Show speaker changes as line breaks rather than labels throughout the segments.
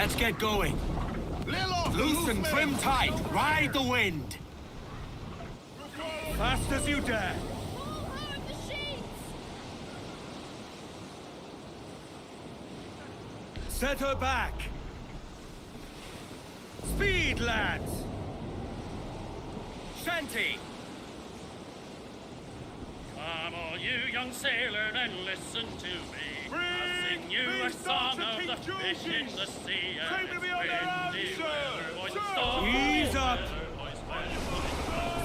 Let's get going. Loose and trim tight. Ride the wind. Fast as you dare.
Pull hard the sheets!
Set her back. Speed, lads. Shanty.
Come all you young sailor and listen to me. I'll sing you a song of the fish in the sea. And it's windy weather, boys, and stormy
Ease up.
weather, boys, when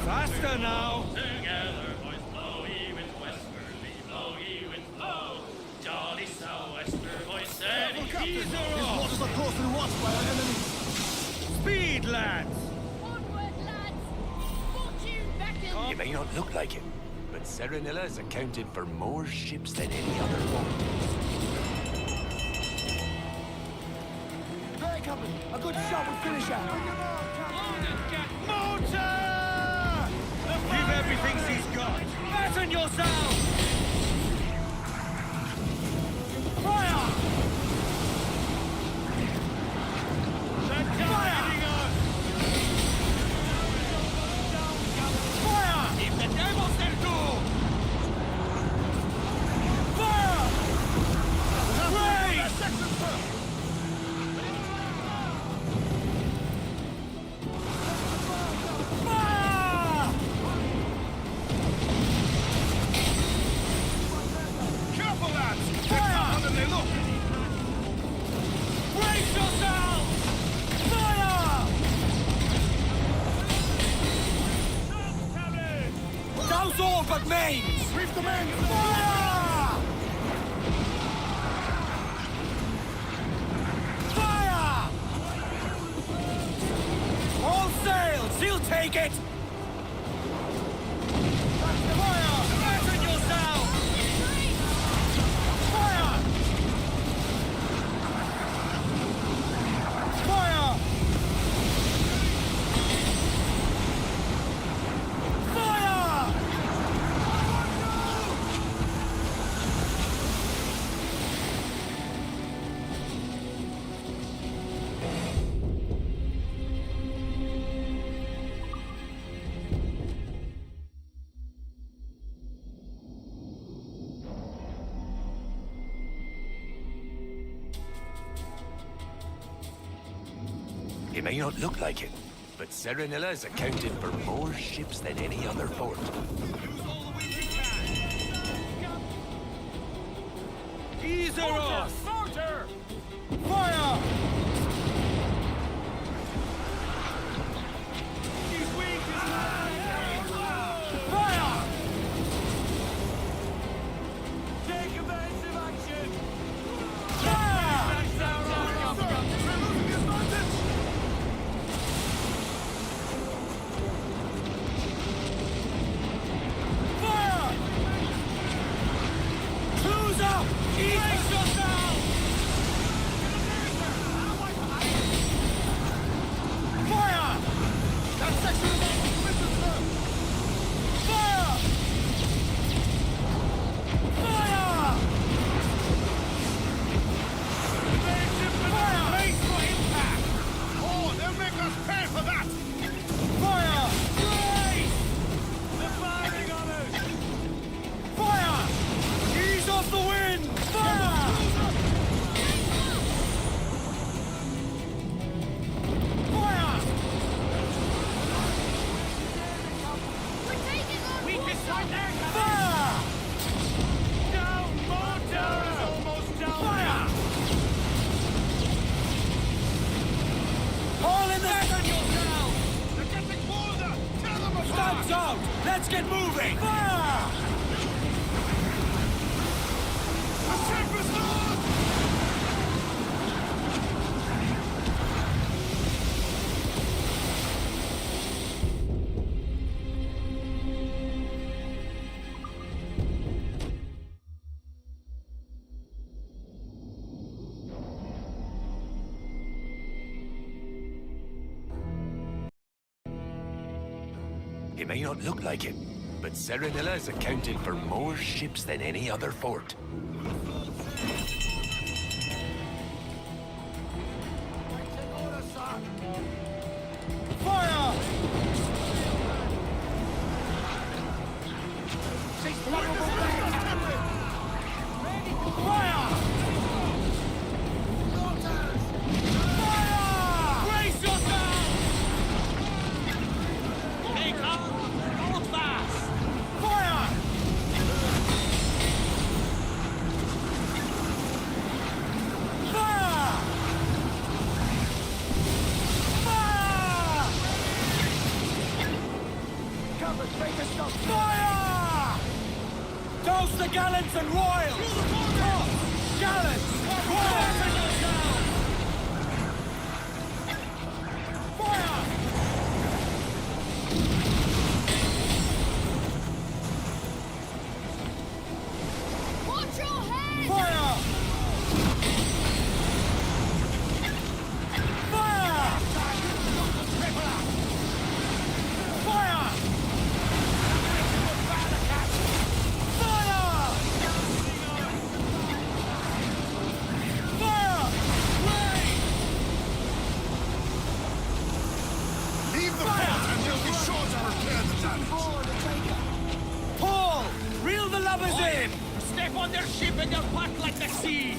Faster now.
together, boys, blow ye winds westerly, blow ye winds blow. Jolly sou'wester, boys, steady.
Ease her off.
Waters are closely watched by our enemies.
Speed, lads.
Onward, lads! Fortune beckons!
You may not look like it, but Serenilla has accounted for more ships than any other boat.
They're coming. A good shot will finish out.
Motor! Give everything she's got. Fasten yourself. Fire! If the devil's their door! Fire! Raise! Fire! Careful, lads! Fire! Than they look! Brace yourselves! Fire! Douse all but mains!
Sweep the men.
Fire! Fire! All sails! He'll take it! Fire! Fasten yourself! Fire! Fire! Fire!
It may not look like it, but Serenilla has accounted for more ships than any other fort.
Ease her off! Fire! Fire!
Take offensive action.
Fire! Fire! Close up! Brace yourself! Fire!
That section is on commission, sir.
Fire! Fire! Fire! Brace for impact!
Oh, they'll make us pay for that.
Fire! Brace!
They're firing on us.
Fire! Ease off the wind! Fire! Fire!
We're taking on
Fire!
Down, motor is almost down.
Fire! All in the center yourself!
They're getting bolder. Tell them about
Studs out! Let's get moving! Fire!
the ship is lost.
It may not look like it, but Serenilla has accounted for more ships than any other fort.
Fire!
Toast the gallants and royals! Toast! Gallants! Royals! Fire!
Watch your head!
Fire! Fire! Fire!
Leave the fort and you'll be sure to repair the damage.
Paul! Reel the lubbers in!
Step on their ship and they'll part like the sea!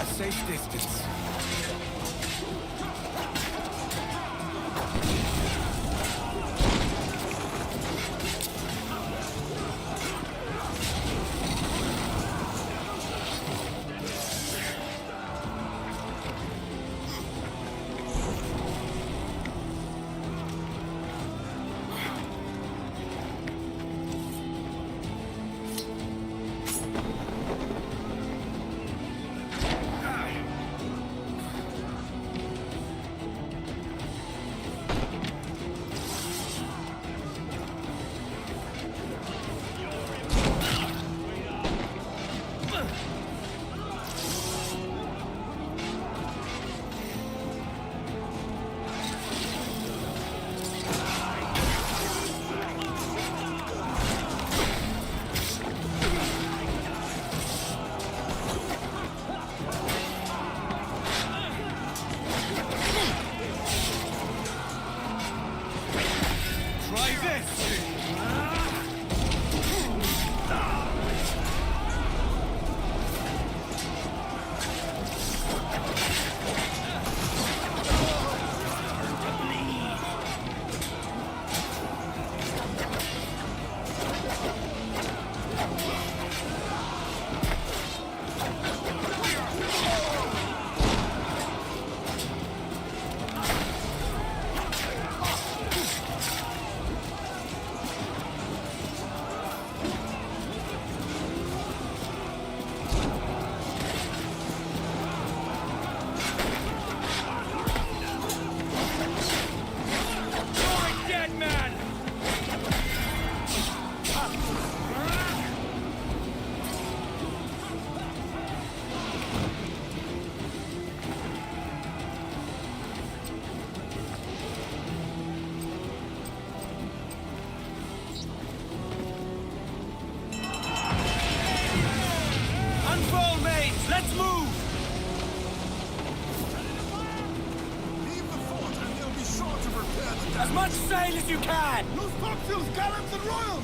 A safe distance. Try this! You're a dead man! Unfold, mates! Let's move!
Leave the fort and they'll be sure to repair the damage.
As much sail as you can!
Those topsails, gallants and royals!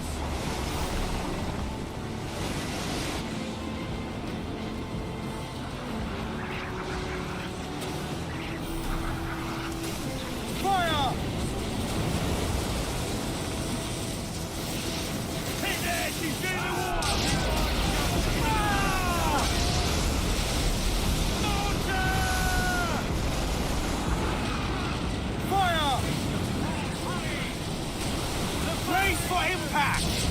Fire!
Hit it! He's in the water!
Fire! Brace for impact!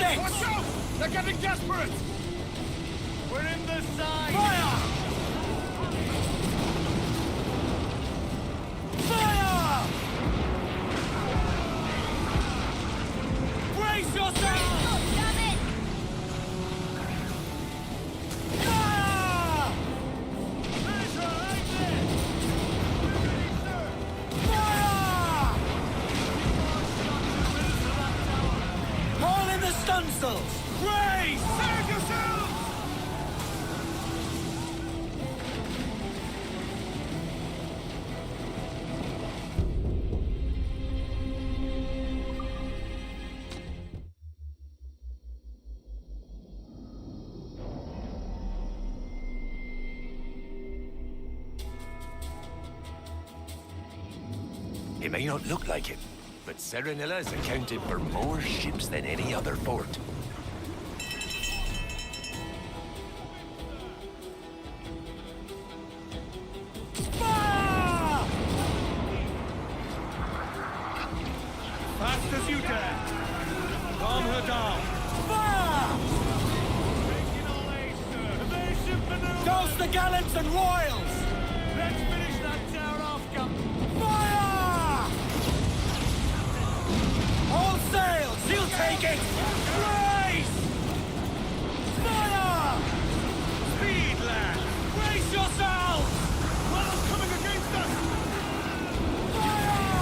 sticks!
Watch out! They're getting desperate!
We're in the side!
Fire! Fire! Brace yourself!
Oh, damn it!
Fire! Fire! All in the stunsails! Brace! Save yourselves!
It may not look like it, but Serenilla's accounted for more ships than any other fort.
Fire!
Fast as you dare! Calm her down!
Fire!
Taking all ace, sir! Evasive maneuver!
Douse the gallants and royals!
Let's finish that town off, Captain!
Fire! All sails! He'll take it! Brace! Fire!
Speed, lad!
Brace yourselves!
Weather's coming against us!
Fire!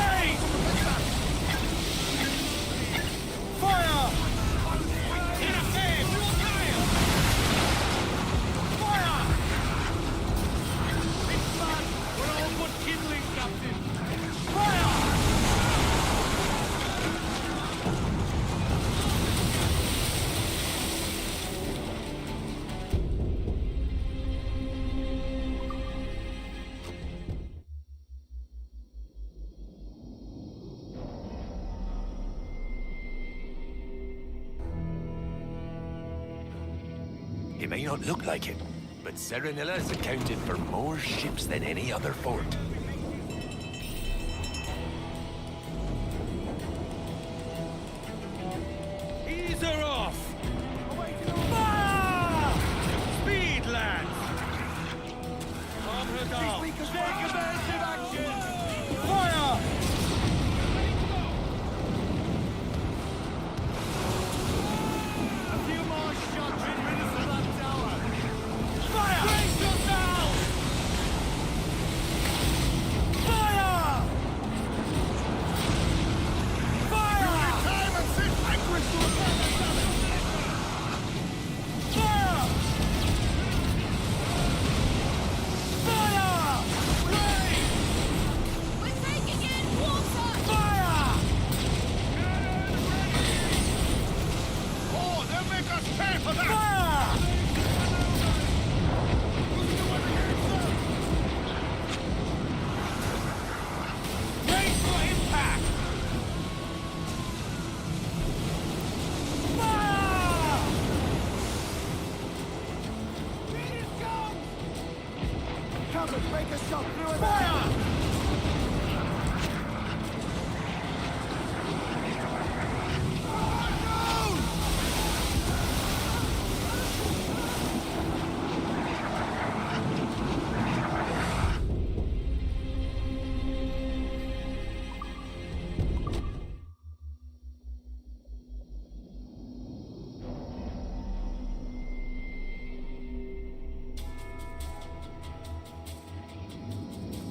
Brace! Fire!
In a cave!
Fire!
It's bad! We're all but kindling, Captain!
Fire!
It may not look like it, but Serenilla's accounted for more ships than any other fort.
Ease her off!
Fire!
Speed, lad! Calm her down! Take evasive action!
Fire!
A few more shots in minutes of that tower!
Fire! Brace yourselves! Fire! Fire!
Time and sit anchorage to repair that damage!
Fire! Fire!
We're taking in water!
Fire!
Oh, they'll make us pay for that!
Fire! Brace for impact! Fire!
Cover, break a shot through it!
Fire!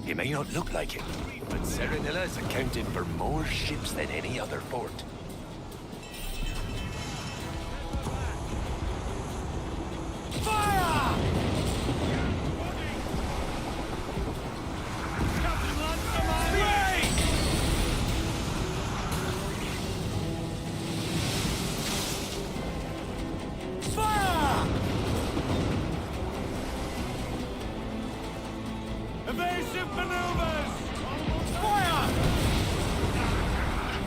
It may not look like it, but Serenilla's accounted for more ships than any other fort.
Fire!
Captain Lancelot!
Brace! Fire!
Evasive maneuvers!
Fire!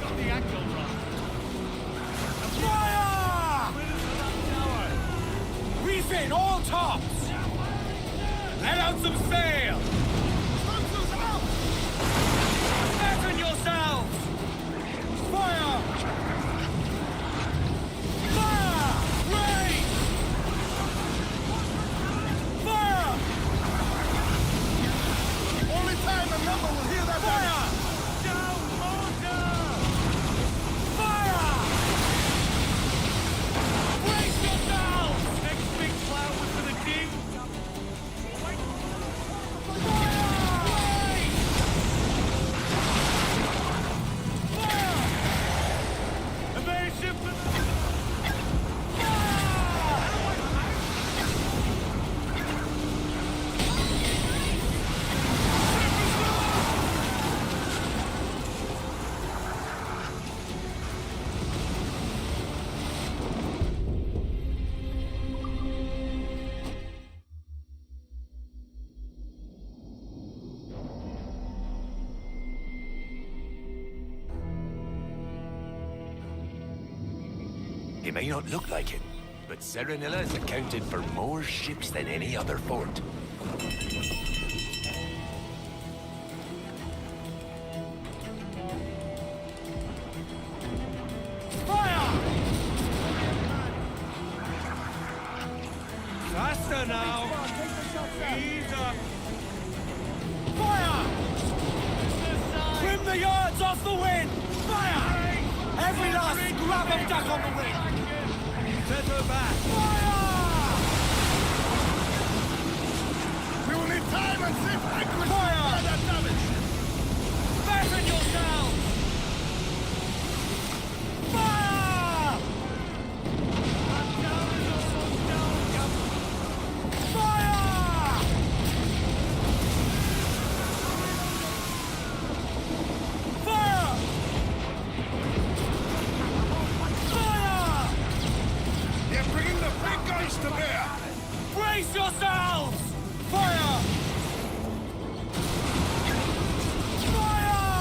Got the angle wrong.
Fire!
Minutes of that tower!
Refit all tops! Let out some sail! Fasten yourselves!
He may not look like it, but Serenilla has accounted for more ships than any other fort.
Faster now! Ease up! Fire! Trim the yards off the wind! Fire! Every last scrap of duck on the wind! Settle back! Fire!
We will need time and safe anchorage to
Fire!
repair that damage.
Fasten yourselves! Fire! Fire! Fire! Fire!
They're bringing the big guns to bear.
Brace yourselves! Fire! Fire!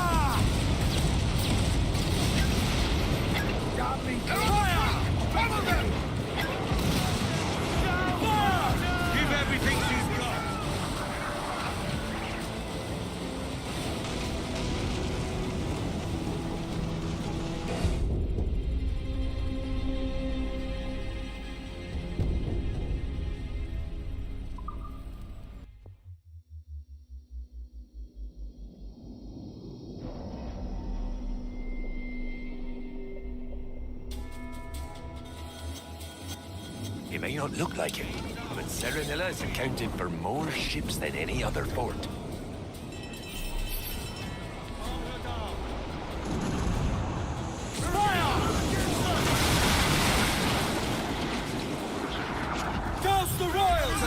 Fire!
Cover them!
Fire! Give everything she's got!
He may not look like it, but Serenilla has accounted for more ships than any other fort.
Fire! Douse the royals!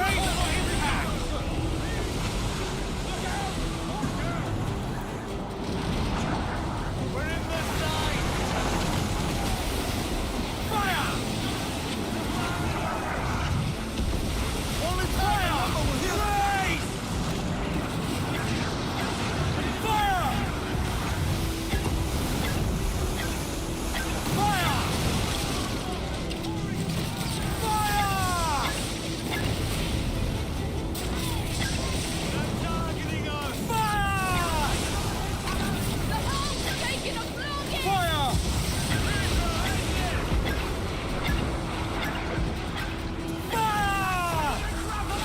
We're in the side! Fire! Only fire! Raise! Fire! Fire! Fire! They're targeting us! Fire!
The hull's taking a flogging!
Fire! Fire!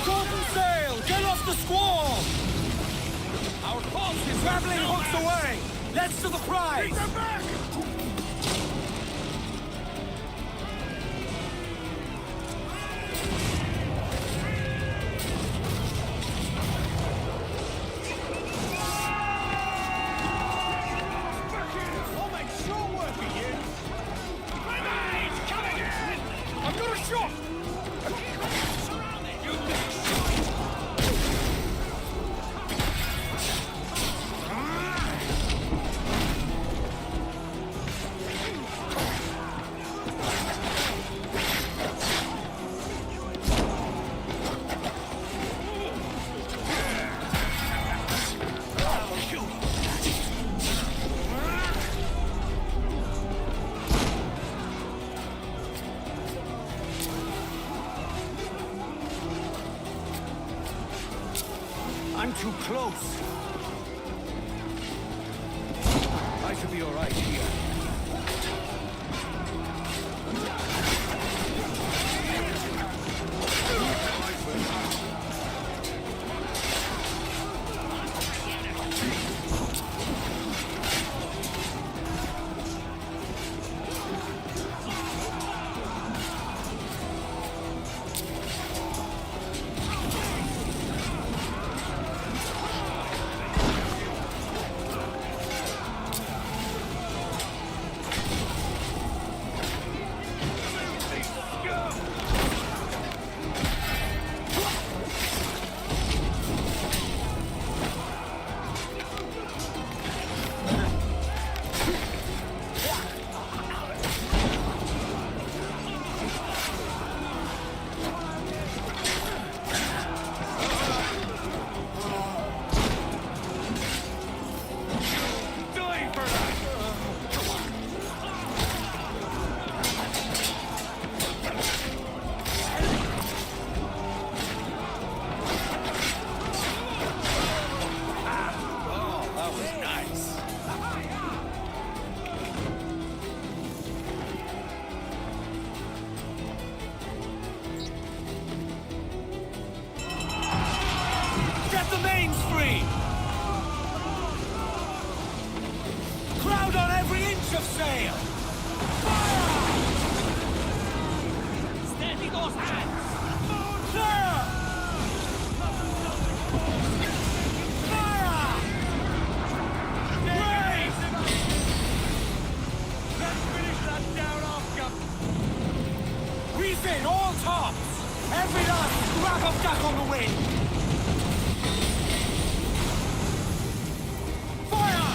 Shorten sail! Get off the squall! Our course is traveling hooks away! Let's to the prize!
They're back!
I'll make short work of you! Grenades coming in! I've got a shot! Surrounded! You I'm too close. I should be all right here. in, all tops! Every last scrap of duck on the wind! Fire!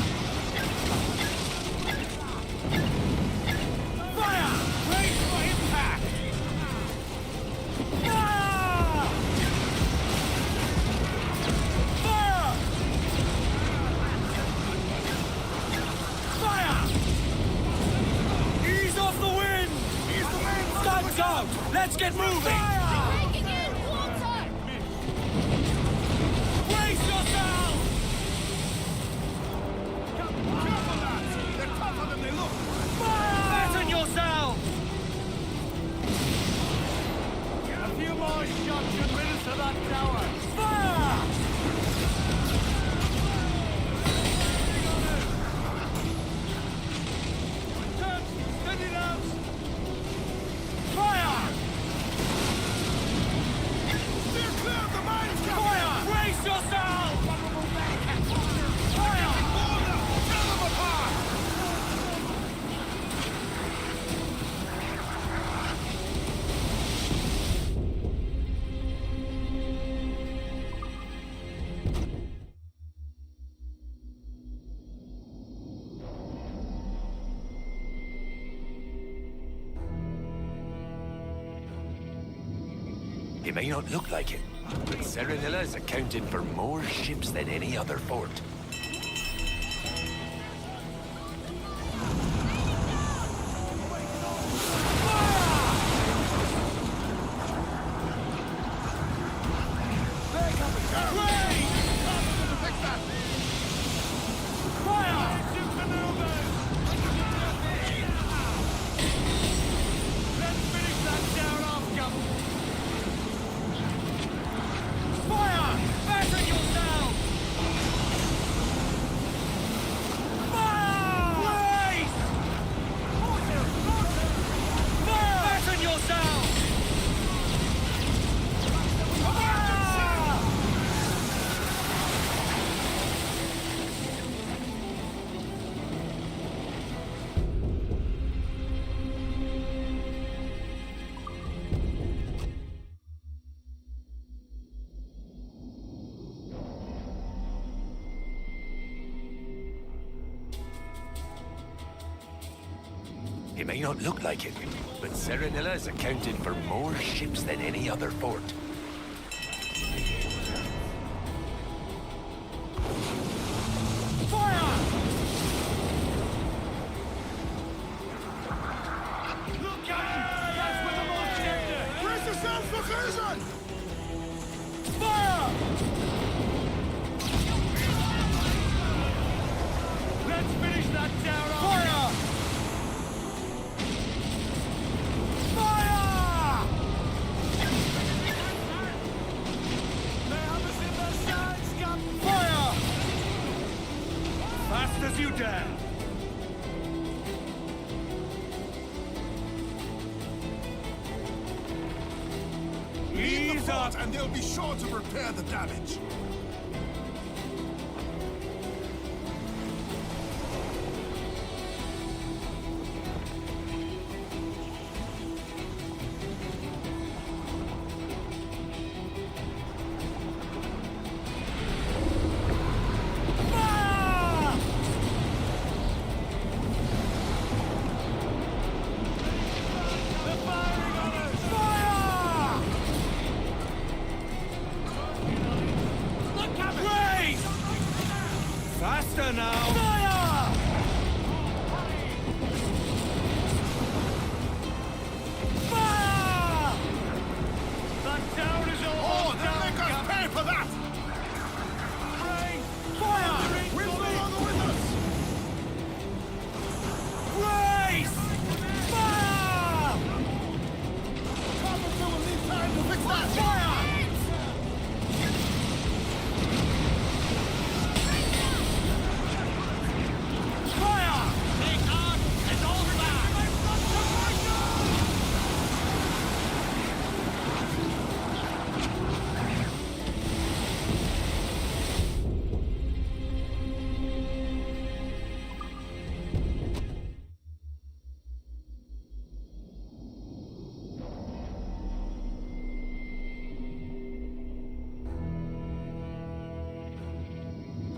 Fire! Brace for impact! Fire! Fire! Fire! Ease off the wind! Ease the wind! Guns out! Let's get moving!
Taking in water!
Brace yourself!
Careful, lads! They're tougher than they look!
Fire! Fasten yourself! A few more shots should rid us of that tower. Fire! Steady down! Fire!
Steer clear of the mines,
Fire! Brace yourself! Fire!
Order! Tear them apart!
He may not look like it, but Serenilla is accounting for more ships than any other fort.
Fire! Fasten yourself! Fire! Brace! Fire! Fasten yourself! Fire!
He may not look like it, but Serenilla is accounting for more ships than any other fort.
Fire!
Look out! That's where the most tender! Brace yourselves for collision!
Fire! Let's finish that town off! Fire! Fire! They have us in their sides, Captain! Fire! Fast as you dare!
Leave the fort and they'll be sure to repair the damage.
Fire! They're firing on us! Fire!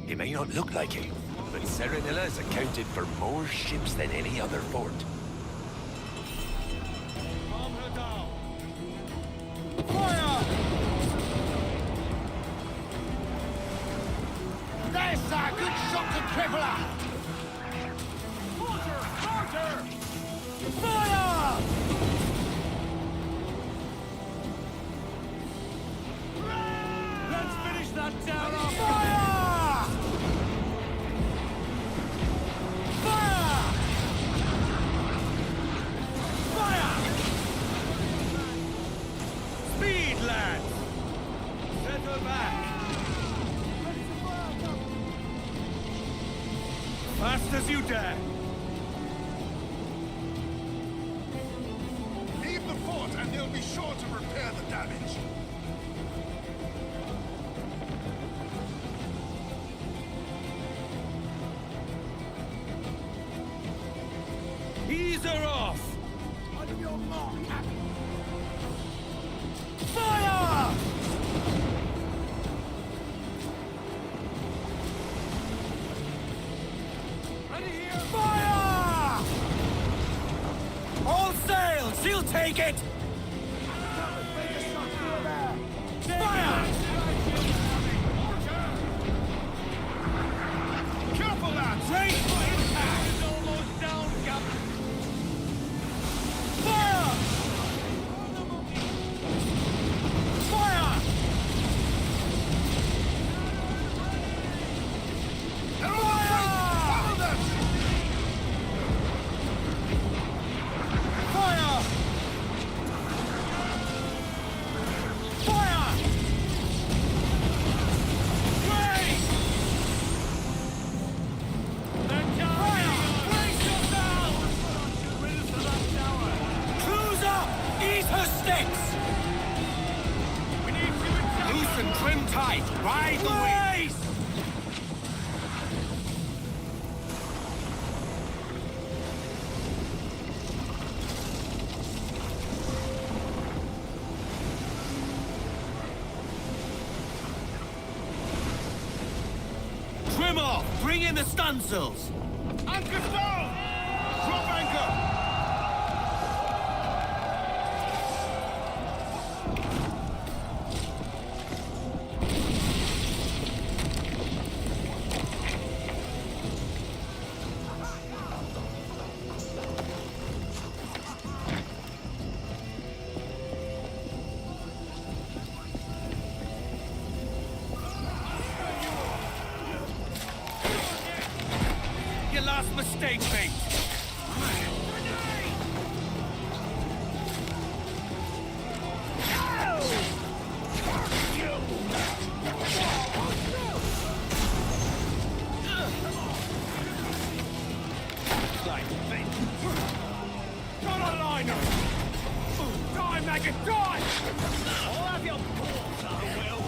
He may not look like it, but Serenilla's accounted for more ships than any other fort.
Calm her down. Fire!
There's a good shot to cripple her!
Mortar! Mortar! Fire! Let's finish that down off. Fire! Fire! Fire! Speed, lads! Set her back. Fast as you dare.
Leave the fort and they'll be sure to repair the damage.
Ease her off!
On your mark, Captain!
Fire! Ready here! Fire! All sail! She'll take it! Fire!
Careful, lads!
Brace for impact! It's almost down, Captain! Fire! Fire!
Follow them!
Fire! Fire! Brace! Fire! Brace yourselves! Cruiser! Ease her sticks! We need to loose and trim tight! Ride the ways! Trim off! Bring in the stunsails!
Anchor's down! Drop anchor!
Your last mistake, mate! Got a liner! Die, maggot, die! I'll have your balls, I will!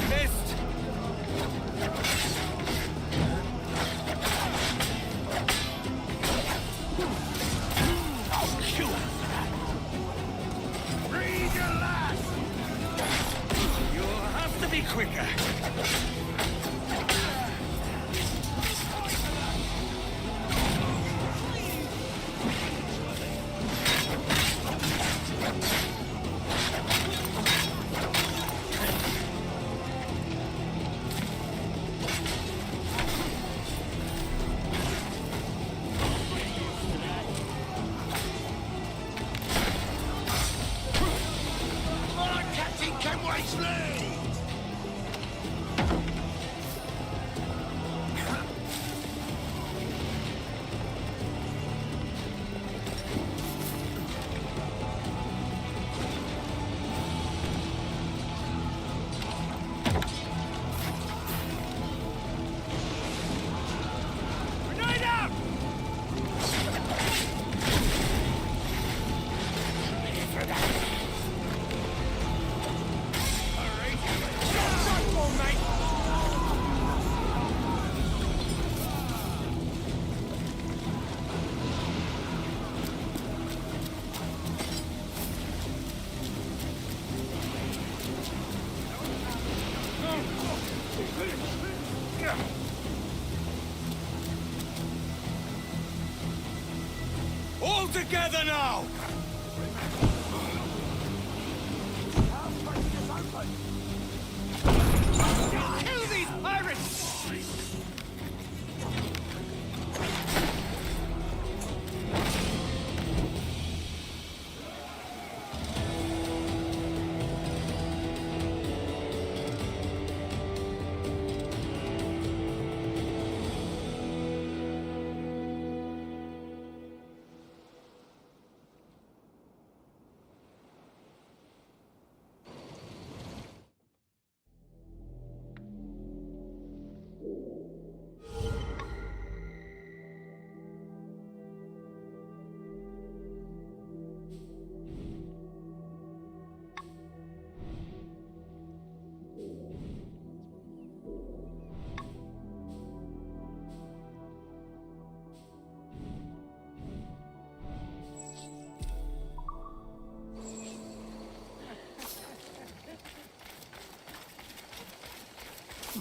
Missed!
Breathe your last!
You'll have to be quicker.
Come on, Captain Kenway's lead!
All together now! Kill these pirates!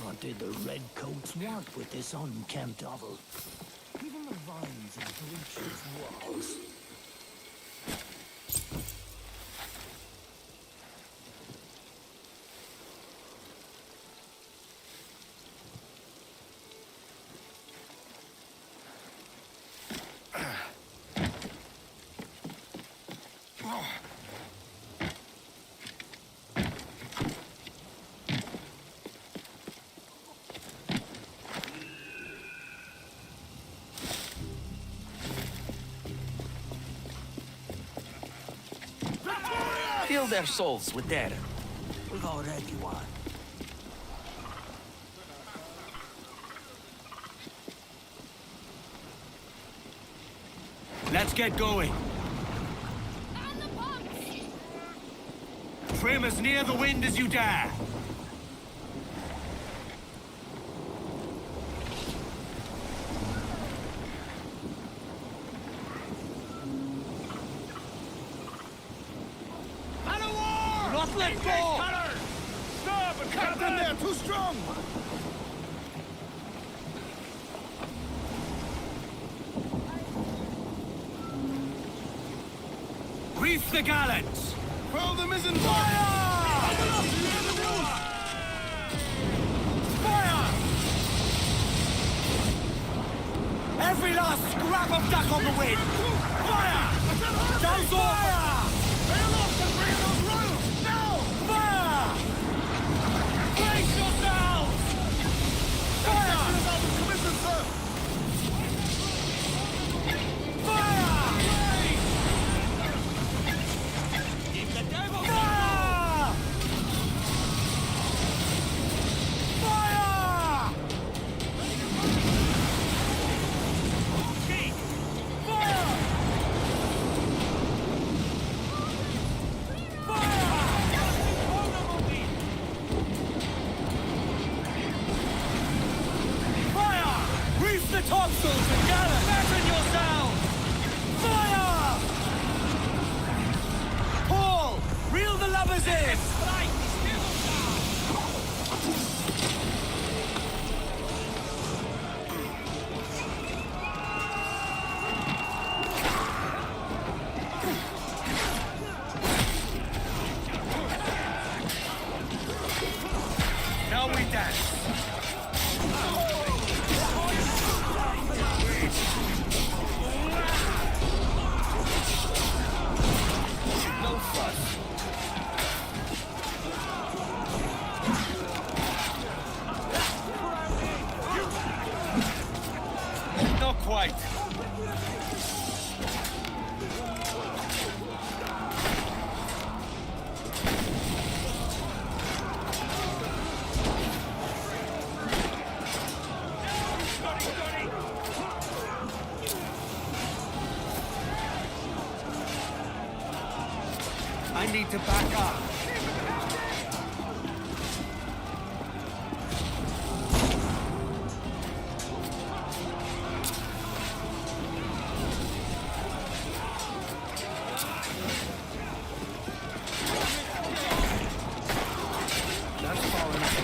What did the redcoats want with this unkempt hovel? Even the vines and breaches walls.
Fill their souls with that.
We've already won.
Let's get going.
On the pumps!
Trim as near the wind as you dare. Not let go!
Stop! Captain, they're too strong!
Reef the gallants!
Furl the mizzen
Fire! Fire! Every last scrap of duck on the wind! Fire! Guns fire! Sail off and bring those royals! Now! Fire! Brace yourselves! Fire!
Commission, sir!
Fire! Give the devil fire! Fire! Okay. Fire! Fire! Reef the topsails and gallant! Fasten yourselves! Fire! Paul! Reel the lubbers in! Now we dance! No fuss. Not quite. I need to back up. That's far enough.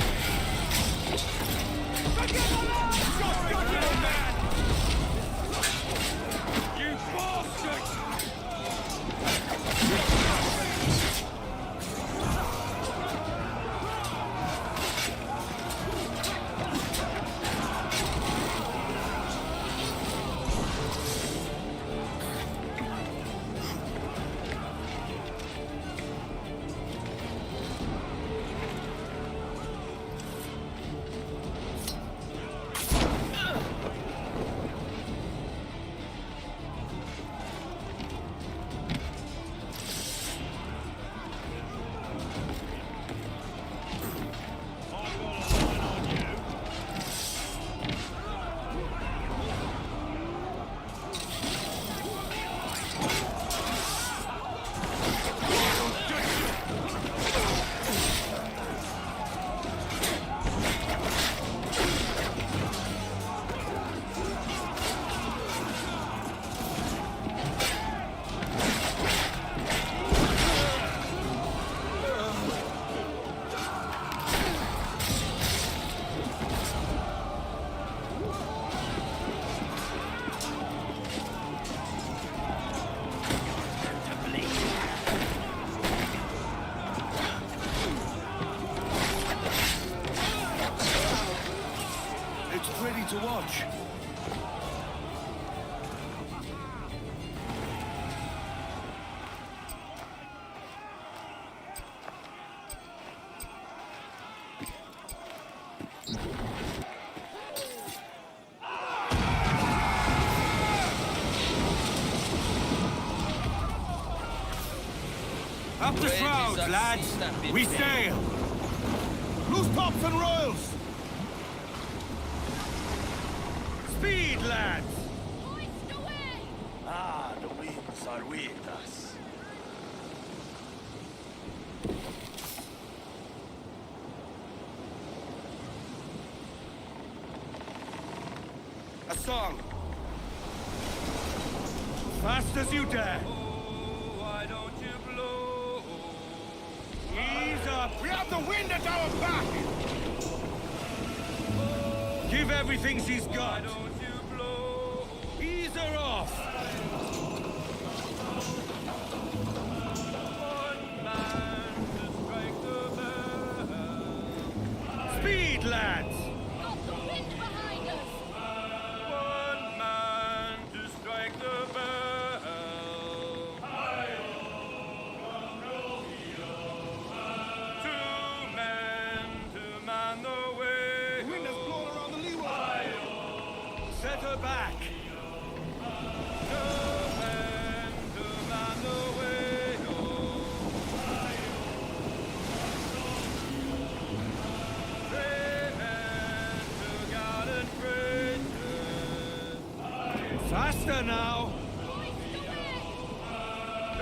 easy to watch. Up the shrouds, lads! We sail!
Loose tops and royals!
Speed, lads!
Hoist away!
Ah, the winds are with us.
A song. Fast as you dare.
Why don't you blow?
Ease up.
We have the wind at our back!
Give everything she's
Why
got.
don't you blow?
Ease her off.
One man to strike the bell.
Speed, lads!
Got the wind behind us!
One man to strike the bell. Two men to man the way.
The wind has blown around the leeward!
Set her back.
Two men to man the way. Three men to guard and bridges.
Faster now.
Hoist away!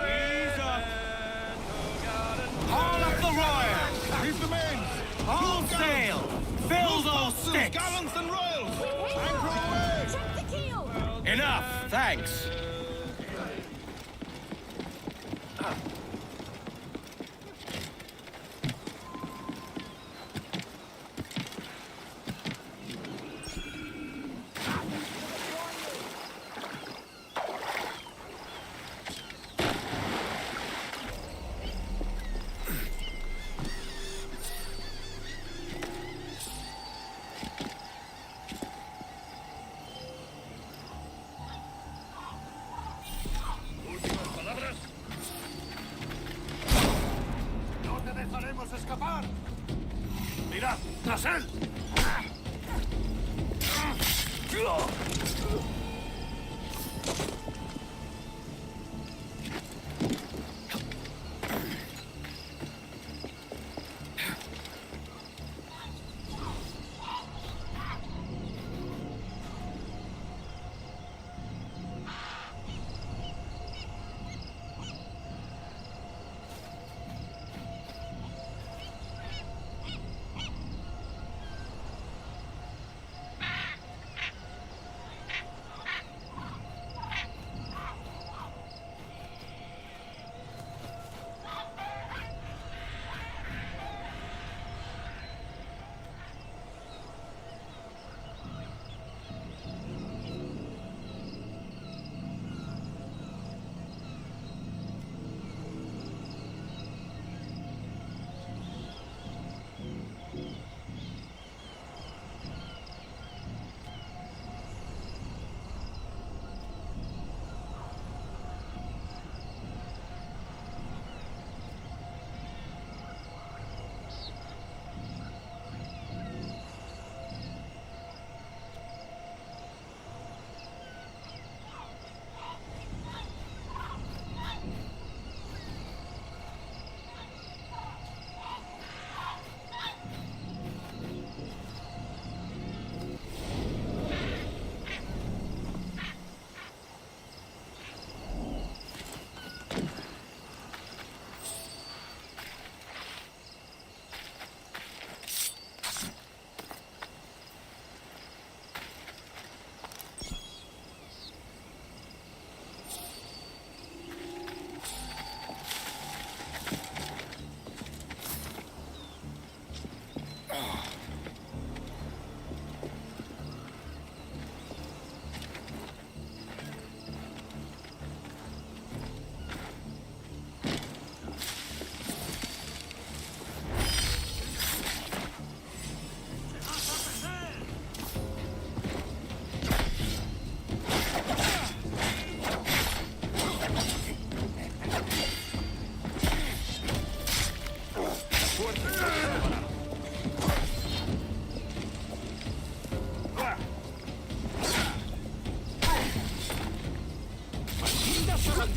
Ease up.
Men to guard and
Haul up the royal.
Heave the mains!
All sail. Fill those sticks.
Gallants and royals!
Wind
Anchor away!
Check the keel!
Enough. Thanks.
¡No te dejaremos escapar! ¡Mira! ¡Tras él!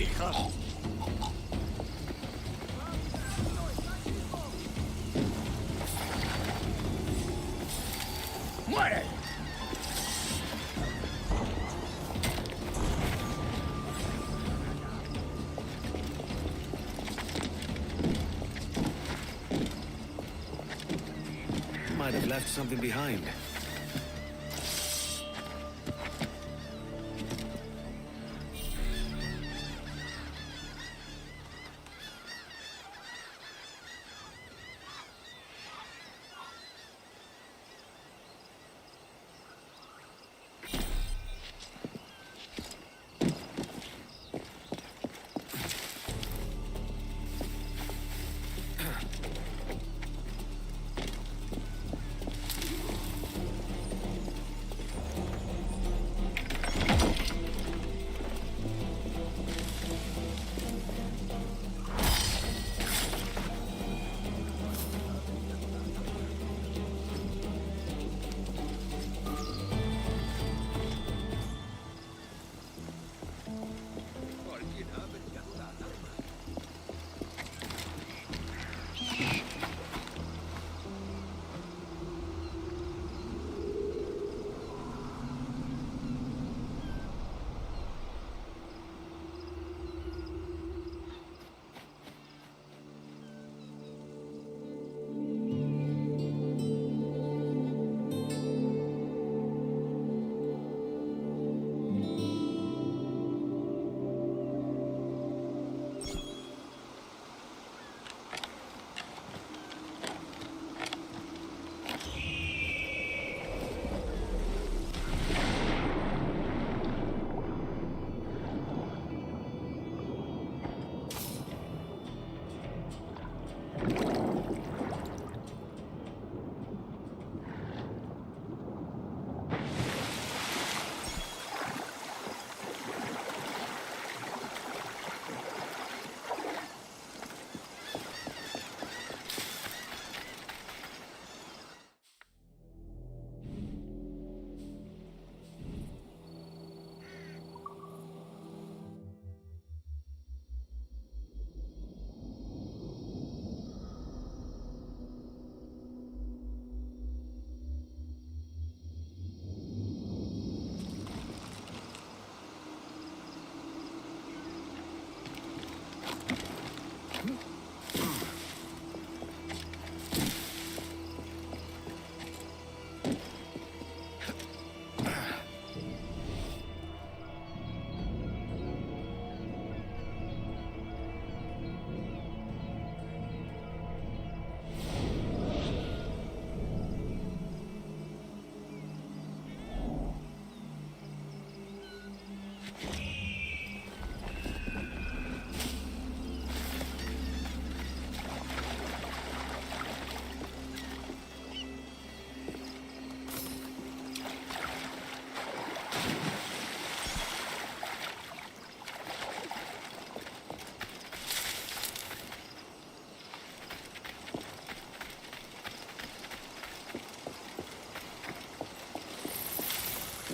hija! ¡Muere!
Might have left something behind.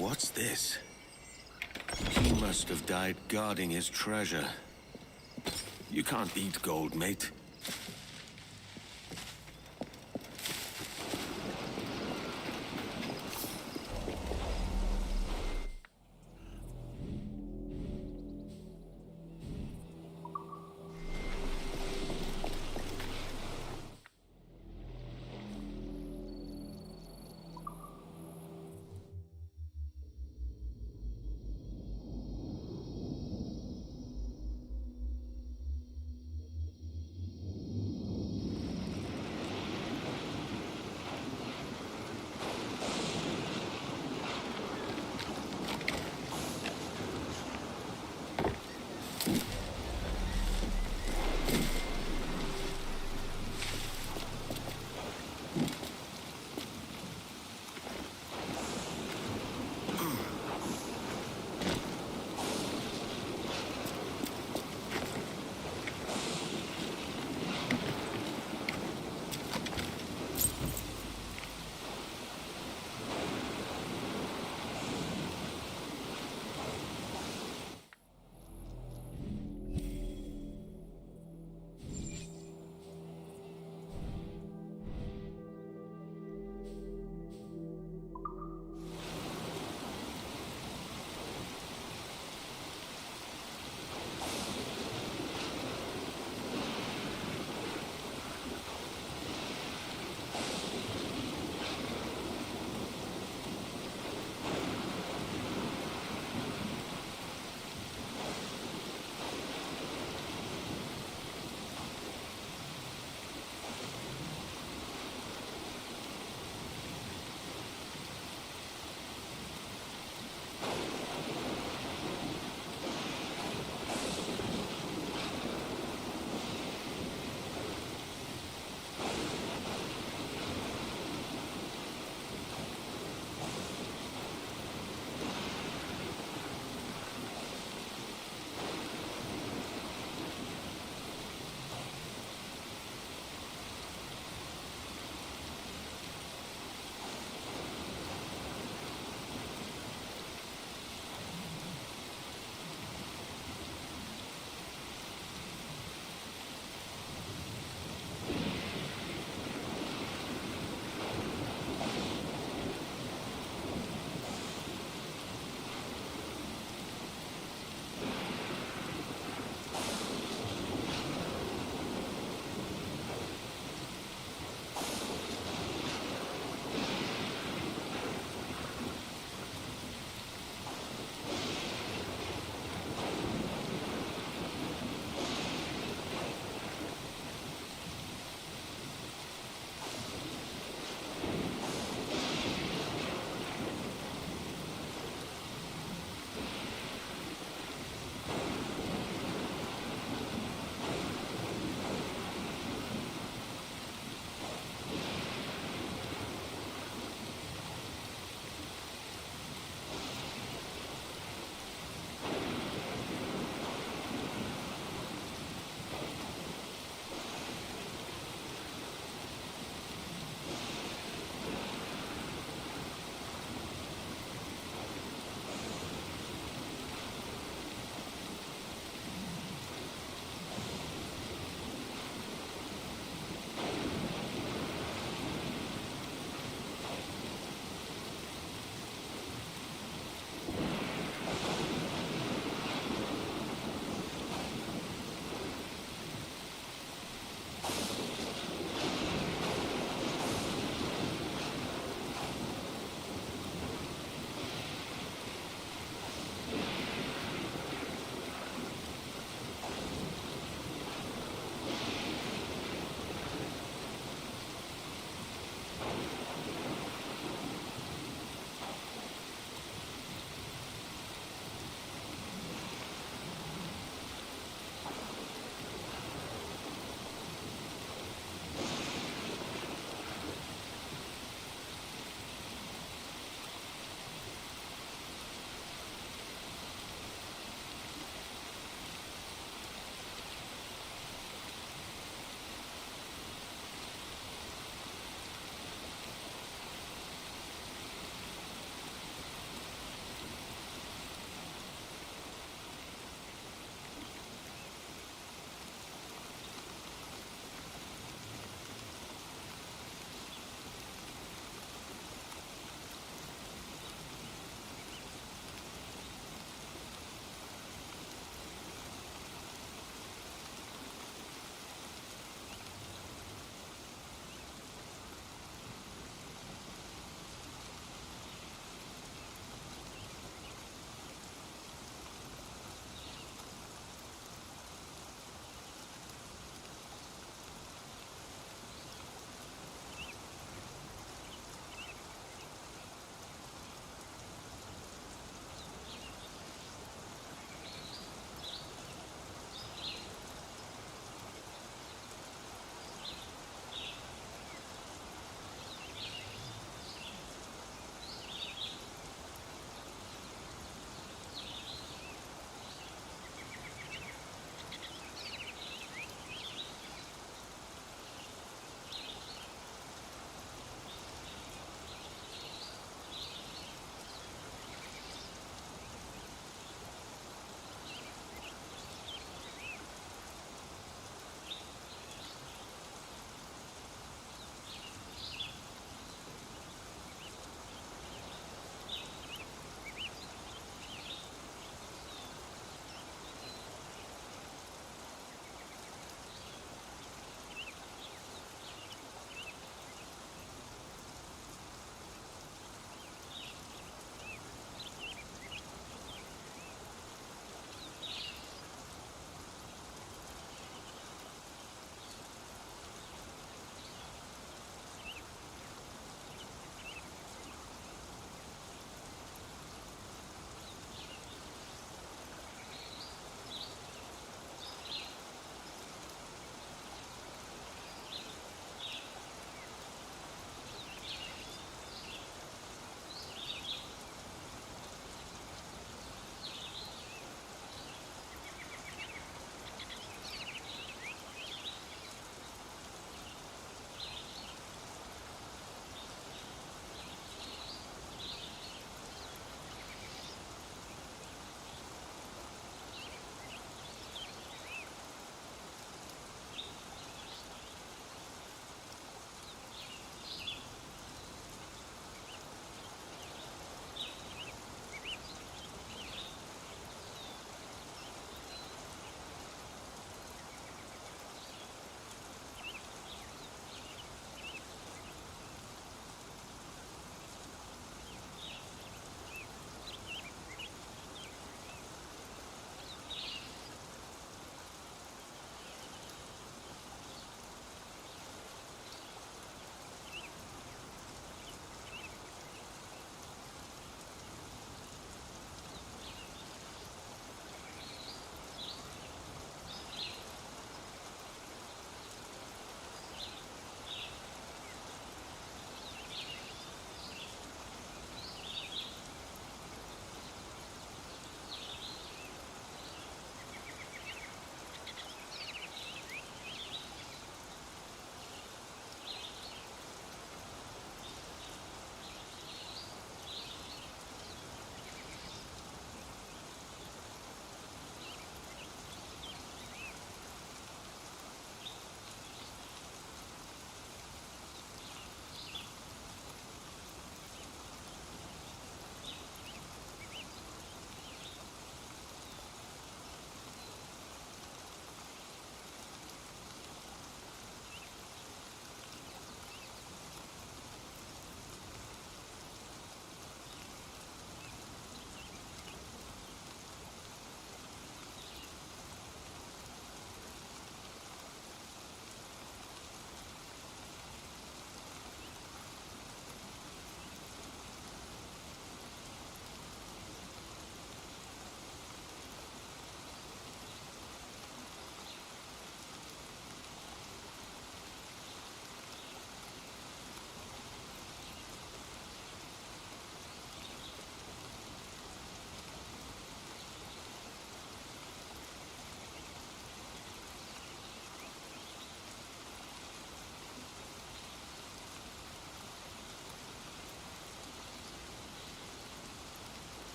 What's this? He must have died guarding his treasure. You can't eat gold, mate.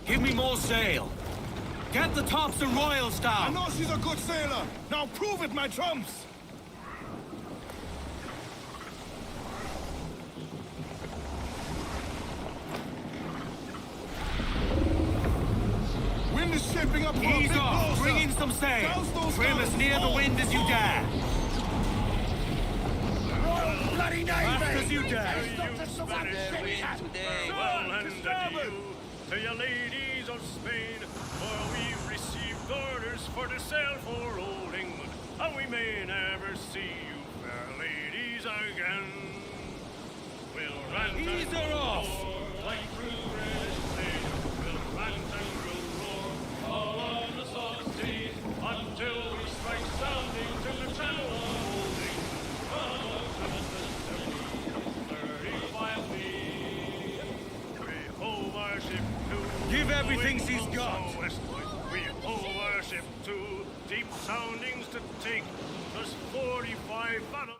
Give me more sail. Get the tops of royals
I
down.
know she's a good sailor. Now prove it, my trumps. Wind is shaping up for a
Ease
big
off.
blow,
Bring
sir.
in some sail.
Douse those
Trim as
guns.
near the
Oh,
wind as you
oh.
dare.
Royal bloody
Fast as
navy!
you dare.
Farewell and adieu to your ladies of Spain, for we've received orders for to sail for old England, and we may never see you, fair ladies, again. We'll rant and
Ease her
we'll
off.
roar like true British sailors. We'll rant and we'll roar all on the salt seas until we strike sounding to the channel of old England.
Give everything she's got.
We hove our ship to deep soundings to take just 45 fathoms.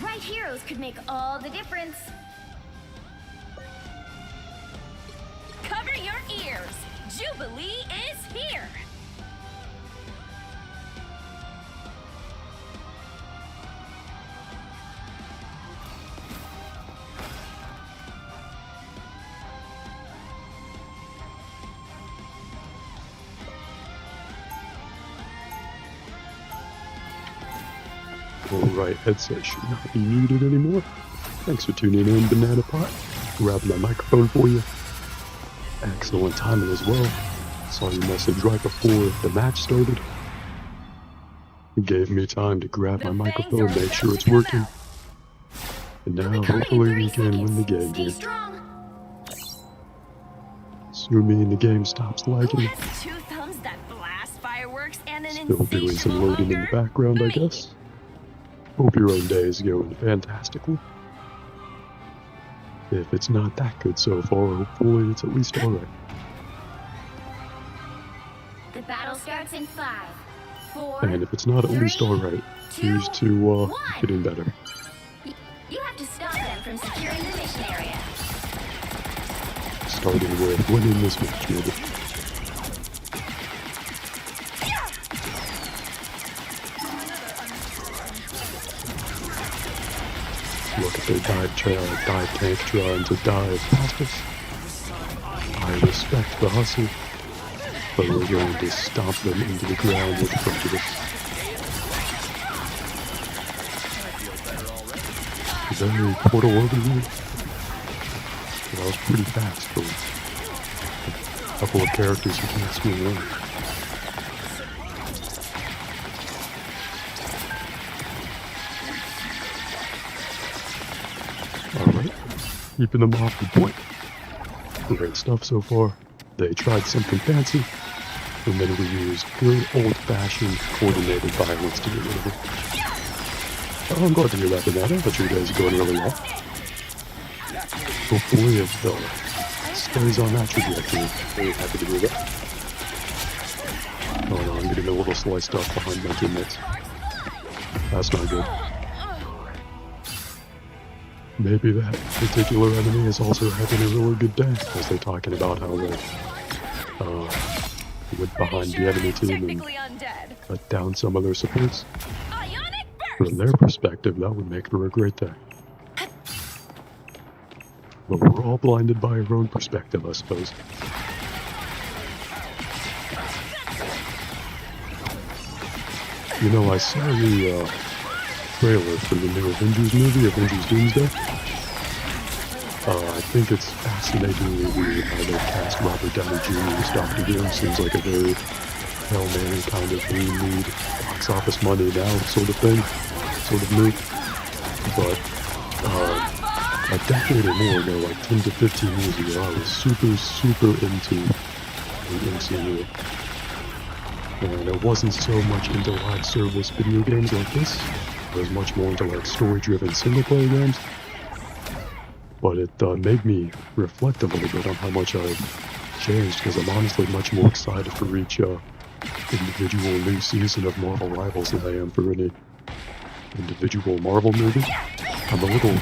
right heroes could make all the difference. Cover your ears! Jubilee is here!
Alright, headset should not be muted anymore. Thanks for tuning in, Banana Pot. Grabbed my microphone for you. Excellent timing as well. Saw your message right before the match started. It gave me time to grab my microphone, make sure it's working. And now hopefully we can win the game here. Assuming the game stops lagging.
Two thumbs that blast fireworks and an
Still doing some
insatiable
loading in the
hunger?
background, I
Me.
guess. Hope your own day is going fantastically. If it's not that good so far, hopefully it's at least alright.
The battle starts in 5, 4.
And if it's not at least alright, here's to getting better.
You have to stop them from securing the mission area.
Starting with winning this match, maybe. Look at their dive tank trying to dive past us. I respect the hustle, but we're going to stomp them into the ground with prejudice. Is there any portal over here? That was pretty fast for a couple of characters who can't swim around. Alright, keeping them off the point. Great stuff so far. They tried something fancy, and then we used good old-fashioned coordinated violence to get rid of it. Oh, I'm glad to hear that, Banana. But your guys are going really well. Hopefully it stays on that trajectory. Very happy to do that. Oh no, I'm getting a little sliced up behind my teammates. That's not good. Maybe that particular enemy is also having a really good day, as they're talking about how they went behind the enemy team and cut down some of their supports. From their perspective, that would make for a great day. But we're all blinded by our own perspective, I suppose. You know, I saw the trailer for the new Avengers movie, Avengers Doomsday. I think it's fascinatingly weird how they cast Robert Downey Jr. as Dr. Doom. Seems like a very Hail Mary kind of we need box office money now sort of thing, sort of move. But a decade or more ago, like 10 to 15 years ago, I was super into the MCU. And I wasn't so much into live service video games like this. I was much more into like story-driven single-player games. But it made me reflect a little bit on how much I've changed, because I'm honestly much more excited for each individual new season of Marvel Rivals than I am for any individual Marvel movie. I'm a little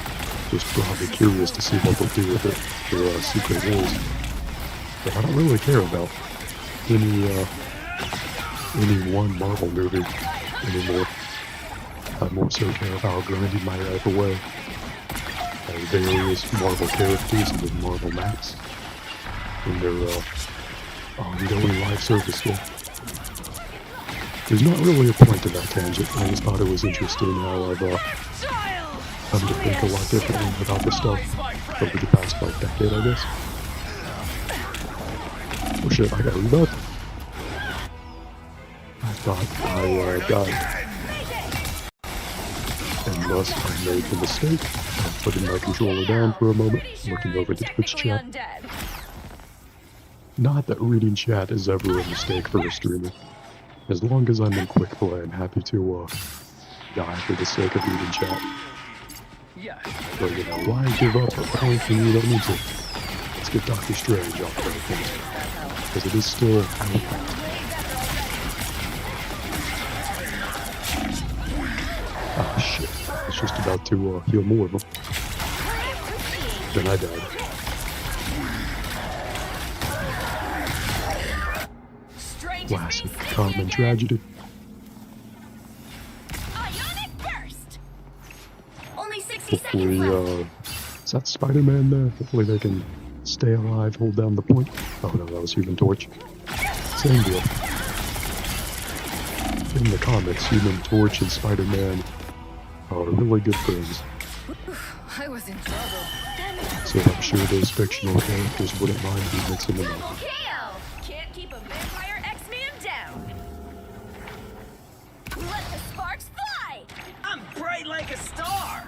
just probably curious to see what they'll do with it for Secret Wars. But I don't really care about any one Marvel movie anymore. I more so care about grinding my life away as various Marvel characters and the Marvel maps in their ongoing live service game. There's not really a point to that tangent. I just thought it was interesting how I've come to think a lot differently about this stuff over the past like decade, I guess. Oh shit, I got reload. I thought I died. And thus I made the mistake of putting my controller down for a moment, looking over the Twitch chat. Not that reading chat is ever a mistake for a streamer. As long as I'm in quick play, I'm happy to die for the sake of reading chat. But you know, why give up a point when you don't need to? Let's get Doctor Strange off of things. Because it is still out. Oh shit, I just about to heal more of them. Then I died. Classic common tragedy.
Ionic burst. Only 60
Hopefully,
seconds left.
is that Spider-Man there? Hopefully they can stay alive, hold down the point. Oh no, that was Human Torch. Same deal. In the comics, Human Torch and Spider-Man are really good friends.
I was in trouble.
So I'm sure those fictional characters wouldn't mind me mixing them
Double
up.
KO. Can't keep a vampire X-Man down. Let the sparks fly.
I'm bright like a star!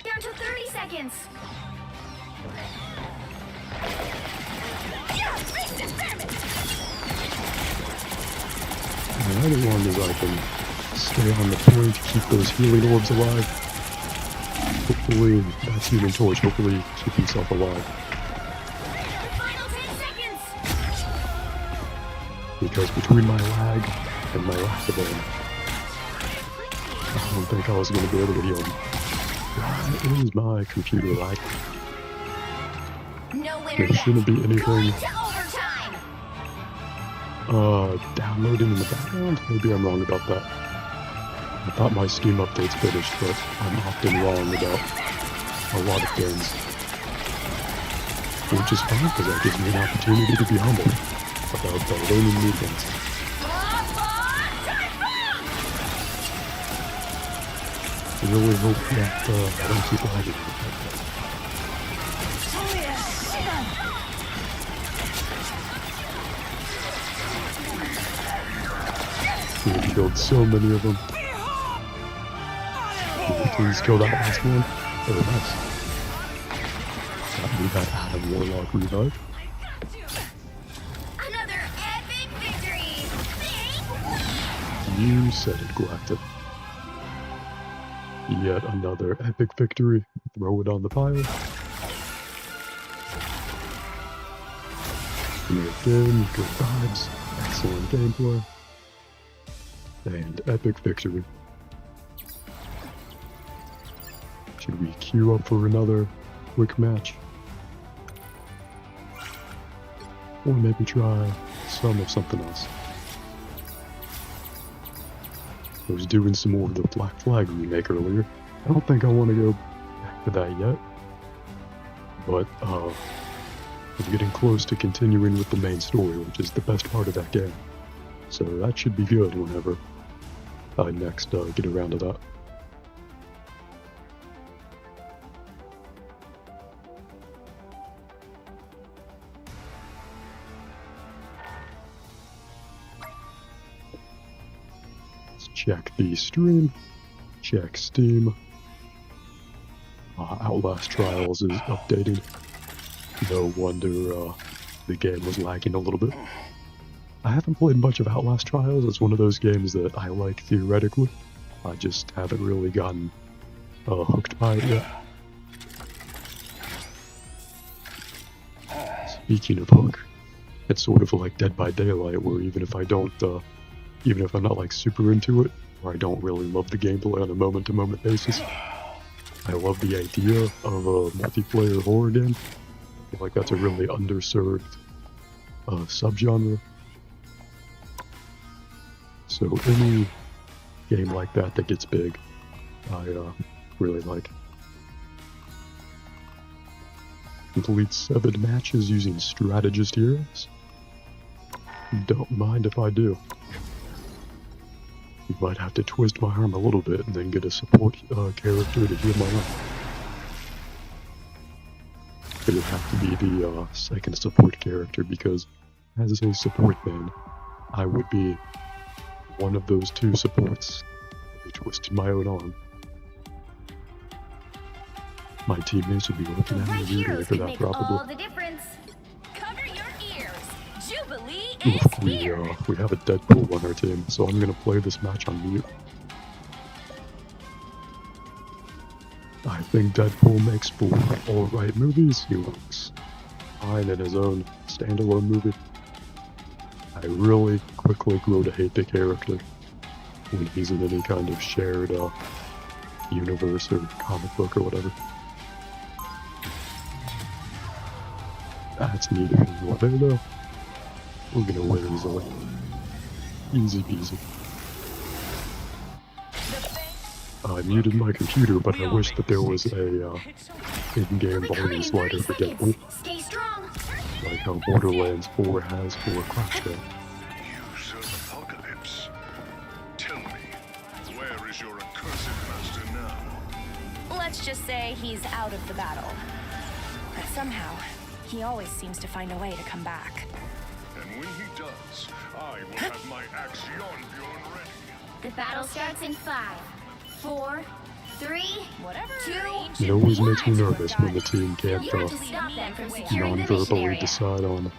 Down to 30 seconds. Yeah, fixed experiment.
And as long as I can stay on the point, keep those healing orbs alive. Hopefully, that's Human Torch. Hopefully, keep himself alive.
The final 10 seconds.
Because between my lag and my lack of aim, I don't think I was going to be able to heal him. Why is my computer lag?
No winner
There
yet.
shouldn't be anything
Going to overtime.
downloading in the background? Maybe I'm wrong about that. I thought my Steam update's finished, but I'm often wrong about a lot of things. Which is fine, because that gives me an opportunity to be humble about learning new things. I really hope that I don't keep lagging. We've killed so many of them. Please kill that last one. Oh, nice. That we got Adam Warlock revive.
Another epic victory.
You said it, Galactic. Yet another epic victory. Throw it on the pile. And again, good vibes, excellent gameplay, and epic victory. Should we queue up for another quick match? Or maybe try some of something else. I was doing some more of the Black Flag remake earlier. I don't think I want to go back to that yet. But, I'm getting close to continuing with the main story, which is the best part of that game. So that should be good whenever I next get around to that. Let's check the stream, check Steam. Outlast Trials is updated. No wonder the game was lagging a little bit. I haven't played much of Outlast Trials. It's one of those games that I like theoretically. I just haven't really gotten hooked by it yet. Speaking of hook, it's sort of like Dead by Daylight, where even if I'm not like super into it, or I don't really love the gameplay on a moment-to-moment basis, I love the idea of a multiplayer horror game. I feel like that's a really underserved subgenre. So any game like that that gets big, I really like. Complete 7 matches using strategist heroes. Don't mind if I do. You might have to twist my arm a little bit and then get a support character to heal my arm. It would have to be the second support character, because as a support man, I would be one of those 2 supports. I'd be twisting my own arm. My teammates would be looking at me weirdly for that, probably.
All the difference. Cover your ears. Jubilee
Oof,
is here.
we have a Deadpool on our team, so I'm gonna play this match on mute. I think Deadpool makes for alright movies. He looks fine in his own standalone movie. I really quickly grow to hate the character when he's in any kind of shared universe or comic book or whatever. That's neither here nor there though. We're gonna win easily. Easy peasy. I muted my computer, but I wish that there was a in-game volume slider for Deadpool,
Stay strong.
like how Borderlands 4 has for Crackdown.
You serve Apocalypse. Tell me, where is your accursed master now?
Let's just say he's out of the battle. But somehow, he always seems to find a way to come back.
And when he does, I will have my Axion Bjorn ready.
The battle starts in 5, 4, 3,
Whatever.
2.
It always makes me nervous when the team can't
You have to stop them from securing the mission
non-verbally
area.
decide on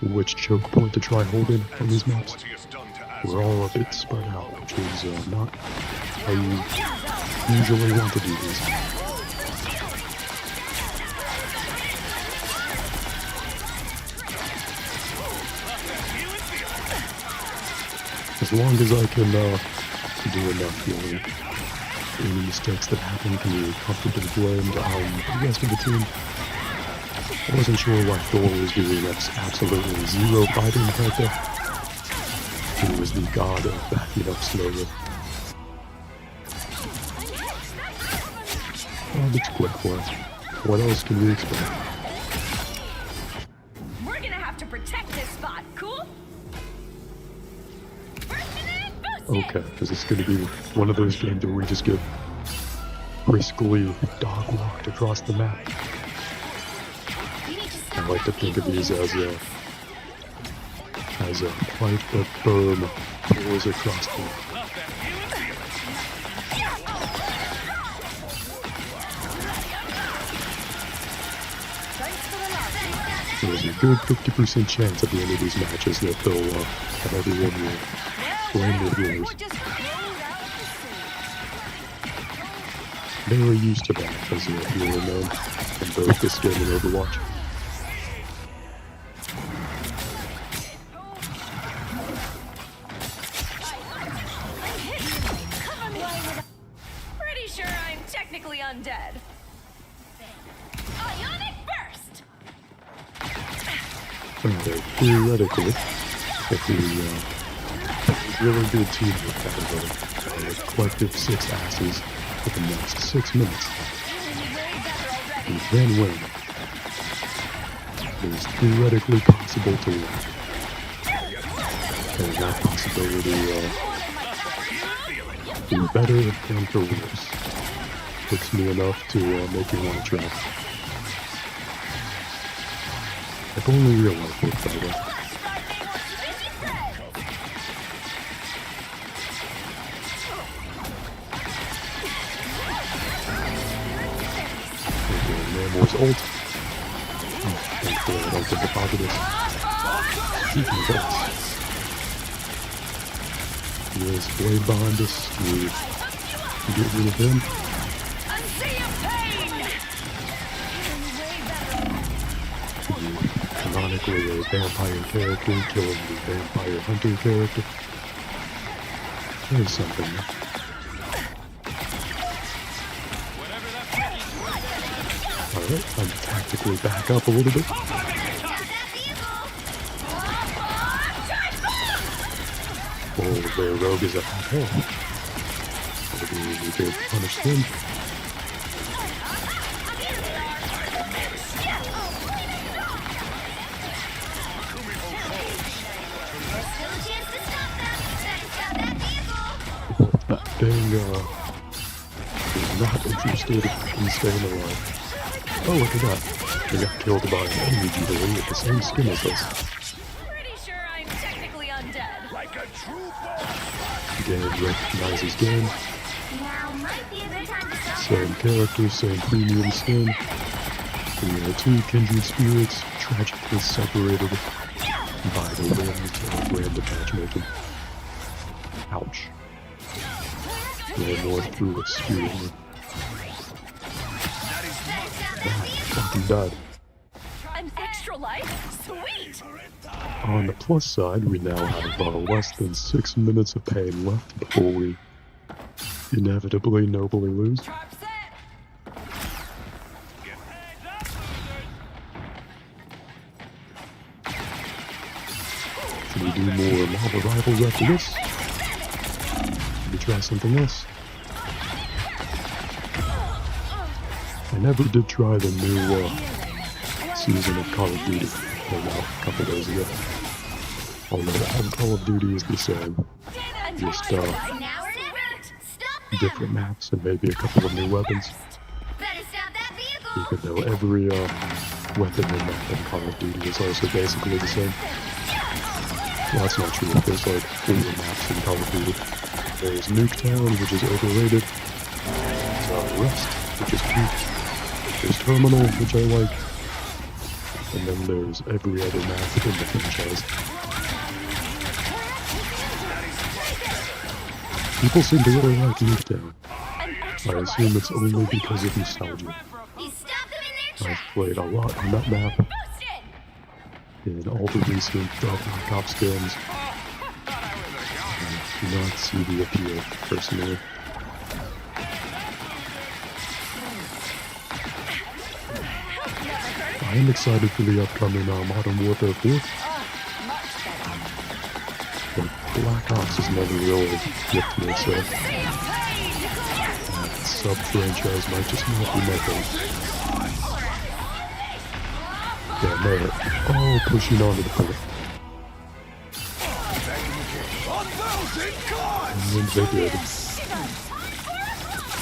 which choke point to try holding on these maps.
What he has done to
We're all a bit spread out, which is not how you usually want to do these. As long as I can do enough healing, any mistakes that happen can be comfortably blamed on the rest of the team. I wasn't sure why Thor was doing absolutely zero fighting right there. He was the god of backing up slowly. Oh, it's quick work. What else can we expect?
We're gonna have to protect this spot, cool?
Okay, is this going to be one of those games where we just get briskly dog walked across the map? I like to think of these as a pipe but firm pulls across the There's a good 50% chance at the end of these matches that they'll have everyone will blame their healers. Very used to that as a healer man in both this game and Overwatch.
Pretty sure I'm technically undead. Ionic burst!
Theoretically, if we really good teamwork out of a collective 6 asses for the next 6 minutes, and then win, it is theoretically possible to win. And that possibility for better and for worse hits me enough to make me want to try. If only real life worked that way. Namor's ult. Thankfully I don't get the positives. He can get us. There's Blade behind us to get rid of him. Canonically a vampire character killing the vampire hunter character. There's something there. Alright, I'm tactically back up a little bit. Oh, their rogue is a half health. Maybe we could punish him. That thing is not interested in staying alive. Oh, look at that. They got killed by an enemy beetle with the same skin as us.
Pretty sure I'm technically undead.
Like a true boss.
Game recognizes game.
Now might be a good time to stop.
Same character, same premium skin. We are two kindred spirits, tragically separated by the whims of random matchmaking. Ouch. Landlord threw a spear at me. Fucking died.
An extra life? Sweet!
On the plus side, we now have less than 6 minutes of pain left before we inevitably nobly lose.
Trap set.
Heads up, losers!
Should we do more mob rivals after this? Maybe try something else. I never did try the new season of Call of Duty that came out a couple days ago. Although Call of Duty is the same, just
Now or never. Stop them.
different maps and maybe a couple of new weapons.
Better stop that vehicle.
Even though every weapon and map in Call of Duty is also basically the same. Well, that's not true. There's like 4 maps in Call of Duty. There's Nuketown, which is overrated. There's Rust, which is cute. There's Terminal, which I like. And then there's every other map in the franchise. People seem to really like Nuketown. I assume it's only because of nostalgia.
You stop them in their
I've
tracks.
played a lot on that map
Boost it.
in all the recent Black Ops games. I do not see the appeal, personally. I am excited for the upcoming Modern Warfare 4, but Black Ops has never really flipped me, so that sub-franchise might just not be my thing. Yeah, no. Oh, pushing onto the port. And they did.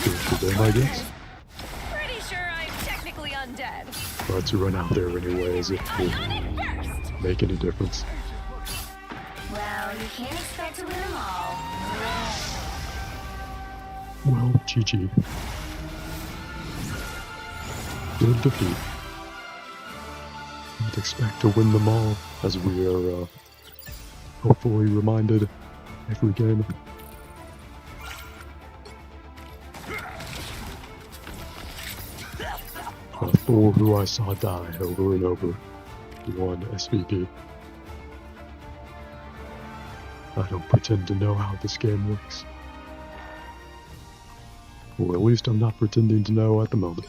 Good for them, I guess.
Pretty sure I'm technically undead.
But to run out there anyway as if it will make any difference.
Well, you can't expect to win them all.
Well, GG. Good defeat. Can't expect to win them all, as we are hopefully reminded every game. Thor, who I saw die over and over, won SVP. I don't pretend to know how this game works. Or at least I'm not pretending to know at the moment.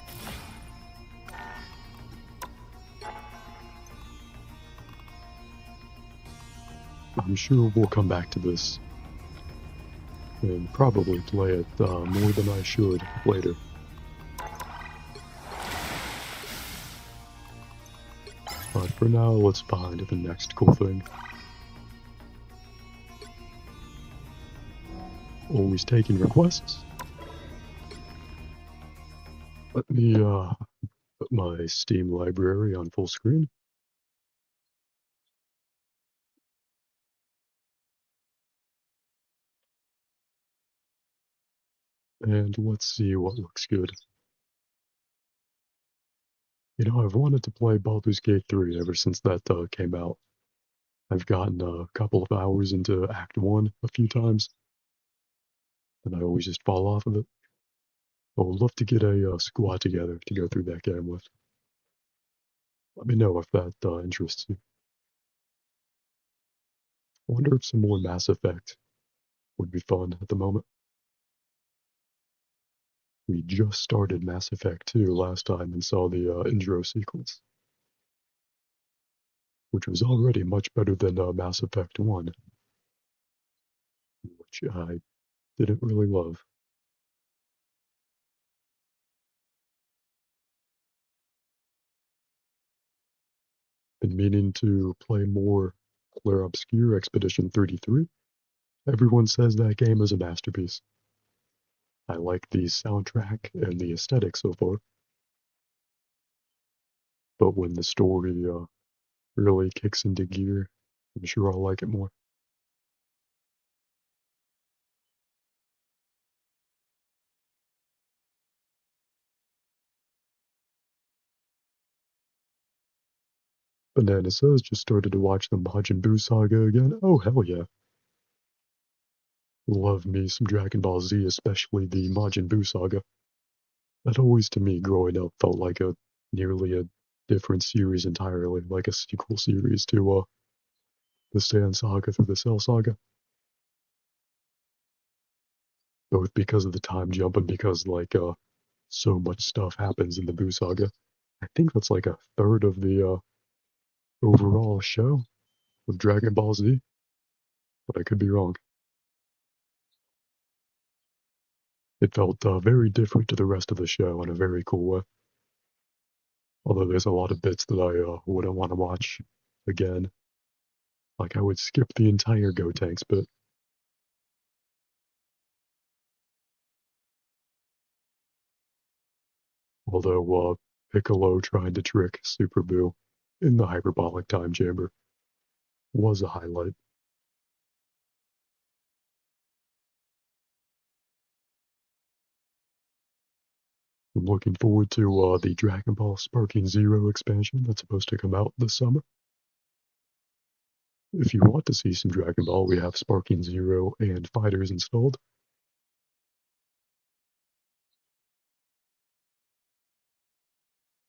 I'm sure we'll come back to this and probably play it more than I should later. But for now, let's find the next cool thing. Always taking requests. Let me put my Steam library on full screen. And let's see what looks good. You know, I've wanted to play Baldur's Gate 3 ever since that came out. I've gotten a couple of hours into Act 1 a few times, and I always just fall off of it. I would love to get a squad together to go through that game with. Let me know if that interests you. I wonder if some more Mass Effect would be fun at the moment. We just started Mass Effect 2 last time and saw the intro sequence, which was already much better than Mass Effect 1, which I didn't really love. Been meaning to play more Clair Obscur Expedition 33. Everyone says that game is a masterpiece. I like the soundtrack and the aesthetic so far. But when the story really kicks into gear, I'm sure I'll like it more. Banana Says just started to watch the Majin Buu saga again. Oh, hell yeah. Love me some Dragon Ball Z, especially the Majin Buu saga. That always, to me, growing up, felt like nearly a different series entirely, like a sequel series to the Saiyan saga through the Cell saga. both because of the time jump and because, like, so much stuff happens in the Buu Saga. I think that's like a third of the overall show with Dragon Ball Z, but I could be wrong. It felt very different to the rest of the show in a very cool way. Although there's a lot of bits that I wouldn't want to watch again. Like, I would skip the entire Gotenks bit. Although Piccolo trying to trick Super Buu in the hyperbolic time chamber was a highlight. I'm looking forward to the Dragon Ball Sparking Zero expansion that's supposed to come out this summer. If you want to see some Dragon Ball, we have Sparking Zero and Fighters installed.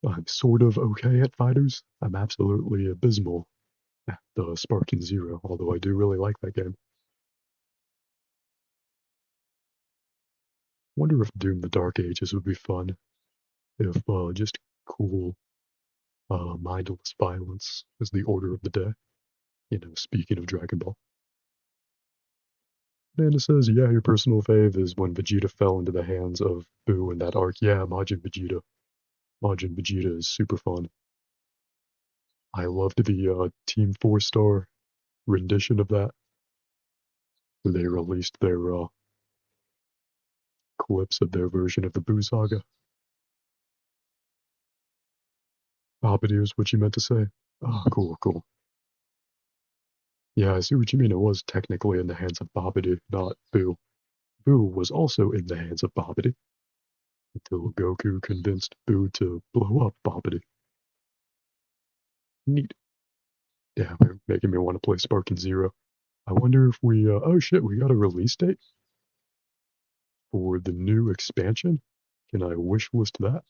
I'm sort of okay at Fighters. I'm absolutely abysmal at the Sparking Zero, although I do really like that game. Wonder if Doom the Dark Ages would be fun. If just cool, mindless violence is the order of the day. You know, speaking of Dragon Ball. Nana says, yeah, your personal fave is when Vegeta fell into the hands of Buu in that arc. Yeah, Majin Vegeta. Majin Vegeta is super fun. I loved the Team 4-star rendition of that. Where they released their clips of their version of the Buu Saga. Babidi was what you meant to say. Oh, cool, cool. Yeah, I see what you mean. It was technically in the hands of Babidi, not Buu. Buu was also in the hands of Babidi. Until Goku convinced Buu to blow up Babidi. Neat. Damn, they're making me want to play Sparking Zero. I wonder if we, oh shit, we got a release date for the new expansion? Can I wish list that?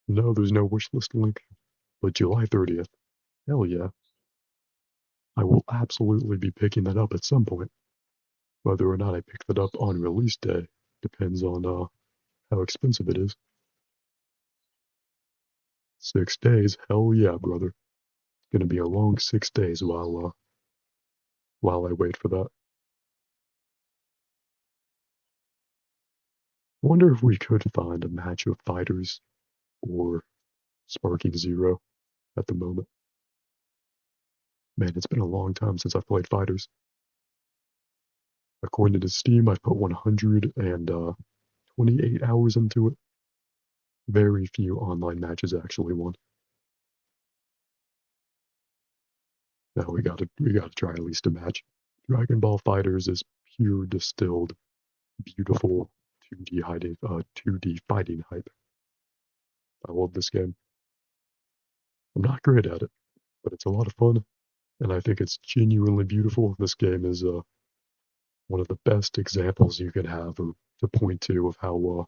No, there's no wish list link, but July 30th. Hell yeah. I will absolutely be picking that up at some point. Whether or not I pick that up on release day depends on how expensive it is. 6 days, hell yeah, brother. It's gonna be a long 6 days while I wait for that. Wonder if we could find a match of Fighters or Sparking Zero at the moment. Man, it's been a long time since I've played Fighters. According to Steam, I've put 128 hours into it. Very few online matches actually won. Now we gotta try at least a match. Dragon Ball Fighters is pure distilled, beautiful 2D fighting hype. I love this game. I'm not great at it, but it's a lot of fun, and I think it's genuinely beautiful. This game is one of the best examples you can have or to point to of how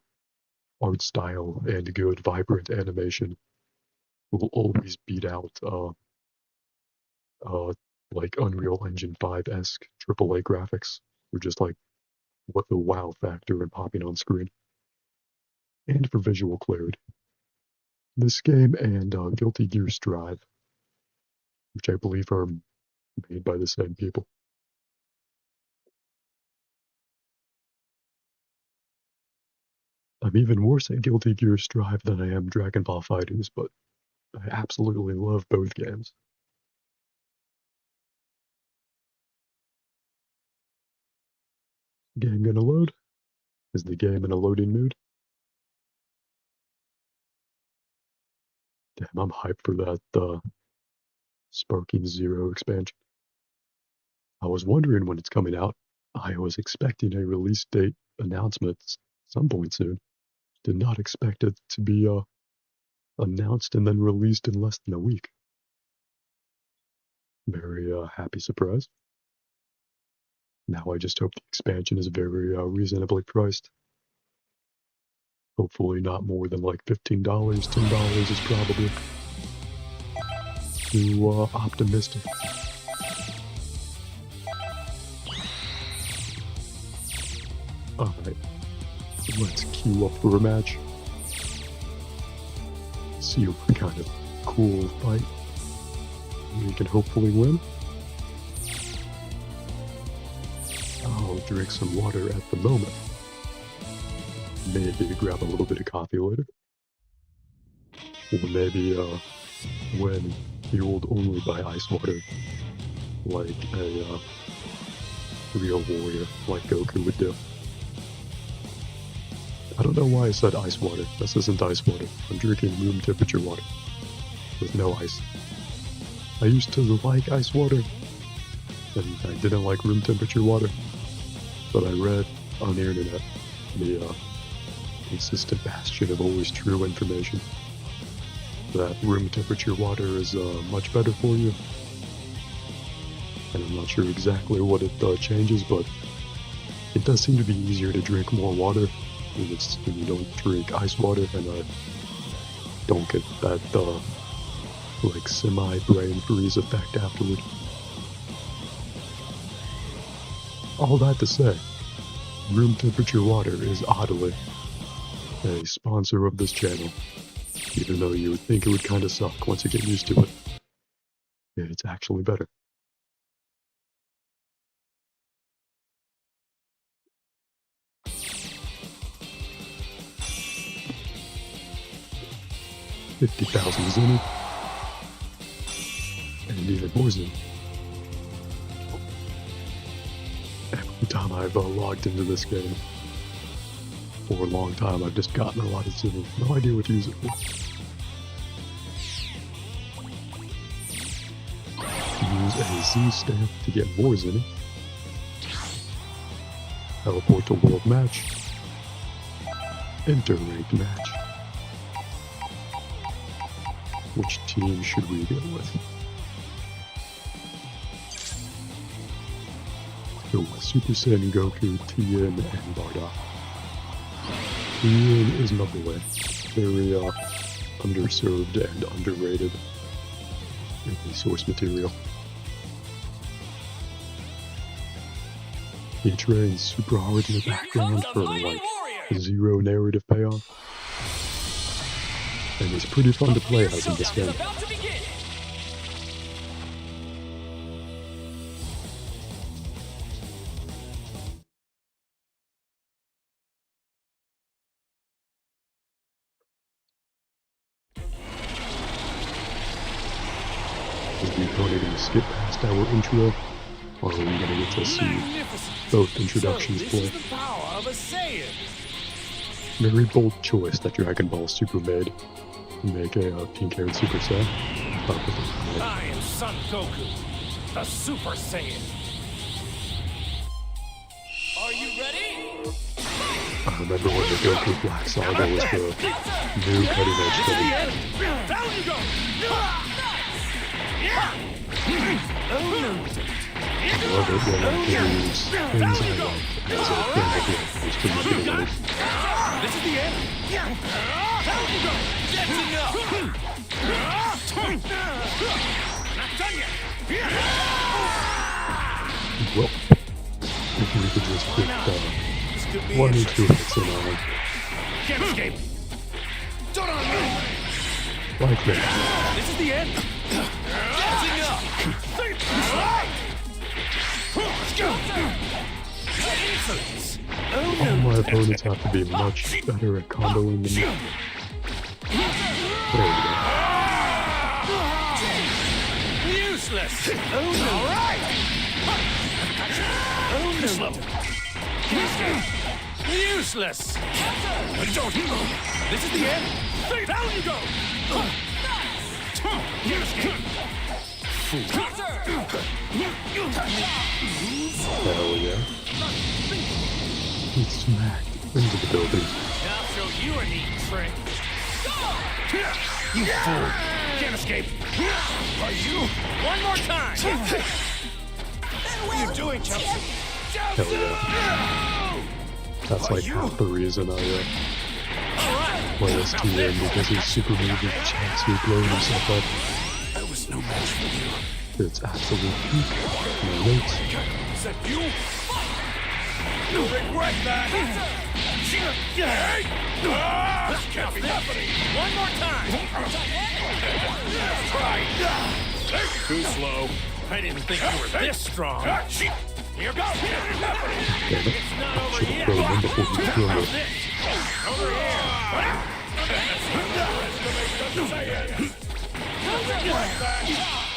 art style and good, vibrant animation will always beat out like Unreal Engine 5-esque AAA graphics, or just like what the wow factor in popping on screen, and for visual clarity. This game and Guilty Gear Strive, which I believe are made by the same people. I'm even worse at Guilty Gear Strive than I am Dragon Ball Fighters, but I absolutely love both games. Game gonna load? Is the game in a loading mood? Damn, I'm hyped for that Sparking Zero expansion. I was wondering when it's coming out. I was expecting a release date announcement some point soon. Did not expect it to be announced and then released in less than a week. Very happy surprise. Now I just hope the expansion is very reasonably priced. Hopefully not more than like $15, $10 is probably too optimistic. Alright, let's queue up for a match. See what kind of cool fight we can hopefully win. I'll drink some water at the moment. Maybe grab a little bit of coffee later. Or maybe when fueled only by ice water, like a real warrior like Goku would do. I don't know why I said ice water. This isn't ice water. I'm drinking room temperature water with no ice. I used to like ice water, and I didn't like room temperature water, but I read on the internet the consistent bastion of always true information that room temperature water is much better for you. And I'm not sure exactly what it changes, but it does seem to be easier to drink more water when you don't drink ice water, and I don't get that like semi-brain freeze effect afterward. All that to say, room temperature water is oddly a sponsor of this channel, even though you would think it would kind of suck once you get used to it. It's actually better. $50,000 Zenny, and even more Zenny. Every time I've logged into this game, for a long time, I've just gotten a lot of Zenny. No idea what to use it for. Use a Z stamp to get more Zenny. Teleport to world match. Enter ranked match. Which team should we go with? Go with Super Saiyan Goku, Tien, and Bardock. Tien is number one. Very underserved and underrated in the source material. He trains super hard in the background for like zero narrative payoff. And it's pretty fun to play as in this game. Is the opponent going to skip past our intro, or are we going to get to see both introductions play? Very bold choice that Dragon Ball Super made. Make a pink-haired Super Saiyan.
I am Son Goku, the Super Saiyan. Are you ready?
I remember when the Goku Black Saga was the new cutting-edge thing.
Down you go!
I love it when I can use things I like as a game of life to manipulate.
This is the end. Down you go! That's enough! Not done yet!
Well, if we could just put one or two hits in on him.
Can't escape! Don't on me!
Like that.
This is the end! That's enough! Let's go! Insolence!
All my opponents have to be much better at comboing than me. There we go.
Useless! All right! Oh, no. Useless! Don't! This is the end! Down you go!
Hell yeah. He smacked into the building.
Now show you a neat trick. You fool! Can't escape! Are you? One more time! What are you doing, Chelsea?
Hell yeah. That's like half the reason I play this TN, because his super move is chance to blowing himself up.
I was no match for you.
It's absolute peak. No notes.
Is that you? You'll regret that! This can't be happening! One more time! That's right!
Too slow.
I didn't think you were this strong! Here goes!
Damn it.
It's not over
Should
yet!
have thrown him before he threw it.
Over here!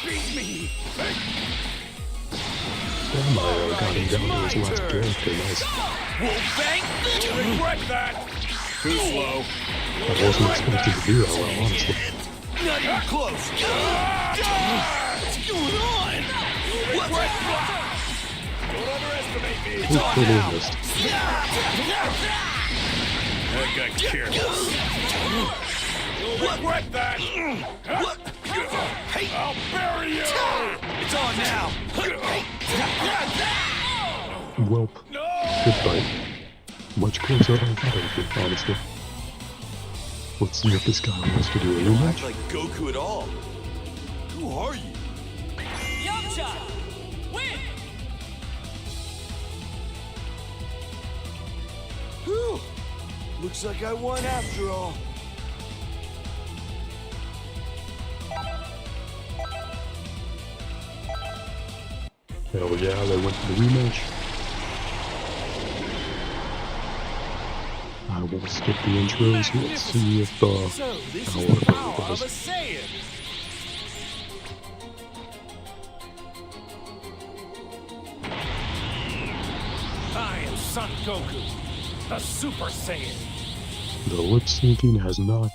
Beat me!
Damn, Mario got him down to his last character. Nice.
Wolfbang! You'll regret that!
Too slow.
I wasn't expecting to do that well, honestly.
Not even close! What's going on? You'll regret that! Don't underestimate me!
Who's totally missed?
That got careless.
You'll regret that! I'll bury you! It's on now!
Welp. Good fight. Much closer than I thought it would be, honestly. Let's see if this guy wants to do a rematch.
Like Goku at all. Who are you? Yamcha! Win! Whew! Looks like I won after all.
Hell yeah, they went for the rematch. I will skip the intros. Let's see if
So, this
how
is
our
the power
vote
of a
goes.
Saiyan. I am Son Goku, the Super Saiyan.
The lip syncing has not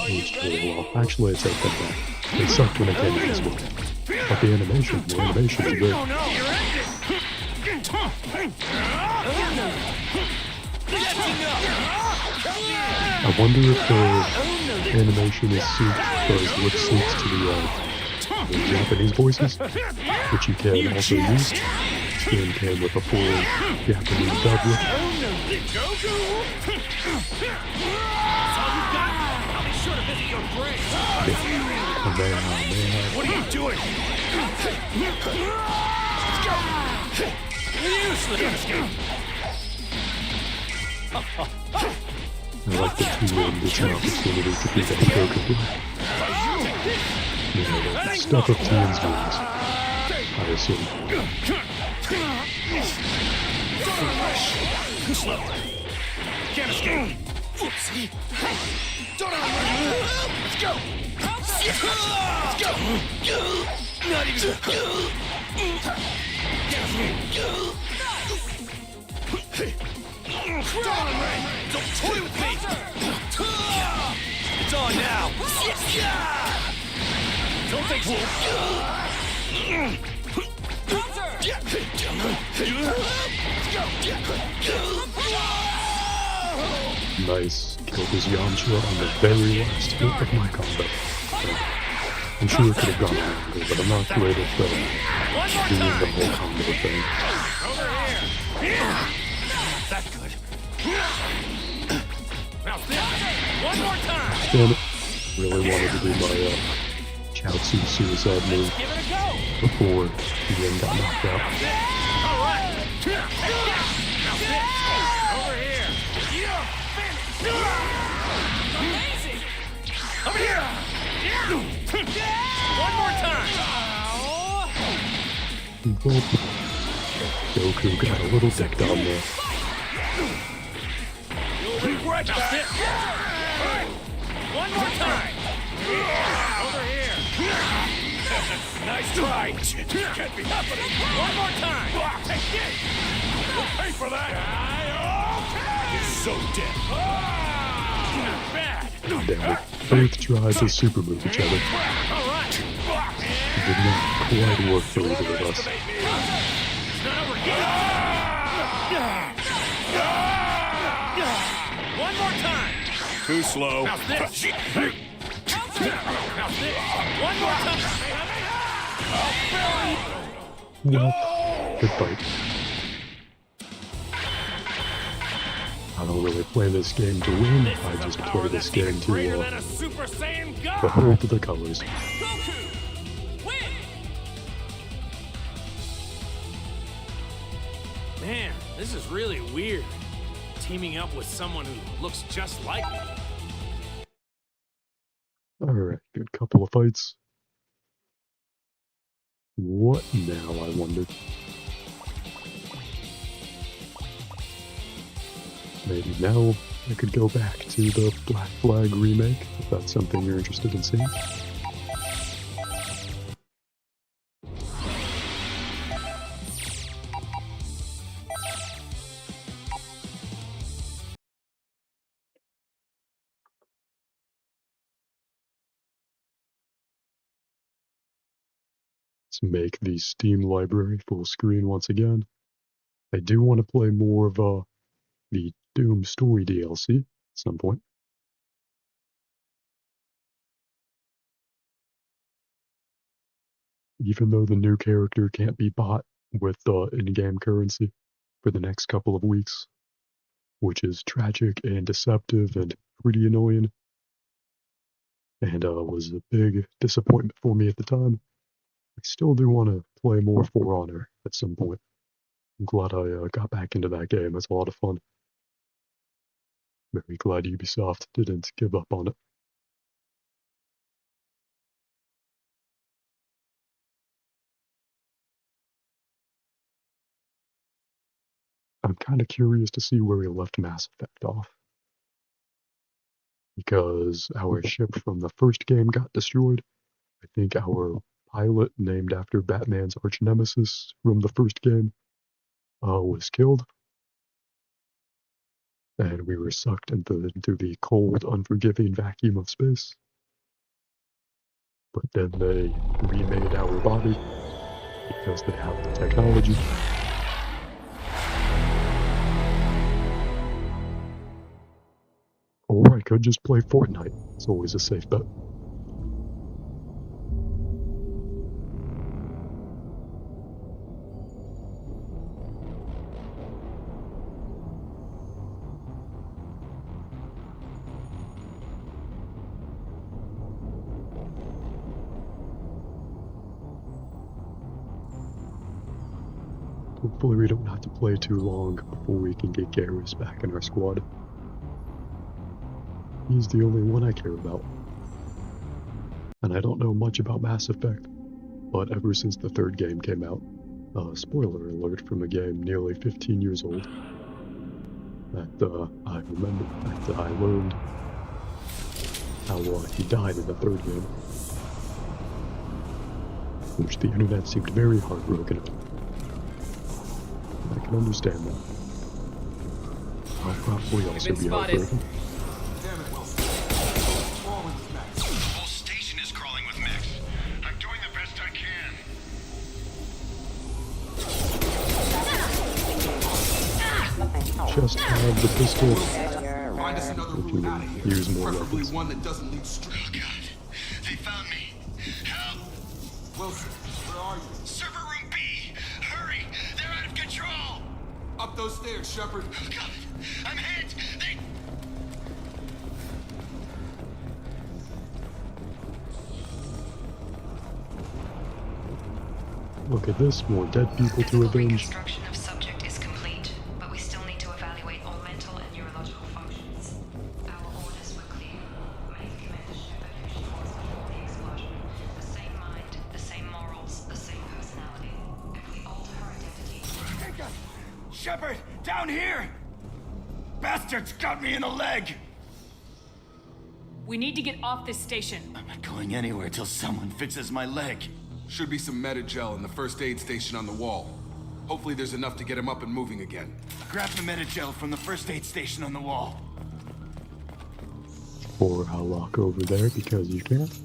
aged very well. Actually, it's like that. It sucked when it came to this one. But the animation is good.
Oh no, you're ended!
I wonder if the animation is synced or is lip synced to the Japanese voices, which you can also use. And came with a full Japanese dub.
Goku! I'll be sure to visit your grave.
Oh man.
What are you doing? Useless!
I like the two gets an opportunity to be that Goku. Yeah, the stuff of Tien's games, I assume.
Too slow. Can't escape. Oopsie. Let's go. Let's go. Not even. Don't toy with me. It's on now. Don't think so.
Nice. Killed his Yamcha on the very last hit of my combo. I'm sure it could have gone longer, but I'm not great at doing the whole combo thing.
Over here. That's good. Now this. One more time.
Damn it. Really wanted to do my Chaozu suicide move
Give it a go.
before he then got knocked out.
All right. Now this. Over here. You're finished. Amazing. Over here. One more time.
Well, Goku got a little dick down there.
You'll regret that. One more time. Over here. Nice try. Can't be happening. One more time. You'll pay for that. You're so dead. Not bad.
Damn it. Both tried to super move each other.
All right.
It did not quite work for either of us.
It's not over yet. One more time.
Too slow.
Now this. Now this. One more time.
Well, good fight. I don't really play this game to win, I just play this game
Greater
to
than a Super Saiyan God.
behold the colors.
Goku, win. Man, this is really weird. Teaming up with someone who looks just like me.
Alright, good couple of fights. What now, I wonder? Maybe now I could go back to the Black Flag remake, if that's something you're interested in seeing. Let's make the Steam library full screen once again. I do want to play more of the Doom Story DLC at some point. Even though the new character can't be bought with in-game currency for the next couple of weeks, which is tragic and deceptive and pretty annoying, and was a big disappointment for me at the time. I still do want to play more For Honor at some point. I'm glad I got back into that game. It's a lot of fun. Very glad Ubisoft didn't give up on it. I'm kind of curious to see where we left Mass Effect off. Because our ship from the first game got destroyed. I think our pilot, named after Batman's arch nemesis from the first game, was killed. And we were sucked into the cold, unforgiving vacuum of space. But then they remade our body because they have the technology. Or I could just play Fortnite. It's always a safe bet. Hopefully we don't have to play too long before we can get Garrus back in our squad. He's the only one I care about. And I don't know much about Mass Effect, but ever since the third game came out, spoiler alert from a game nearly 15 years old, that I learned how he died in the third game, which the internet seemed very heartbroken about. I can understand that. I'll probably also be heartbroken.
Damn it, Wilson. What's wrong with this Max?
The whole station is crawling with mechs. I'm doing the best I can.
Just have the pistol.
Find us another route out of here.
Use more
Preferably
weapons.
one that doesn't lead straight.
Oh God, they found me. Help!
Wilson, where are you?
Server room B. Hurry! They're out of control.
Up those stairs, Shepard.
Oh God, I'm hit. They.
Look at this, more dead people to
Physical
avenge.
reconstruction of subject is complete, but we still need to evaluate all mental and neurological functions. Our orders were clear. Main Commander Shepard, who she was before the explosion. The same mind, the same morals, the same personality. If we alter her identity...
Shepard, down here! Bastards got me in the leg!
We need to get off this station.
I'm not going anywhere till someone fixes my leg.
Should be some Medi-gel in the first aid station on the wall. Hopefully there's enough to get him up and moving again.
Grab the Medi-gel from the first aid station on the wall.
Or I'll walk over there because you can't.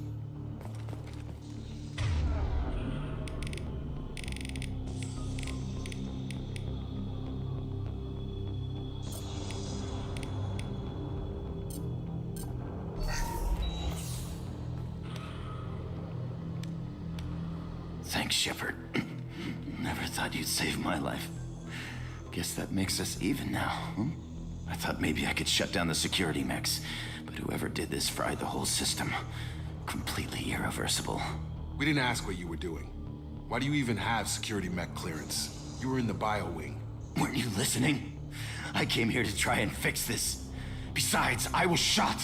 Thanks, Shepard. Never thought you'd save my life. Guess that makes us even now, huh? I thought maybe I could shut down the security mechs, but whoever did this fried the whole system. Completely irreversible.
We didn't ask what you were doing. Why do you even have security mech clearance? You were in the bio wing.
Weren't you listening? I came here to try and fix this. Besides, I was shot.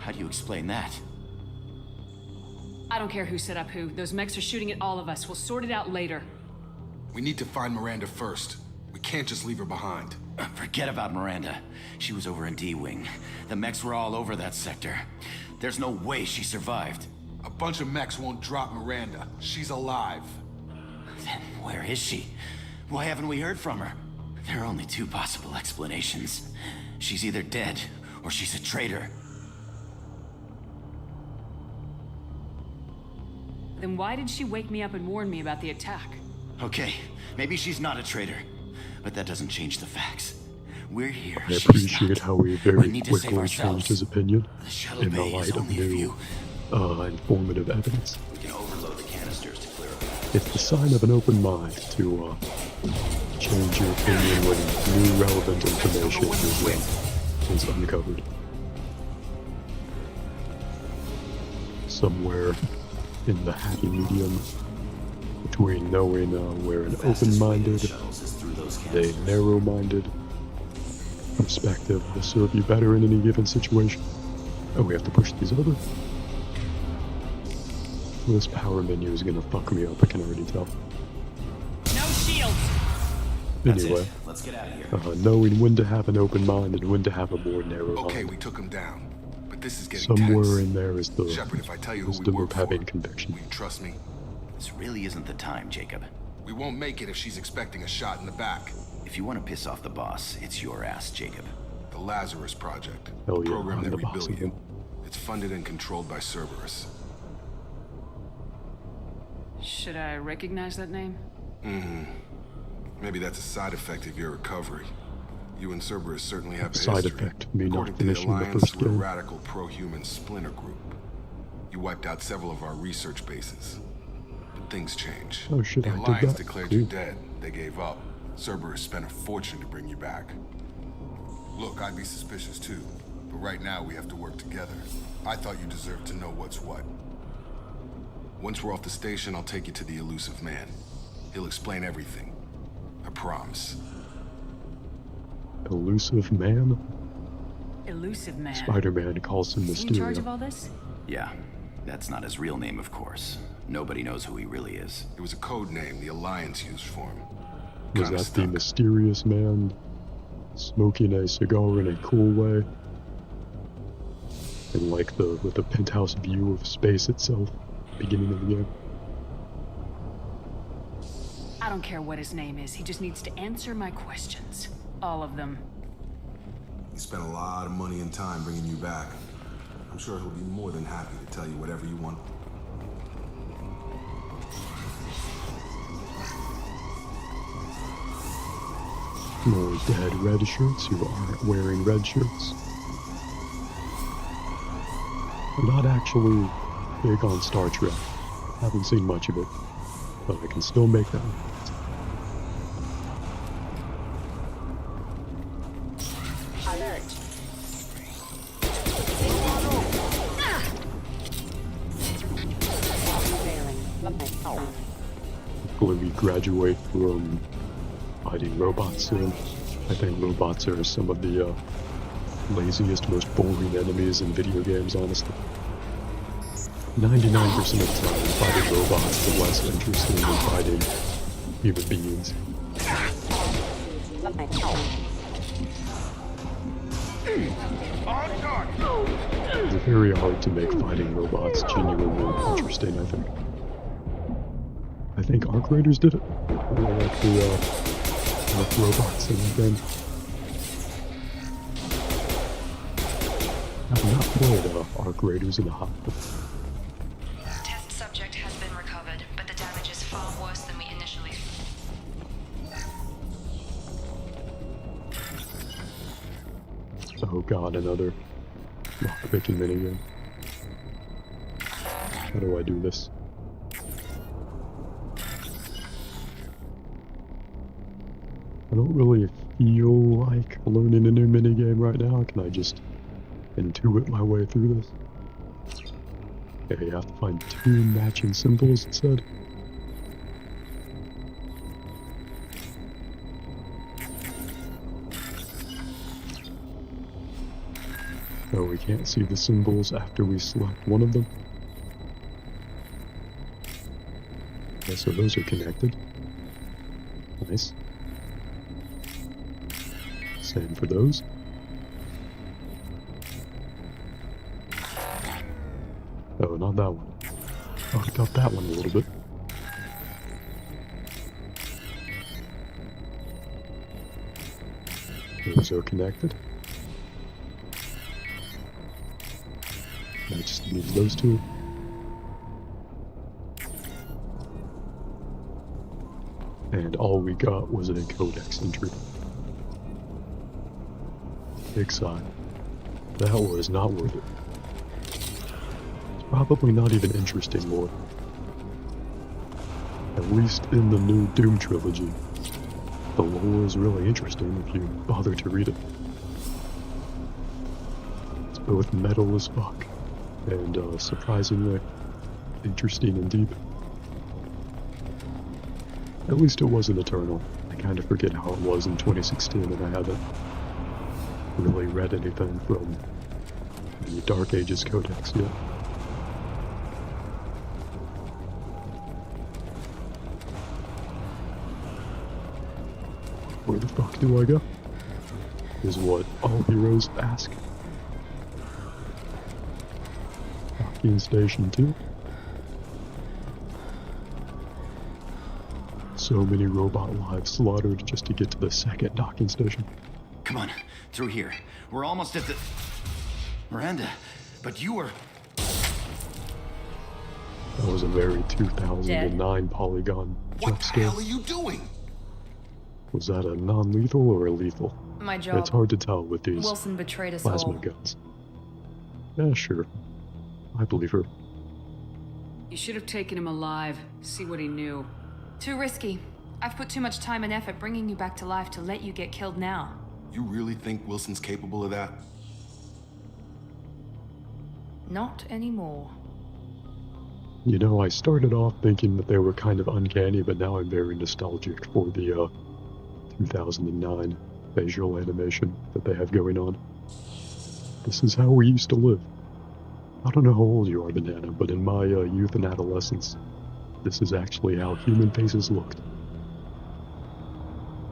How do you explain that?
I don't care who set up who. Those mechs are shooting at all of us. We'll sort it out later.
We need to find Miranda first. We can't just leave her behind.
Forget about Miranda. She was over in D-Wing. The mechs were all over that sector. There's no way she survived.
A bunch of mechs won't drop Miranda. She's alive.
Then where is she? Why haven't we heard from her? There are only two possible explanations. She's either dead, or she's a traitor.
Then why did she wake me up and warn me about the attack?
Okay, maybe she's not a traitor, but that doesn't change the facts. We're here.
I
she's
appreciate
not.
how he
We
very
need to save
quickly
ourselves.
changed his opinion
The shuttle
in the
bay is
light of
only a
new,
few.
informative evidence.
We can overload the canisters to clear up.
It's the sign of an open mind to change your opinion when new relevant information is uncovered. Somewhere in the happy medium between knowing we're an open-minded and a narrow-minded perspective will serve you better in any given situation. Oh, we have to push these over? This power menu is gonna fuck me up, I can already tell.
No shields!
Anyway,
Let's get out of here.
knowing when to have an open mind and when to have a more narrow
Okay,
mind.
we took him down. But this is getting
Somewhere
tense.
in there is the
Shepard, if I tell you who we
wisdom
work
of having
for,
conviction.
will you trust me?
This really isn't the time, Jacob.
We won't make it if she's expecting a shot in the back.
If you want to piss off the boss, it's your ass, Jacob.
The Lazarus Project.
Hell
the
yeah,
program
I'm
that
the boss
rebuilt
of
you.
them.
It's funded and controlled by Cerberus.
Should I recognize that name?
Maybe that's a side effect of your recovery. You and Cerberus certainly have a
Side
history.
effect, me not
According to the
finishing the
Alliance,
first
we're a
game.
radical pro-human splinter group. You wiped out several of our research bases. But things change.
Oh shit,
the
I did
Alliance
that?
declared
Cool.
you dead. They gave up. Cerberus spent a fortune to bring you back. Look, I'd be suspicious too. But right now we have to work together. I thought you deserved to know what's what. Once we're off the station, I'll take you to the elusive man. He'll explain everything. I promise.
Elusive man?
Elusive man.
Spider-Man calls him
Is he in charge of
Mysterio.
all this?
Yeah, that's not his real name, of course. Nobody knows who he really is.
It was a code name the Alliance used for him.
Was
Kinda
that
stuck.
the mysterious man smoking a cigar in a cool way? And like with the penthouse view of space itself, beginning of the game.
I don't care what his name is. He just needs to answer my questions. All of them.
He spent a lot of money and time bringing you back. I'm sure he'll be more than happy to tell you whatever you want.
More dead red shirts who aren't wearing red shirts. I'm not actually big on Star Trek. Haven't seen much of it, but I can still make that. Hopefully we graduate from fighting robots soon. I think robots are some of the laziest, most boring enemies in video games, honestly. 99% of the time, fighting robots is less interesting than fighting human beings. It's very hard to make fighting robots genuinely interesting, I think. I think Arc Raiders did it. I like the Arc robots in that game. I've not played Arc Raiders in a hot minute.
Test subject has been recovered, but the damage is far worse than we initially.
Oh god, another lockpicking minigame. How do I do this? I don't really feel like learning a new minigame right now. Can I just intuit my way through this? Okay, you have to find 2 matching symbols, it said. Oh, we can't see the symbols after we select one of them. Okay, so those are connected. Nice. Same for those. Oh, not that one. Fucked up that one a little bit. Those are connected. That just leaves those two. And all we got was a codex entry. Big sigh. That was not worth it. It's probably not even interesting lore. At least in the new Doom trilogy. The lore is really interesting if you bother to read it. It's both metal as fuck and surprisingly interesting and deep. At least it wasn't eternal. I kind of forget how it was in 2016 and I haven't really read anything from the Dark Ages Codex yet. Where the fuck do I go? Is what all heroes ask. Docking Station 2. So many robot lives slaughtered just to get to the second docking station.
Come on, through here. We're almost at the... Miranda, but you were...
That was a very 2009 polygon
What
jump
the
scare.
hell are you doing?
Was that a non-lethal or a lethal?
My job.
It's hard to tell with these
Wilson betrayed us
plasma
all.
guns. Yeah, sure. I believe her.
You should have taken him alive. See what he knew.
Too risky. I've put too much time and effort bringing you back to life to let you get killed now.
You really think Wilson's capable of that?
Not anymore.
You know, I started off thinking that they were kind of uncanny, but now I'm very nostalgic for the 2009 facial animation that they have going on. This is how we used to live. I don't know how old you are, Banana, but in my youth and adolescence, this is actually how human faces looked.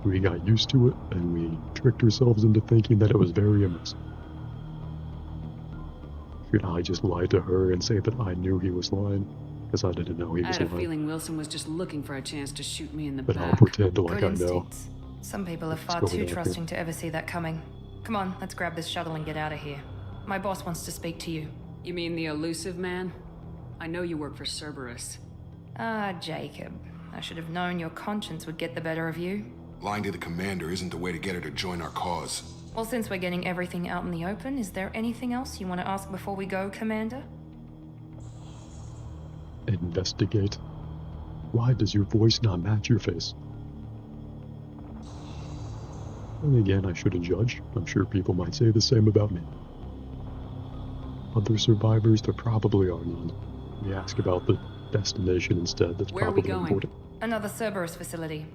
We got used to it, and we tricked ourselves into thinking that it was very immersive. Should I just lie to her and say that I knew he was lying? Because I didn't know he
I
was
had a
lying.
feeling Wilson was just looking for a chance to shoot me in the
But I'll
back.
pretend like
Good
I know.
instincts. Some people are far
Let's go
too
back here.
trusting to ever see that coming. Come on, let's grab this shuttle and get out of here. My boss wants to speak to you.
You mean the elusive man? I know you work for Cerberus.
Ah, Jacob. I should have known your conscience would get the better of you.
Lying to the commander isn't the way to get her to join our cause.
Well, since we're getting everything out in the open, is there anything else you want to ask before we go, Commander?
Investigate. Why does your voice not match your face? And again, I shouldn't judge. I'm sure people might say the same about me. Other survivors, there probably are none. We ask about the destination instead. That's
Where are we
probably
going?
important.
Another Cerberus facility.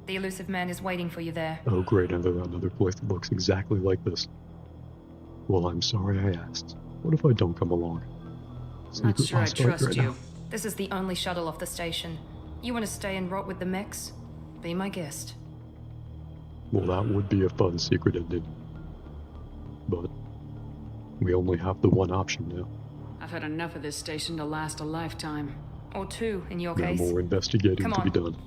The elusive man is waiting for you there.
Oh great, another place that looks exactly like this. Well, I'm sorry I asked. What if I don't come along?
Not
Secret
sure I
boss fight
trust
right
you.
now.
This is the only shuttle off the station. You want to stay and rot with the mechs? Be my guest.
Well, that would be a fun secret ending. But we only have the one option now.
I've had enough of this station to last a lifetime.
Or two, in your
No
case.
more investigating
Come
to be
on.
done.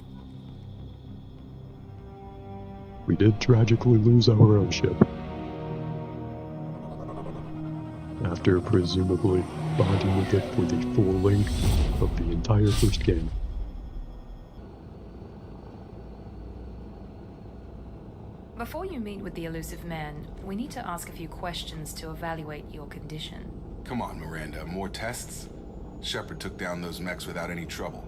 We did tragically lose our own ship. After presumably bonding with it for the full length of the entire first game.
Before you meet with the elusive man, we need to ask a few questions to evaluate your condition.
Come on, Miranda, more tests? Shepard took down those mechs without any trouble.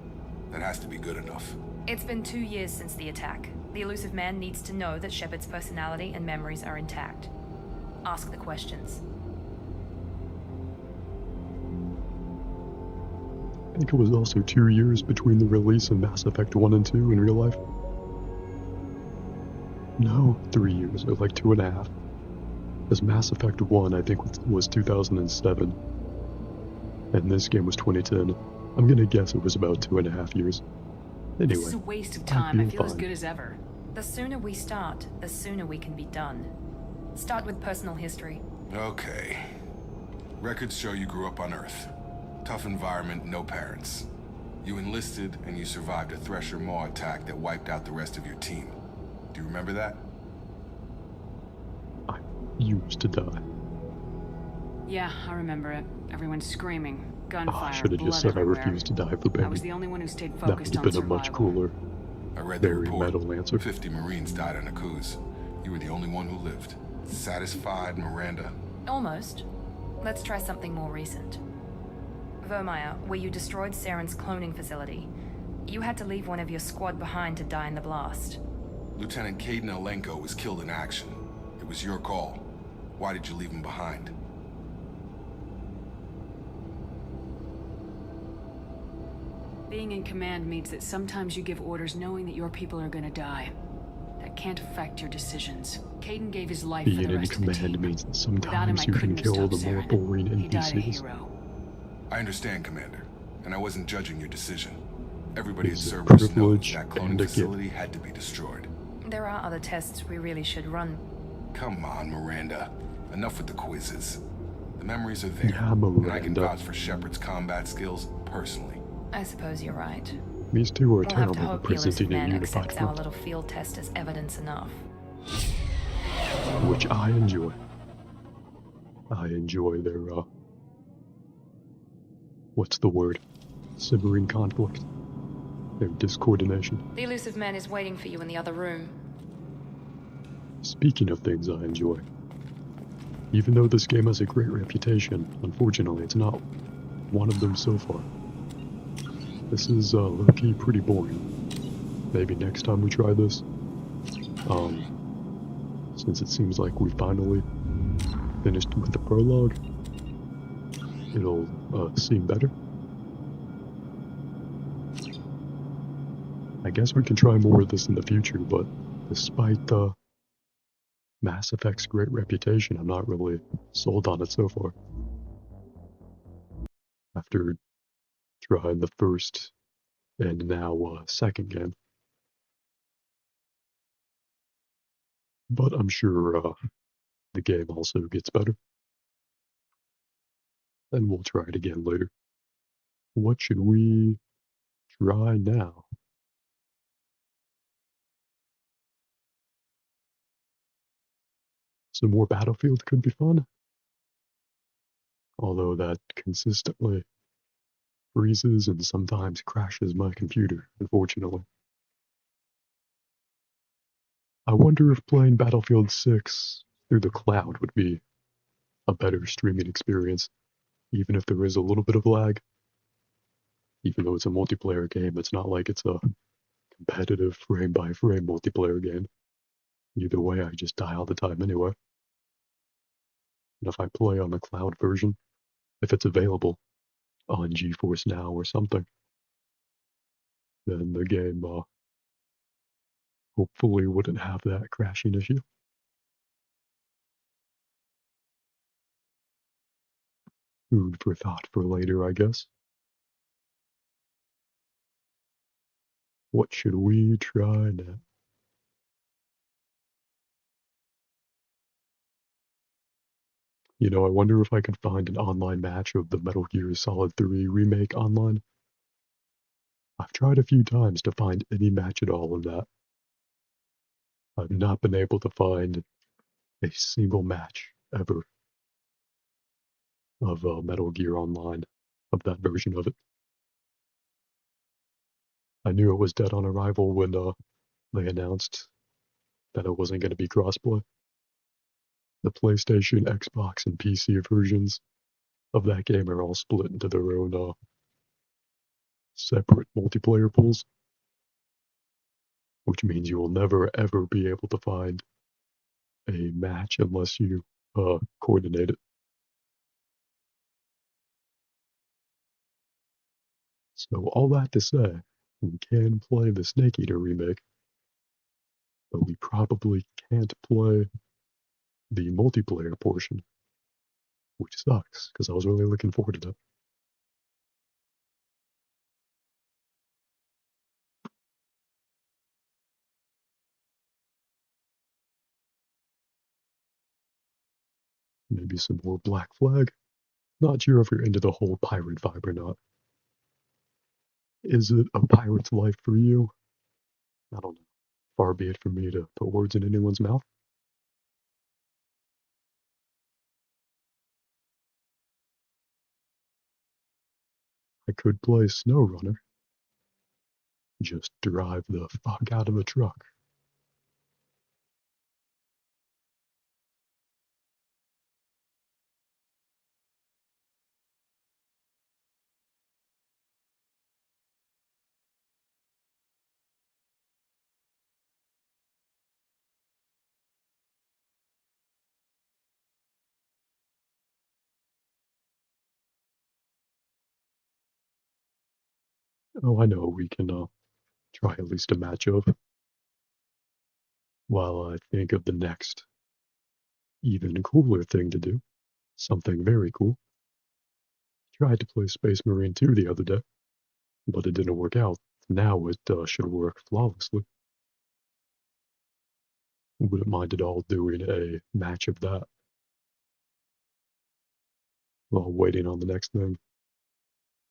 That has to be good enough.
It's been 2 years since the attack. The elusive man needs to know that Shepard's personality and memories are intact. Ask the questions.
I think it was also 2 years between the release of Mass Effect 1 and 2 in real life. No, 3 years, or like 2.5. Because Mass Effect 1, I think, was 2007, and this game was 2010. I'm gonna guess it was about 2.5 years.
This
Anyway,
is a waste of
I
time. I
feel
feel as
fine.
good as ever.
The sooner we start, the sooner we can be done. Start with personal history.
Okay. Records show you grew up on Earth. Tough environment, no parents. You enlisted and you survived a Thresher Maw attack that wiped out the rest of your team. Do you remember that?
I used to die.
Yeah, I remember it. Everyone screaming,
I
gunfire,
should have
blood
just said I
everywhere.
refused to die for
I was
Benny.
the only one who stayed
That
focused
would
on
have been a much
survival.
cooler,
I read the
very
report.
metal answer.
50 Marines died on Akuz. You were the only one who lived. Satisfied, Miranda?
Almost. Let's try something more recent. Vermeer, where you destroyed Saren's cloning facility. You had to leave one of your squad behind to die in the blast.
Lieutenant Caden Alenko was killed in action. It was your call. Why did you leave him behind?
Being in command means that sometimes you give orders knowing that your people are gonna die. That can't affect your decisions. Caden gave his life for
Being
the
in
rest of the
command
team.
means that
Without him,
sometimes
I
you can
couldn't have
kill
stopped
the more
Saren.
boring
He died a
NPCs.
hero.
I understand, Commander. And I wasn't judging your decision. Everybody at
It's a
Cerberus knows
privilege
that
and
cloning
a gift.
facility had to be destroyed.
There are other tests we really should run.
Come on, Miranda. Enough with the quizzes. The memories are there.
Yeah,
And I can
Miranda.
vouch for Shepard's combat skills personally.
I suppose you're right.
These two are
We'll have to
terrible at
hope the elusive
presenting a
man
unified
accepts our
front,
little field test as evidence enough.
which I enjoy. I enjoy their, what's the word? Simmering conflict. Their discoordination.
The elusive man is waiting for you in the other room.
Speaking of things I enjoy, even though this game has a great reputation, unfortunately it's not one of them so far. This is low-key pretty boring. Maybe next time we try this, since it seems like we finally finished with the prologue, it'll seem better. I guess we can try more of this in the future, but despite Mass Effect's great reputation, I'm not really sold on it so far. After trying the first and now second game. But I'm sure the game also gets better. And we'll try it again later. What should we try now? Some more Battlefield could be fun. Although that consistently freezes and sometimes crashes my computer, unfortunately. I wonder if playing Battlefield 6 through the cloud would be a better streaming experience, even if there is a little bit of lag. Even though it's a multiplayer game, it's not like it's a competitive frame-by-frame multiplayer game. Either way, I just die all the time anyway. And if I play on the cloud version, if it's available on GeForce Now or something, then the game hopefully wouldn't have that crashing issue. Food for thought for later, I guess. What should we try now? You know, I wonder if I can find an online match of the Metal Gear Solid 3 remake online. I've tried a few times to find any match at all of that. I've not been able to find a single match ever of Metal Gear Online, of that version of it. I knew it was dead on arrival when they announced that it wasn't going to be crossplay. The PlayStation, Xbox, and PC versions of that game are all split into their own separate multiplayer pools, which means you will never ever be able to find a match unless you coordinate it. So all that to say, we can play the Snake Eater remake, but we probably can't play the multiplayer portion, which sucks, because I was really looking forward to that. Maybe some more Black Flag. Not sure if you're into the whole pirate vibe or not. Is it a pirate's life for you? I don't know. Far be it from me to put words in anyone's mouth. I could play SnowRunner. Just drive the fuck out of a truck. Oh, I know, we can try at least a match of. While I think of the next, even cooler thing to do. Something very cool. Tried to play Space Marine 2 the other day, but it didn't work out. Now it should work flawlessly. Wouldn't mind at all doing a match of that while waiting on the next thing.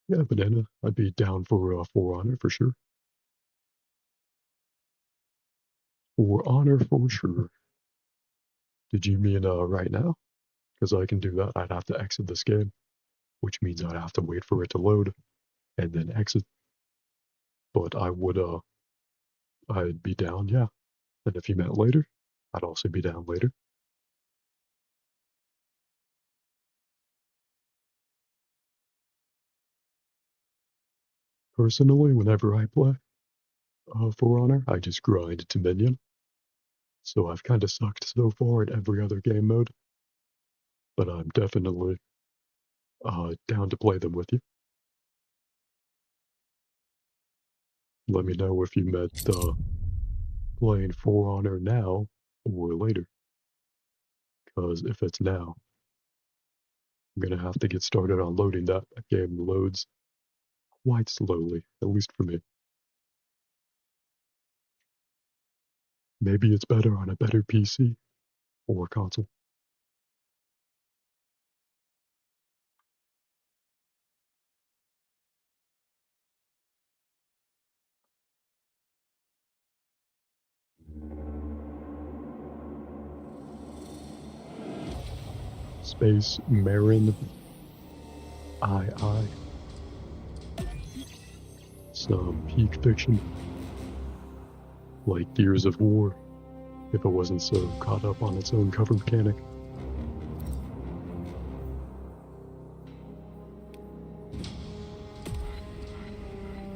Yeah, Banana, I'd be down for For Honor for sure. For Honor for sure. Did you mean right now? Because I can do that. I'd have to exit this game, which means I'd have to wait for it to load and then exit. But I'd be down, yeah. And if you meant later, I'd also be down later. Personally, whenever I play For Honor, I just grind to minion. So I've kind of sucked so far at every other game mode. But I'm definitely down to play them with you. Let me know if you meant playing For Honor now or later. Because if it's now, I'm going to have to get started on loading that. That game loads quite slowly, at least for me. Maybe it's better on a better PC or console. Space Marine II. Some peak fiction. Like Gears of War, if it wasn't so caught up on its own cover mechanic.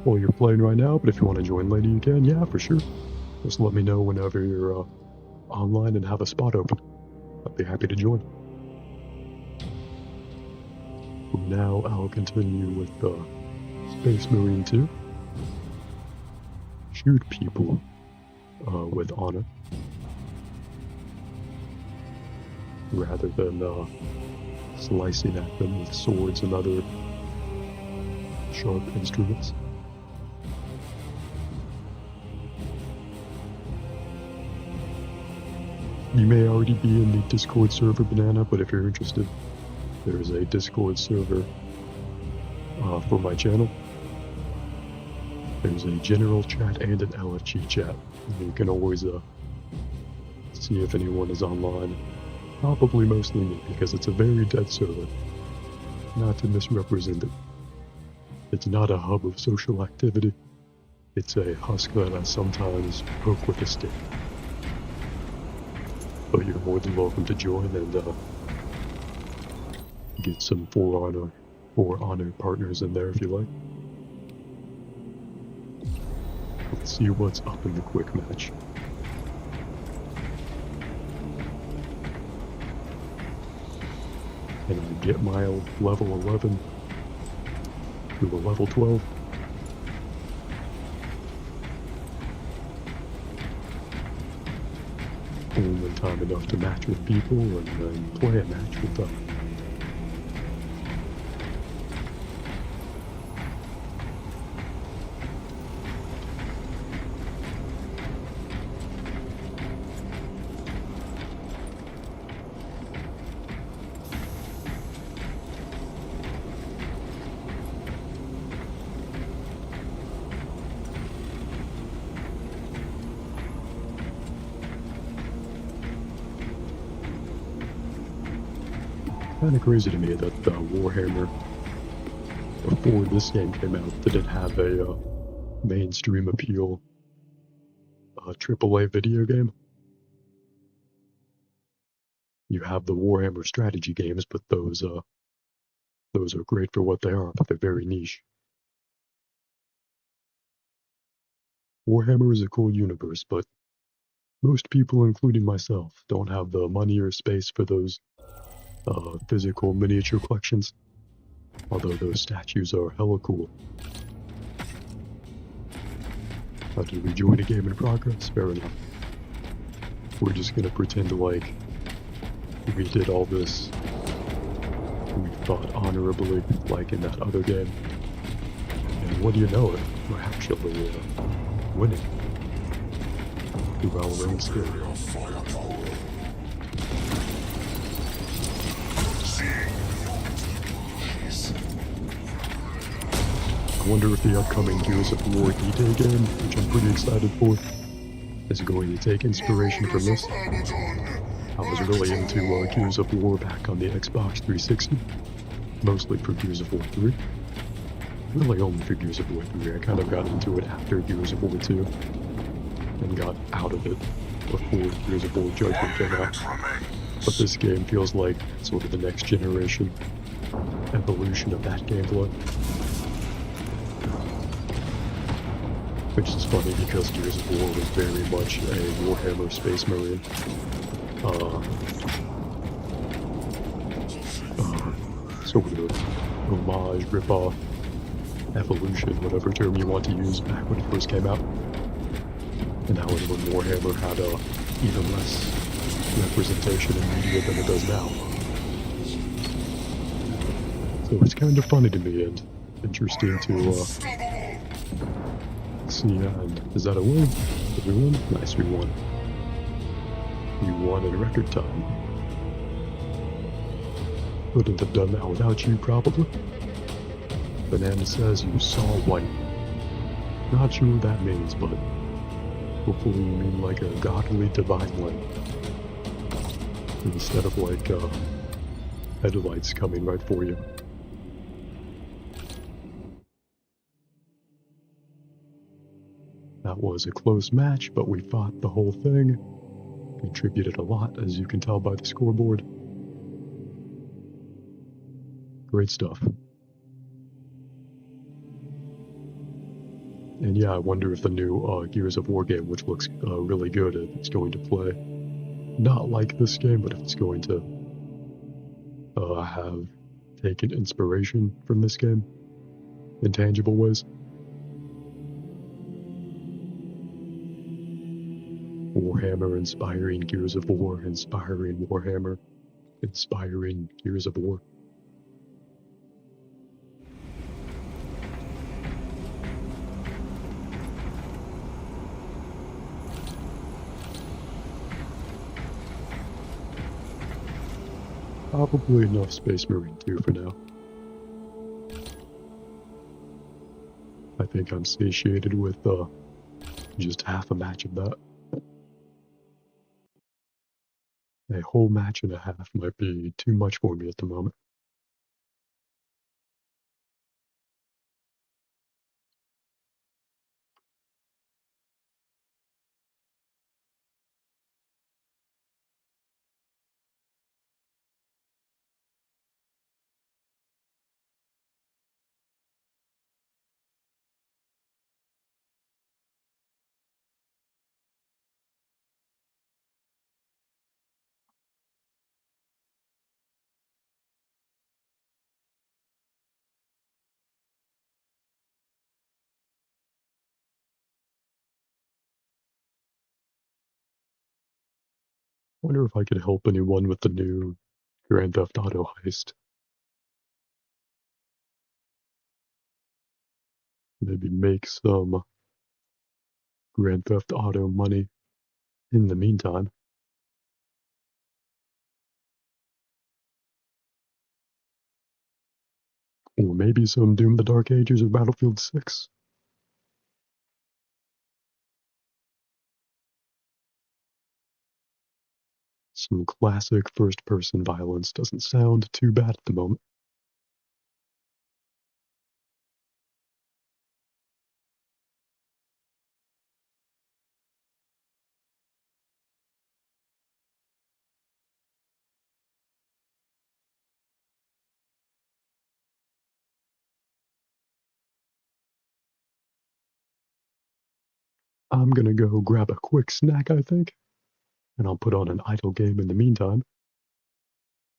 Well, you're playing right now, but if you want to join later, you can. Yeah, for sure. Just let me know whenever you're online and have a spot open. I'd be happy to join. Now I'll continue with Space Marine 2. Shoot people with honor, rather than slicing at them with swords and other sharp instruments. You may already be in the Discord server, Banana, but if you're interested, there's a Discord server for my channel. There's a general chat and an LFG chat. You can always see if anyone is online. Probably mostly me, because it's a very dead server. Not to misrepresent it. It's not a hub of social activity. It's a husk that I sometimes poke with a stick. But you're more than welcome to join and get some For Honor partners in there if you like. Let's see what's up in the quick match. And I get my level 11 to a level 12. only time enough to match with people and then play a match with them. Kind of crazy to me that Warhammer, before this game came out, didn't have a mainstream appeal AAA video game. You have the Warhammer strategy games, but those are great for what they are, but they're very niche. Warhammer is a cool universe, but most people, including myself, don't have the money or space for those physical miniature collections. Although those statues are hella cool. Did we join a game in progress? Fair enough. We're just gonna pretend like we did all this. We fought honorably, like in that other game. And what do you know it? We're actually winning. Through our own skill. I wonder if the upcoming Gears of War D-Day game, which I'm pretty excited for, is going to take inspiration from this. I was really into Gears of War back on the Xbox 360, mostly for Gears of War 3. Really only for Gears of War 3, I kind of got into it after Gears of War 2, and got out of it before Gears of War Judgment came out. But this game feels like sort of the next generation evolution of that gameplay. Which is funny because Gears of War was very much a Warhammer Space Marine. Sort of homage, ripoff, evolution, whatever term you want to use back when it first came out. And however, Warhammer had even less representation in media than it does now. So it's kind of funny to me and interesting to see, and is that a win? Did we win? Nice, we won. We won in record time. Couldn't have done that without you, probably. Banana says you saw white. Not sure what that means, but hopefully you mean like a godly divine light. Instead of like headlights coming right for you. That was a close match, but we fought the whole thing. Contributed a lot, as you can tell by the scoreboard. Great stuff. And yeah, I wonder if the new Gears of War game, which looks really good, if it's going to play not like this game, but if it's going to have taken inspiration from this game in tangible ways. Warhammer inspiring Gears of War, inspiring Warhammer, inspiring Gears of War. Probably enough Space Marine 2 for now. I think I'm satiated with just half a match of that. A whole match and a half might be too much for me at the moment. Wonder if I could help anyone with the new Grand Theft Auto heist. Maybe make some Grand Theft Auto money in the meantime. Or maybe some Doom the Dark Ages or Battlefield 6. Some classic first-person violence doesn't sound too bad at the moment. I'm gonna go grab a quick snack, I think, and I'll put on an idle game in the meantime.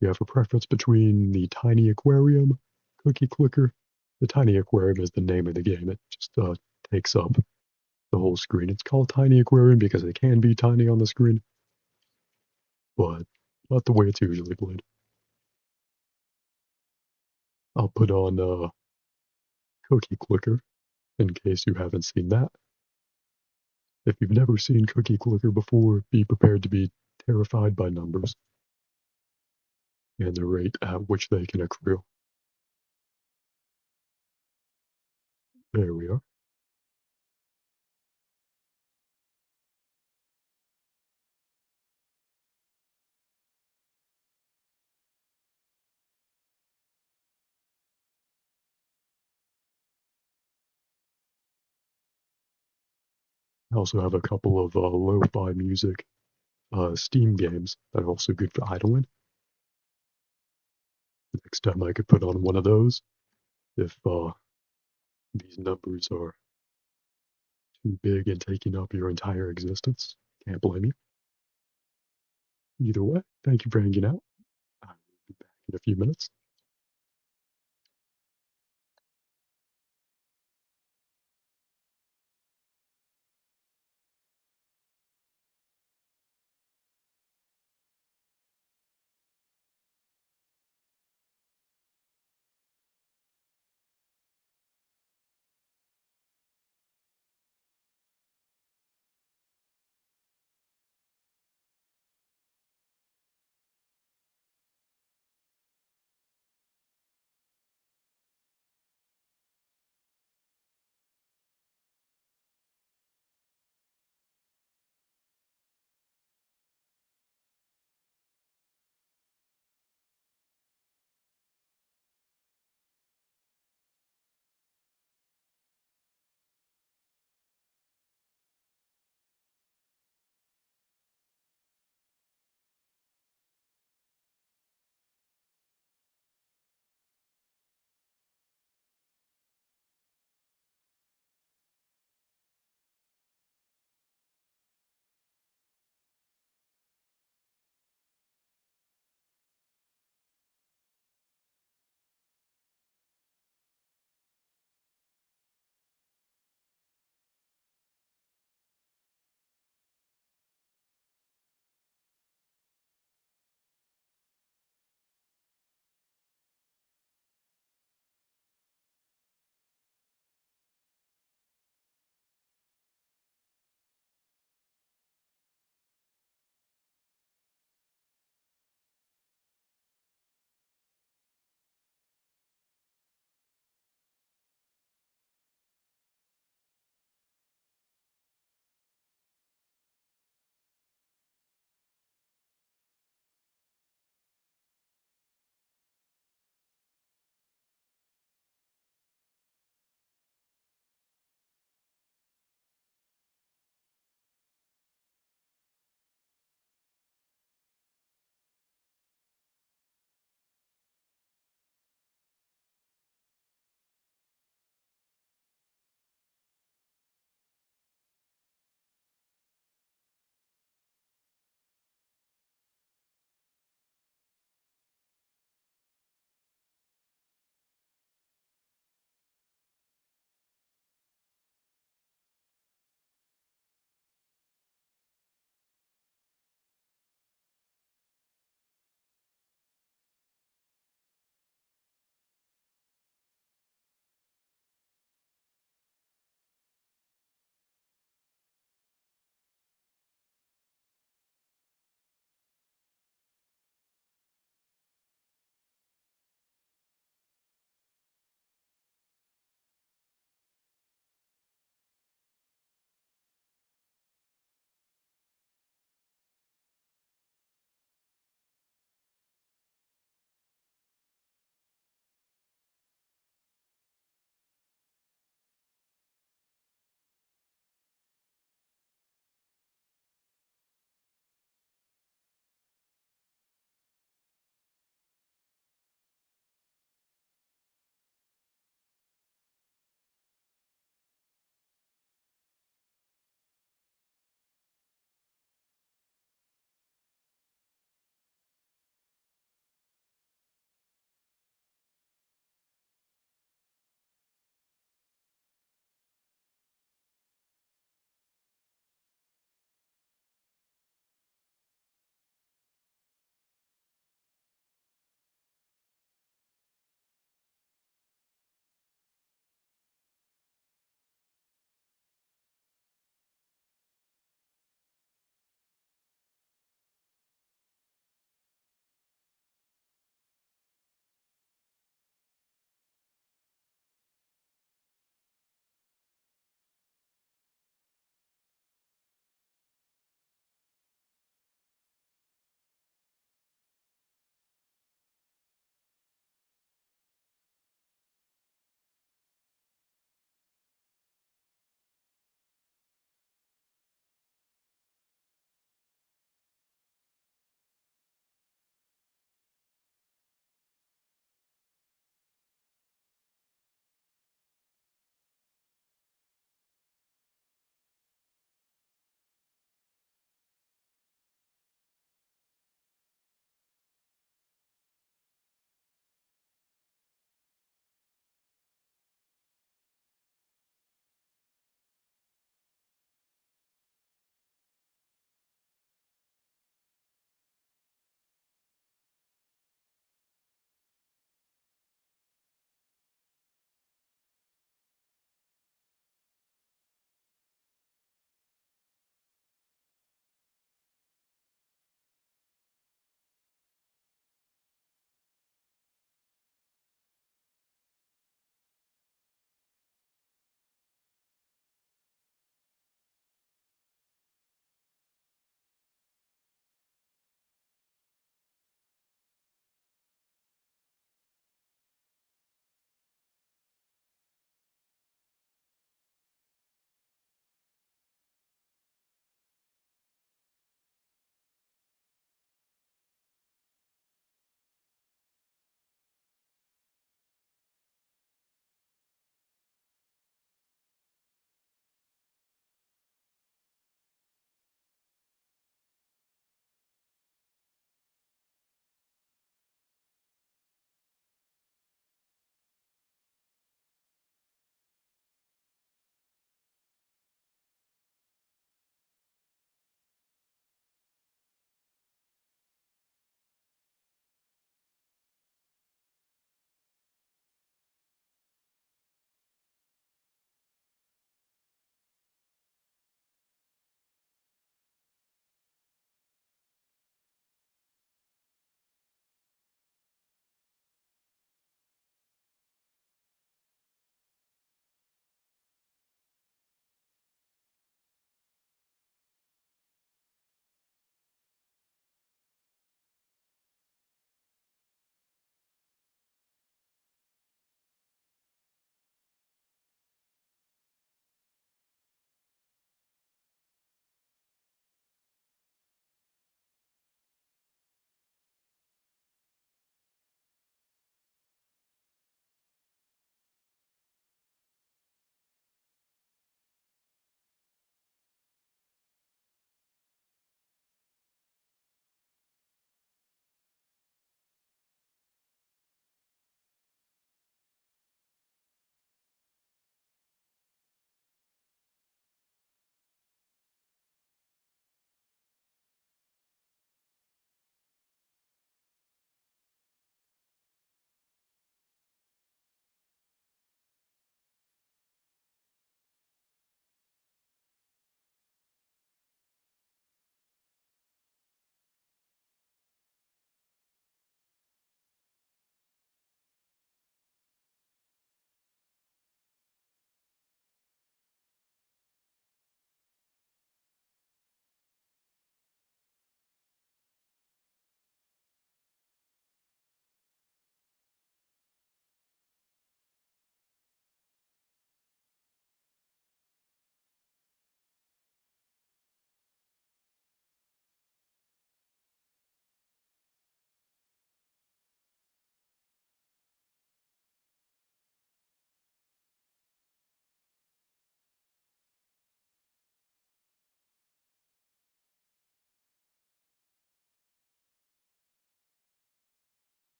You have a preference between the tiny aquarium, cookie clicker. The tiny aquarium is the name of the game. It just takes up the whole screen. It's called tiny aquarium because it can be tiny on the screen, but not the way it's usually played. I'll put on cookie clicker in case you haven't seen that. If you've never seen cookie clicker before, be prepared to be terrified by numbers and the rate at which they can accrue. There we are. I also have a couple of lo-fi music Steam games that are also good for idling. Next time I could put on one of those if these numbers are too big and taking up your entire existence. Can't blame you. Either way, thank you for hanging out. I will be back in a few minutes.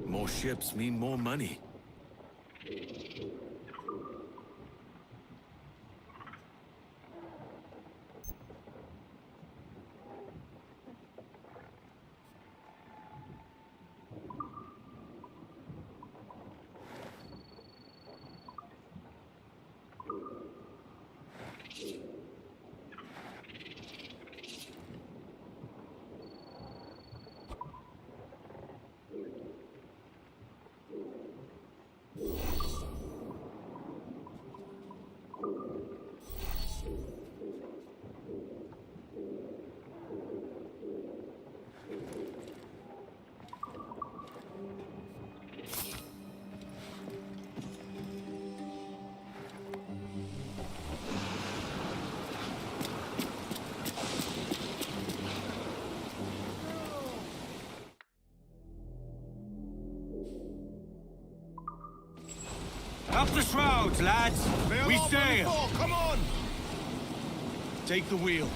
More ships mean more money.
Up the shrouds, lads! We sail!
Come on!
Take the wheel.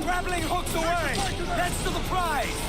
Grappling hooks away! That's to the prize!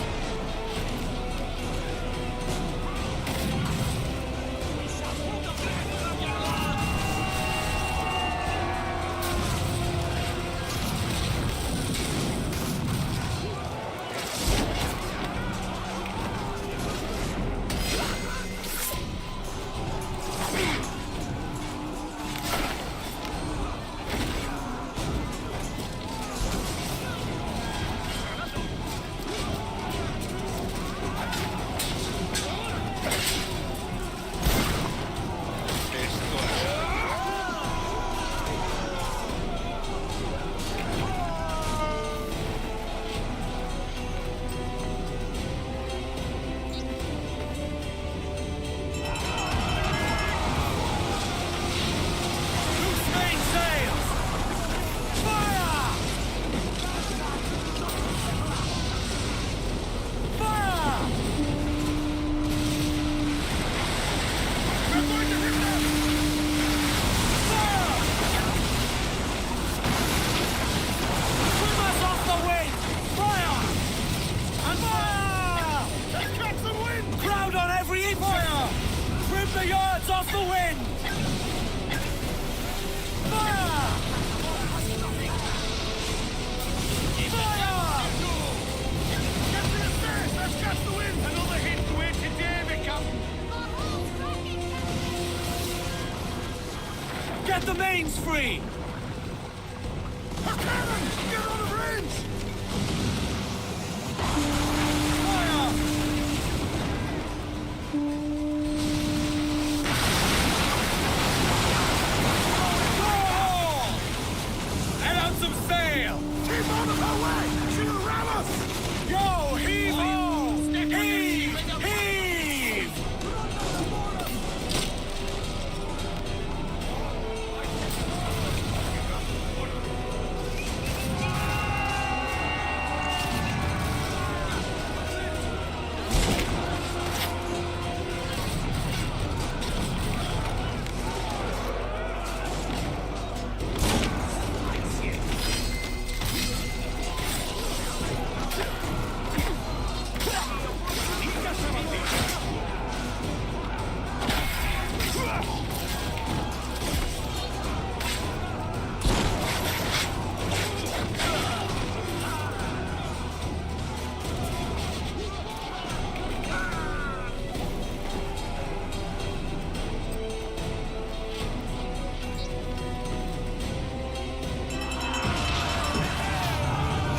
the wind! Fire! Fire!
Get to the stairs! Let's catch the wind! Another hit to it today, Captain!
Get the mains free!
Our cannon! Get out of range!
Fire! Go! Let out some sail!
Keep out of our way! She'll ram us!
Yo, heave ho! Heave! Heave!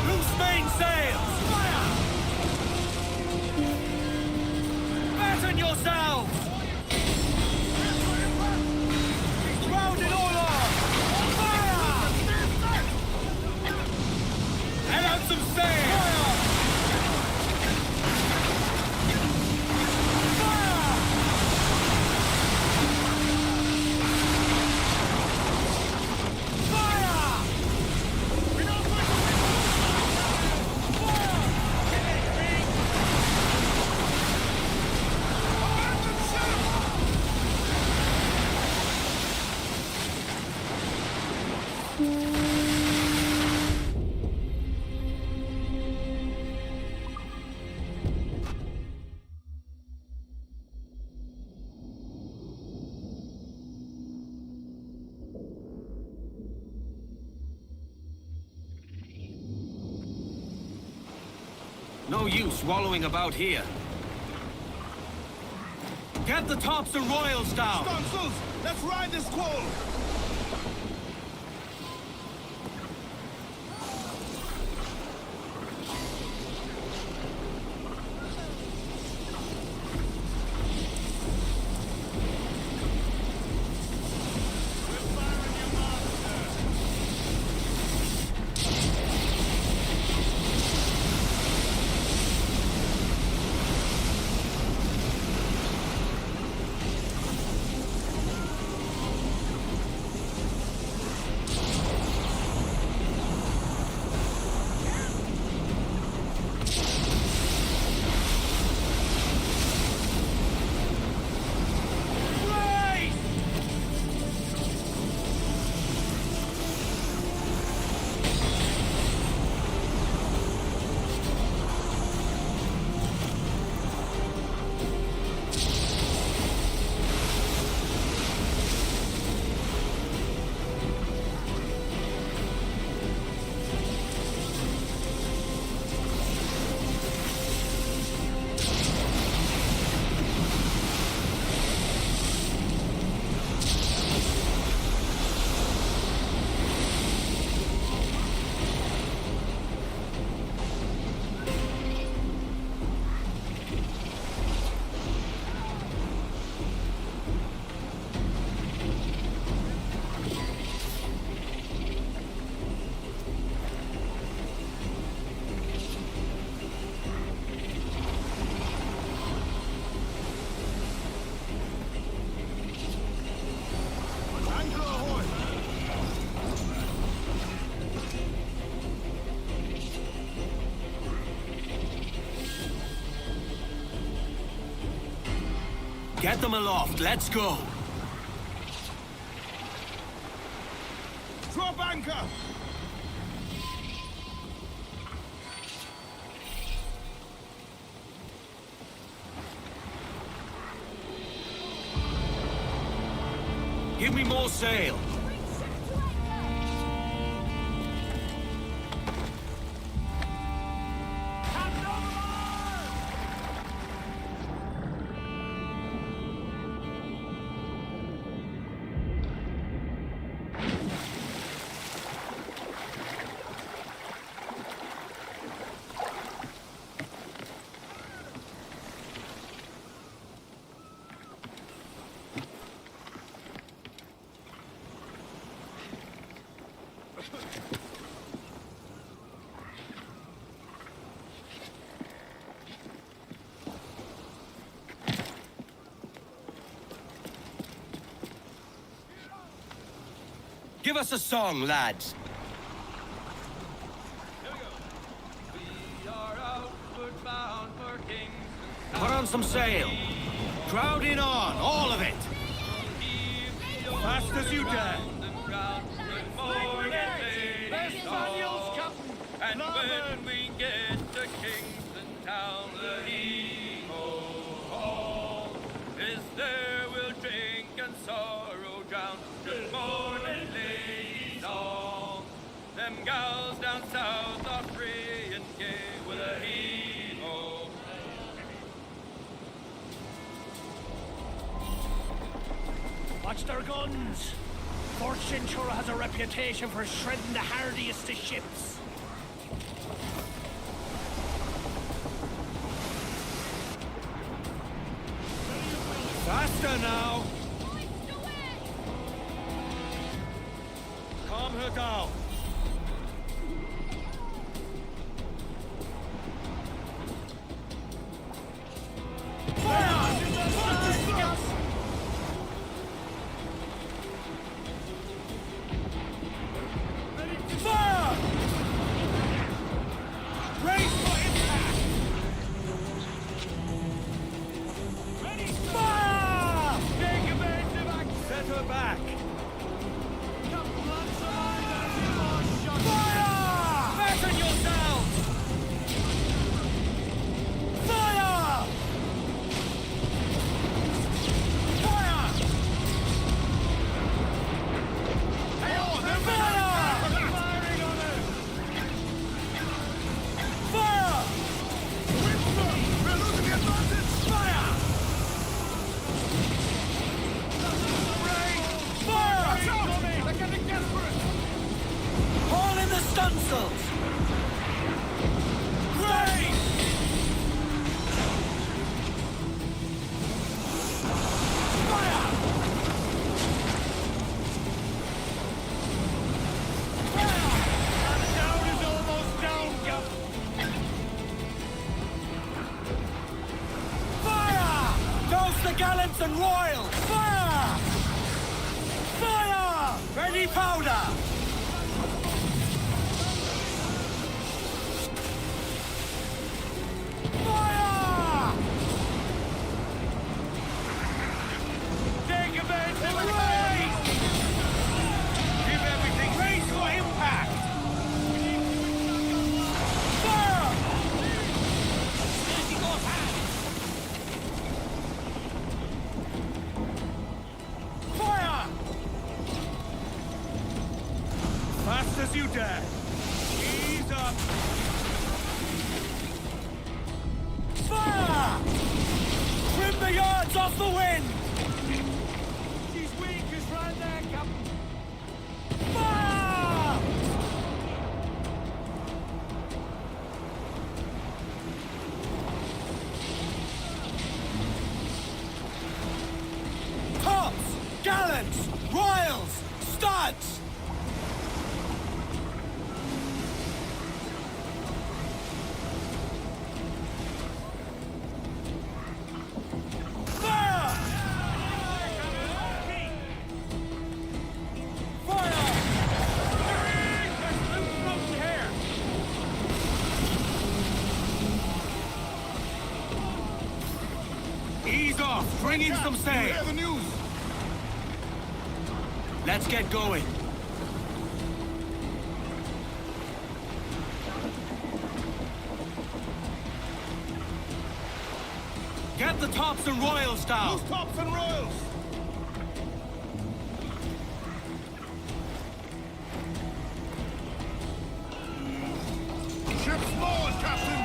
Loose mainsails! Fire! Batten yourselves! Round it all on! Fire! Let out some sail! Fire! Fire!
No use wallowing about here. Get the tops of royals down!
Tonsils! Let's ride this squall!
Get them aloft, let's go!
Drop anchor!
Give me more sail. Give us a song, lads. Put on some sail. Crowd in on, all of it. Fast as you dare.
And when we get to Kingston Town, the hee-ho is there we'll drink and sorrow drown. Good morning, ladies all. Them gals down south are free and gay with a hee-ho.
Watch their guns. Fort Chinchorro has a reputation for shredding the hardiest of ships. Faster now! Calm her down. Gallants and royals! Fire! Fire! Ready powder! Fire! Take a bit and raise! Give everything raise for impact! Fire! Fast as you dare. Ease up. Fire! Trim the yards off the wind. She's weak, just right there, Captain. Fire! Tops, gallants, royals, studs. Ease off! Bring in some sail! Let's get going. Get the tops and royals down!
Who's tops and royals?
have s'mores, Captain!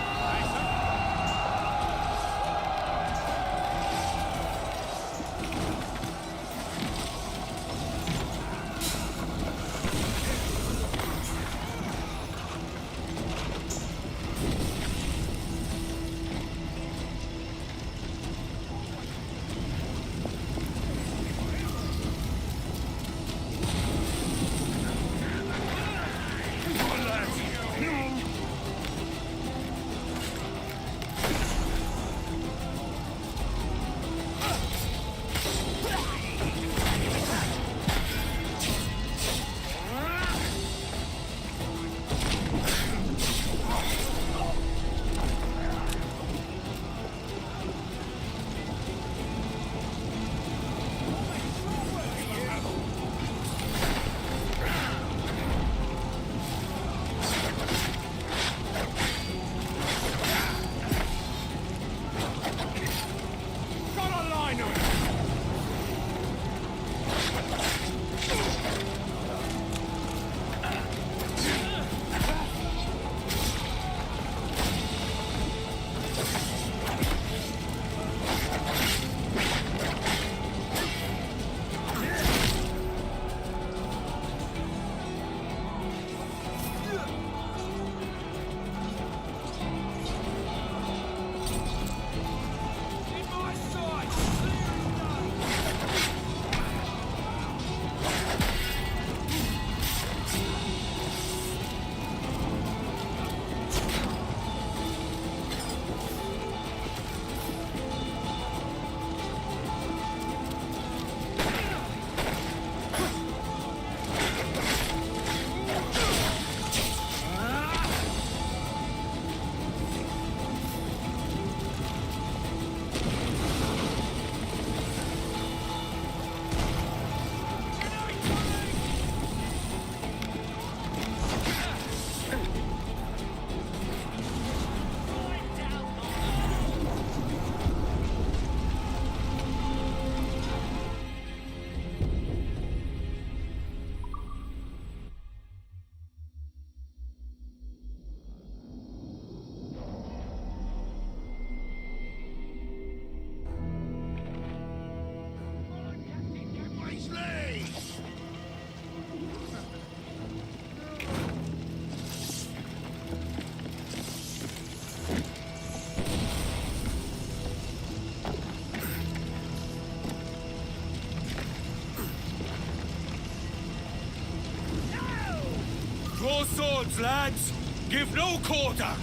Draw swords, lads! Give no quarter!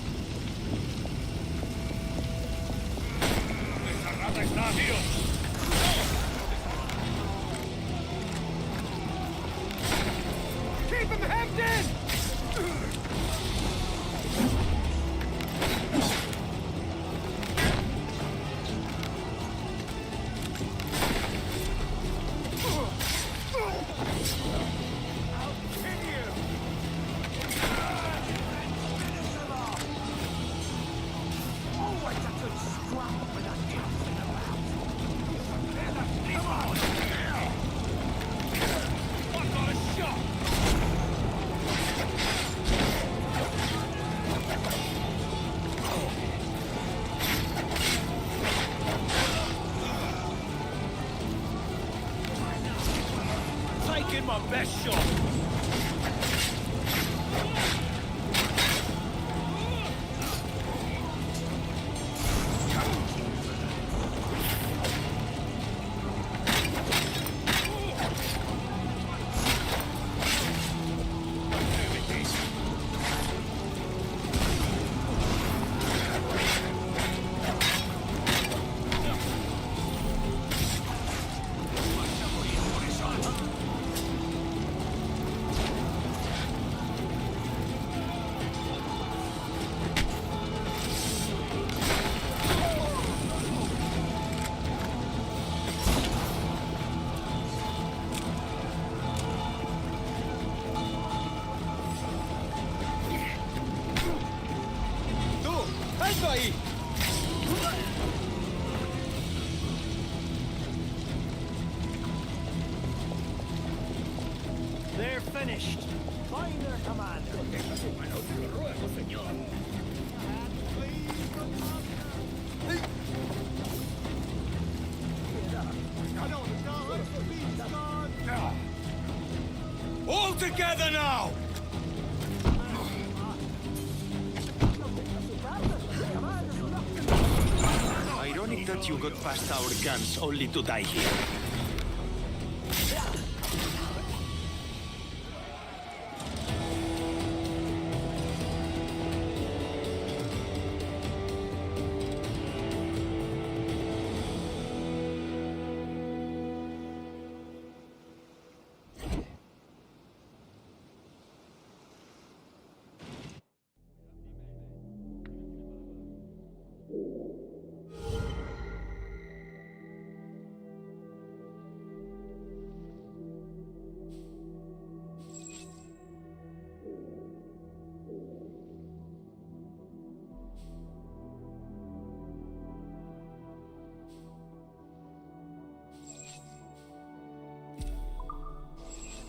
Keep him hemmed in! Taking my best shot!
They're finished. Find their commander.
together now!
Ironic that you got past our guns only to die here.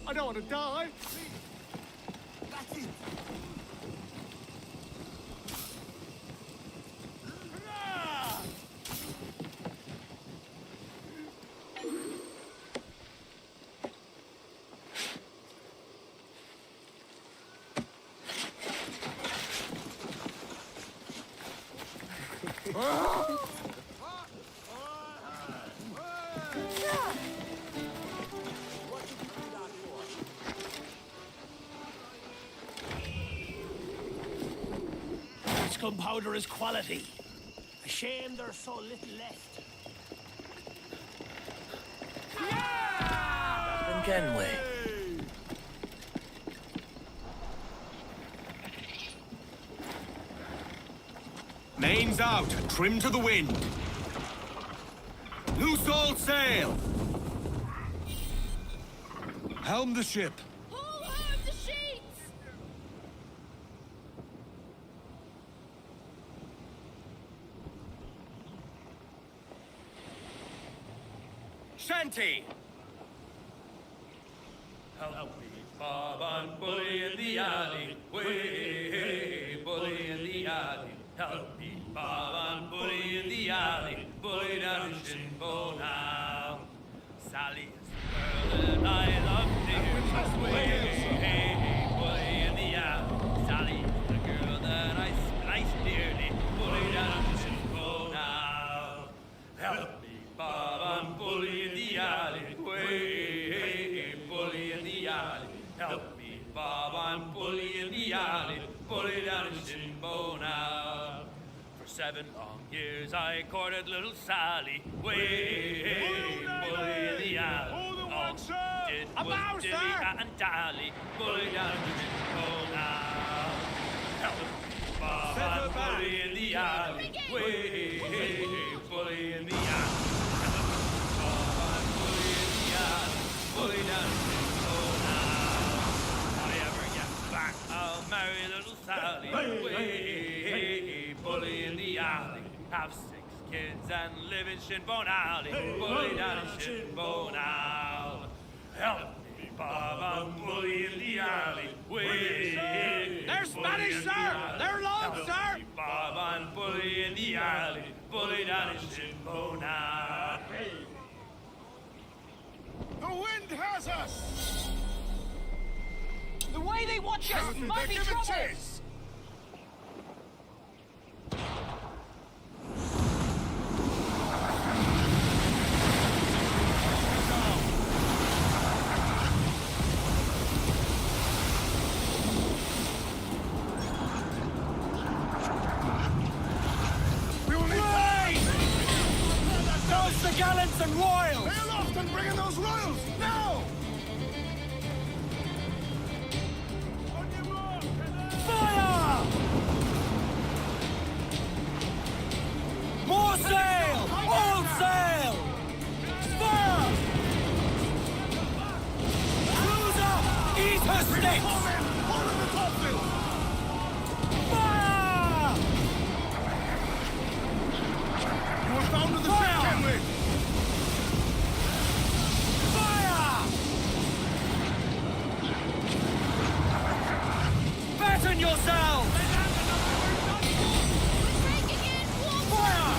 I don't want to die. That's it.
This gunpowder is quality. A shame there's so little left.
Yeah! Can we? Mains out, trim to the wind. Loose all sail. Helm the ship.
Pull hard the sheets!
Shanty!
Help me, Bob, on bully in the alley. Way, bully in the alley. Help me, Bob, on bully in the alley. Bully down in Shinbo now. Sally is the girl that I love dear. Way, bully in the alley. Sally is the girl that I splice dearly. Bully down in Shinbo now. Help me, Bob, on bully in the alley. Way, bully in the alley. Help me, Bob, I'm bully in the alley. Bully down in Shinbo now. For 7 long years I courted little Sally. Way, bully in the alley. All did was dilly and dally. Bully down in Shinbo now. Help me, Bob, I'm bully in the alley. Way, bully in the alley. Bully down if I ever get back, I'll marry little Sally. Way, bully in the alley. Have 6 kids and live in Shinbone Alley. Bully down in Shinbone Alley. Help me, Bob, I'm bully in the alley. Way,
They're Spanish, sir! They're long, sir!
Help me, Bob, I'm bully in the alley. Bully down in Shinbone Alley.
The wind has us!
The way they watch us might be
Give
trouble!
it chase! We will need
Toast the gallants and royals!
They're aloft and bring in those royals! Now!
Fire! More sail! All sail! Fire! Cruiser! Eat her sticks!
Hold in the topsail!
Fire!
You are bound to the ship, Henry!
Fire! Batten yourselves!
Breaking in!
Fire!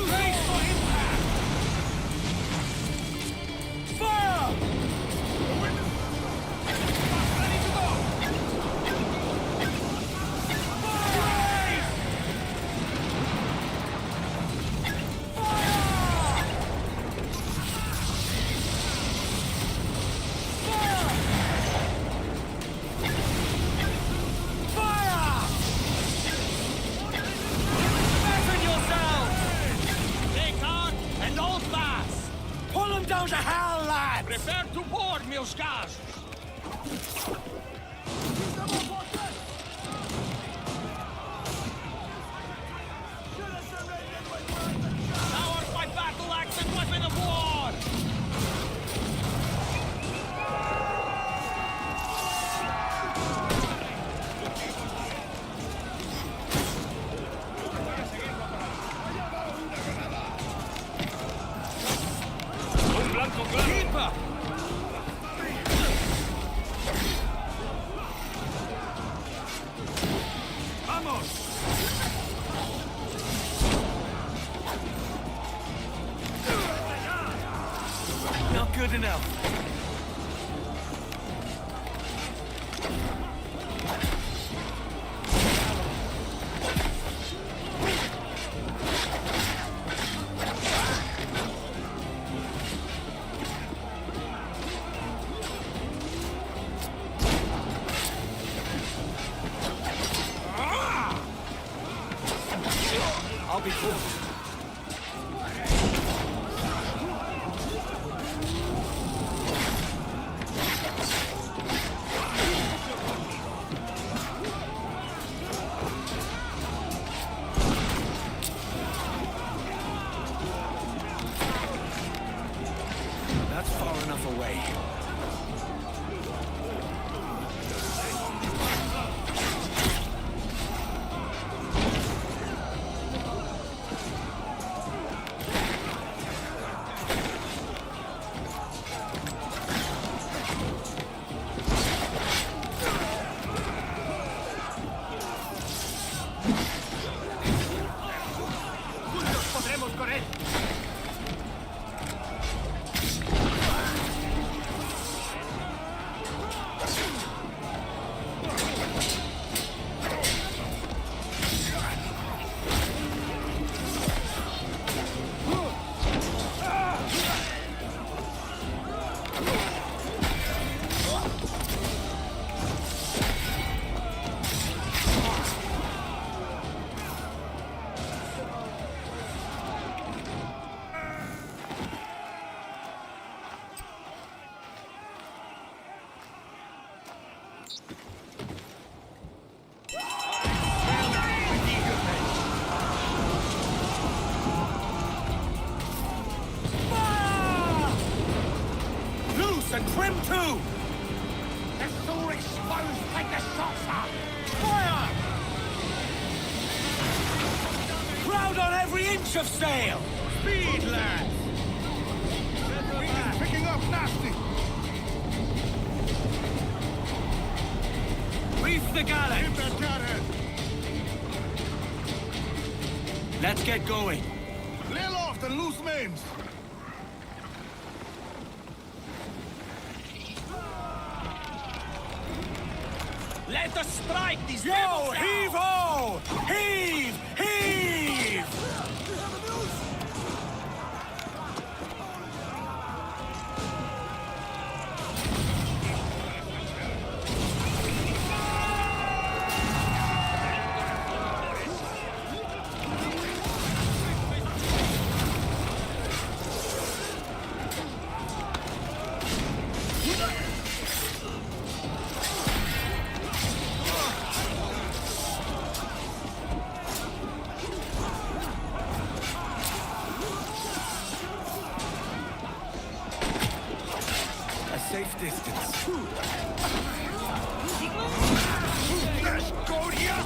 Brace for impact! Fire!
your scars! Ours by battle axe and weapon of war!
Un blanco claro.
Keeper! Vamos! Not good enough. I'll be cool. That's far enough away. Juntos podremos correr. Loose and trim too! The sword exposed, take the shots up! Fire! Crowd on every inch of sail! Speed, lads! Wind's picking up nasty! Reef the galley! Keep that cat. Let's get going. Lay aloft and loose mains! Let us strike these devils! Heave-ho! Heave! Heave! Safe distance. Let's go here!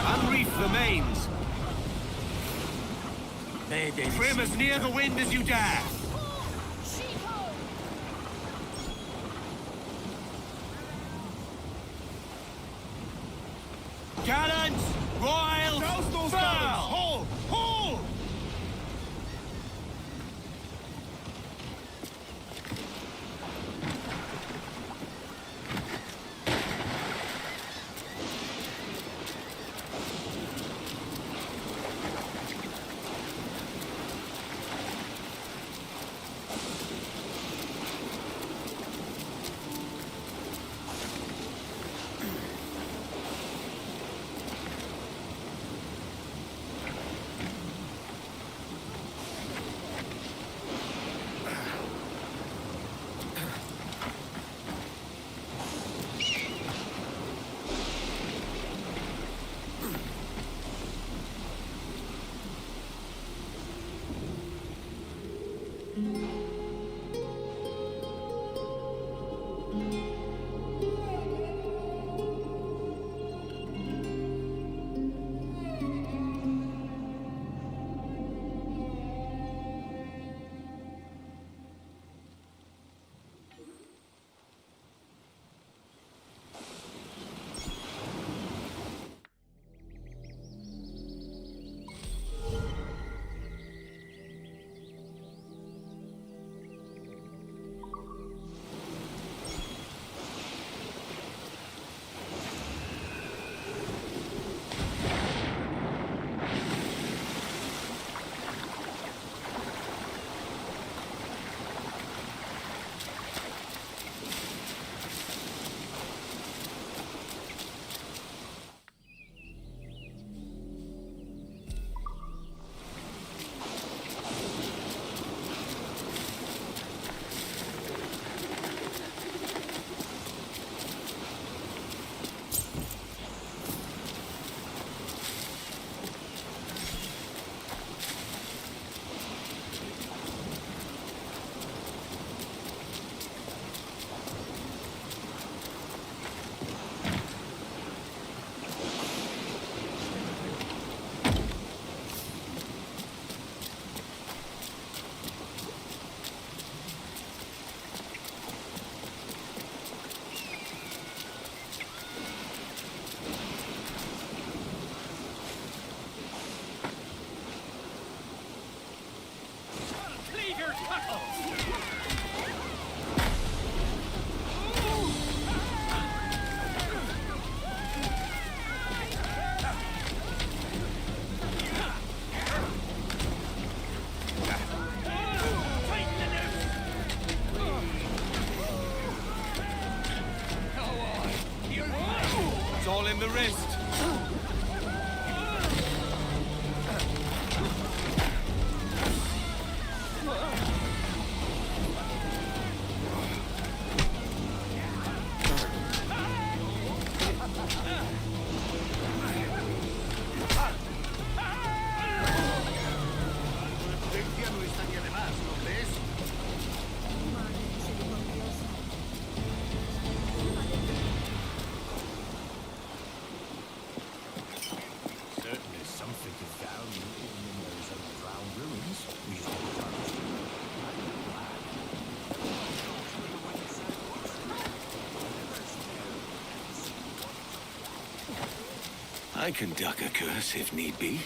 Unreef the mains. Trim as near the wind as you dare. Gallants, royals, furl! the wrist.
I can duck a curse if need be.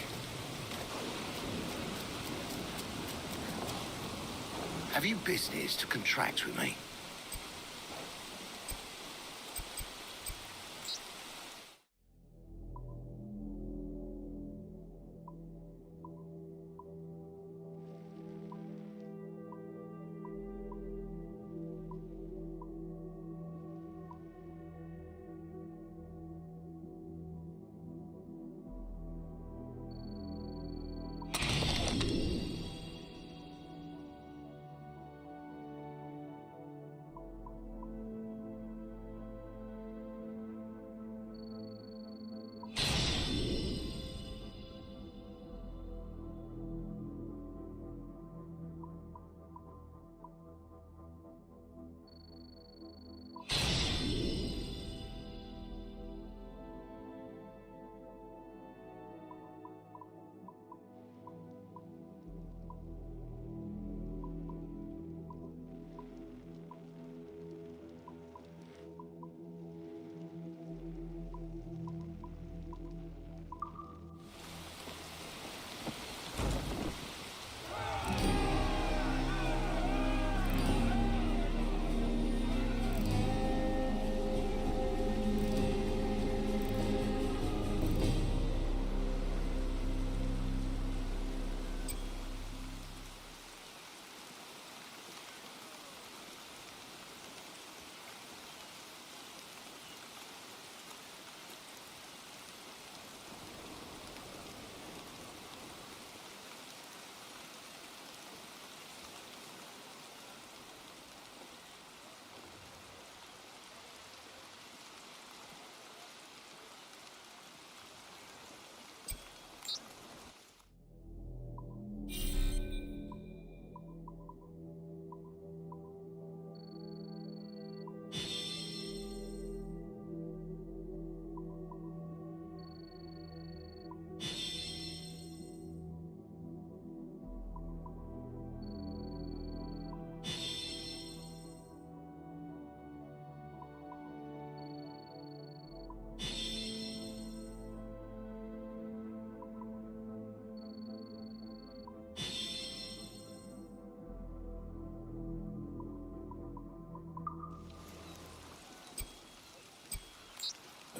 Have you business to contract with me?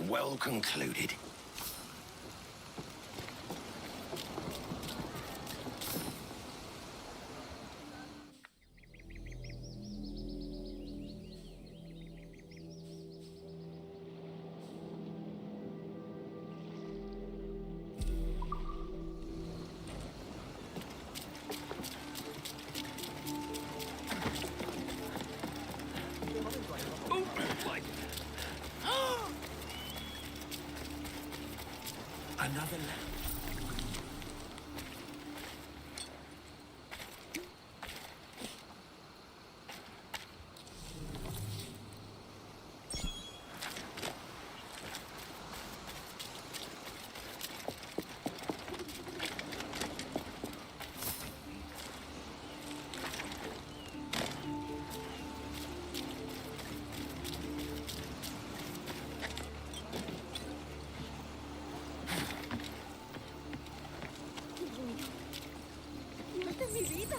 Well concluded.
Another lamp.
Mi vida.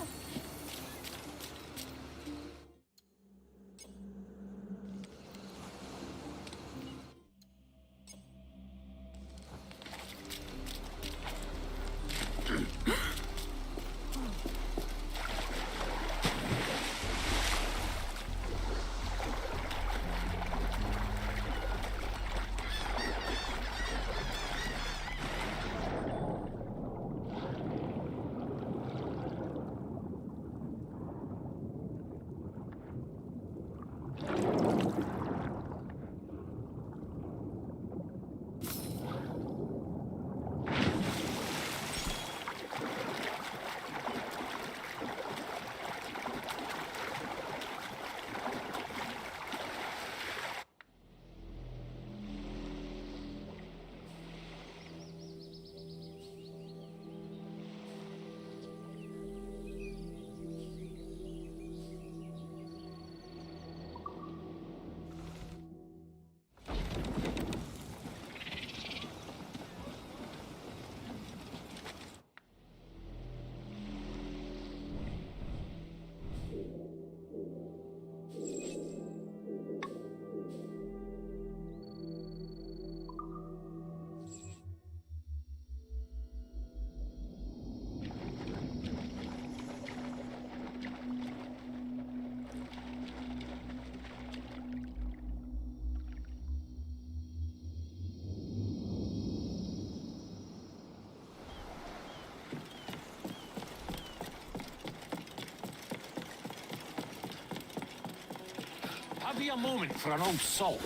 Have you a moment for an old salt?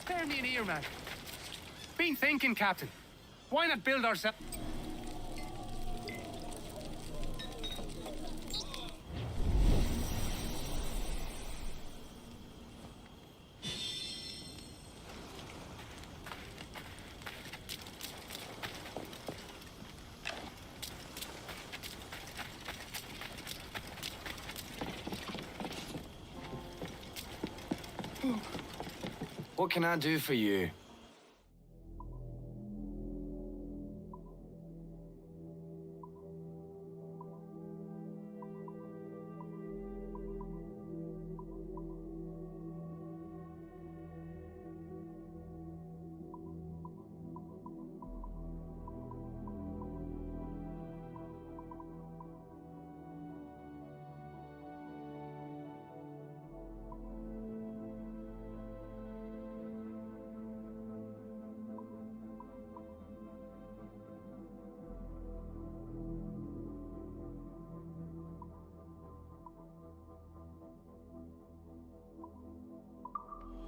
Spare me an ear, man. Been thinking, Captain. Why not build ourselves...
What can I do for you?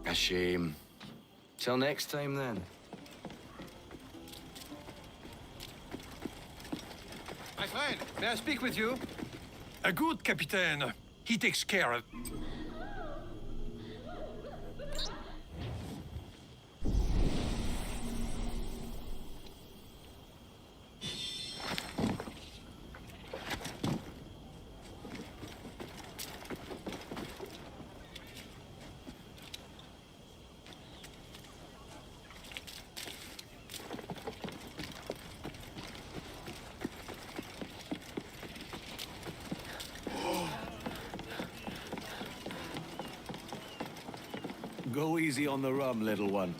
A shame. Till next time, then.
My friend, may I speak with you? A good Captain. He takes care of...
Go easy on the rum, little one.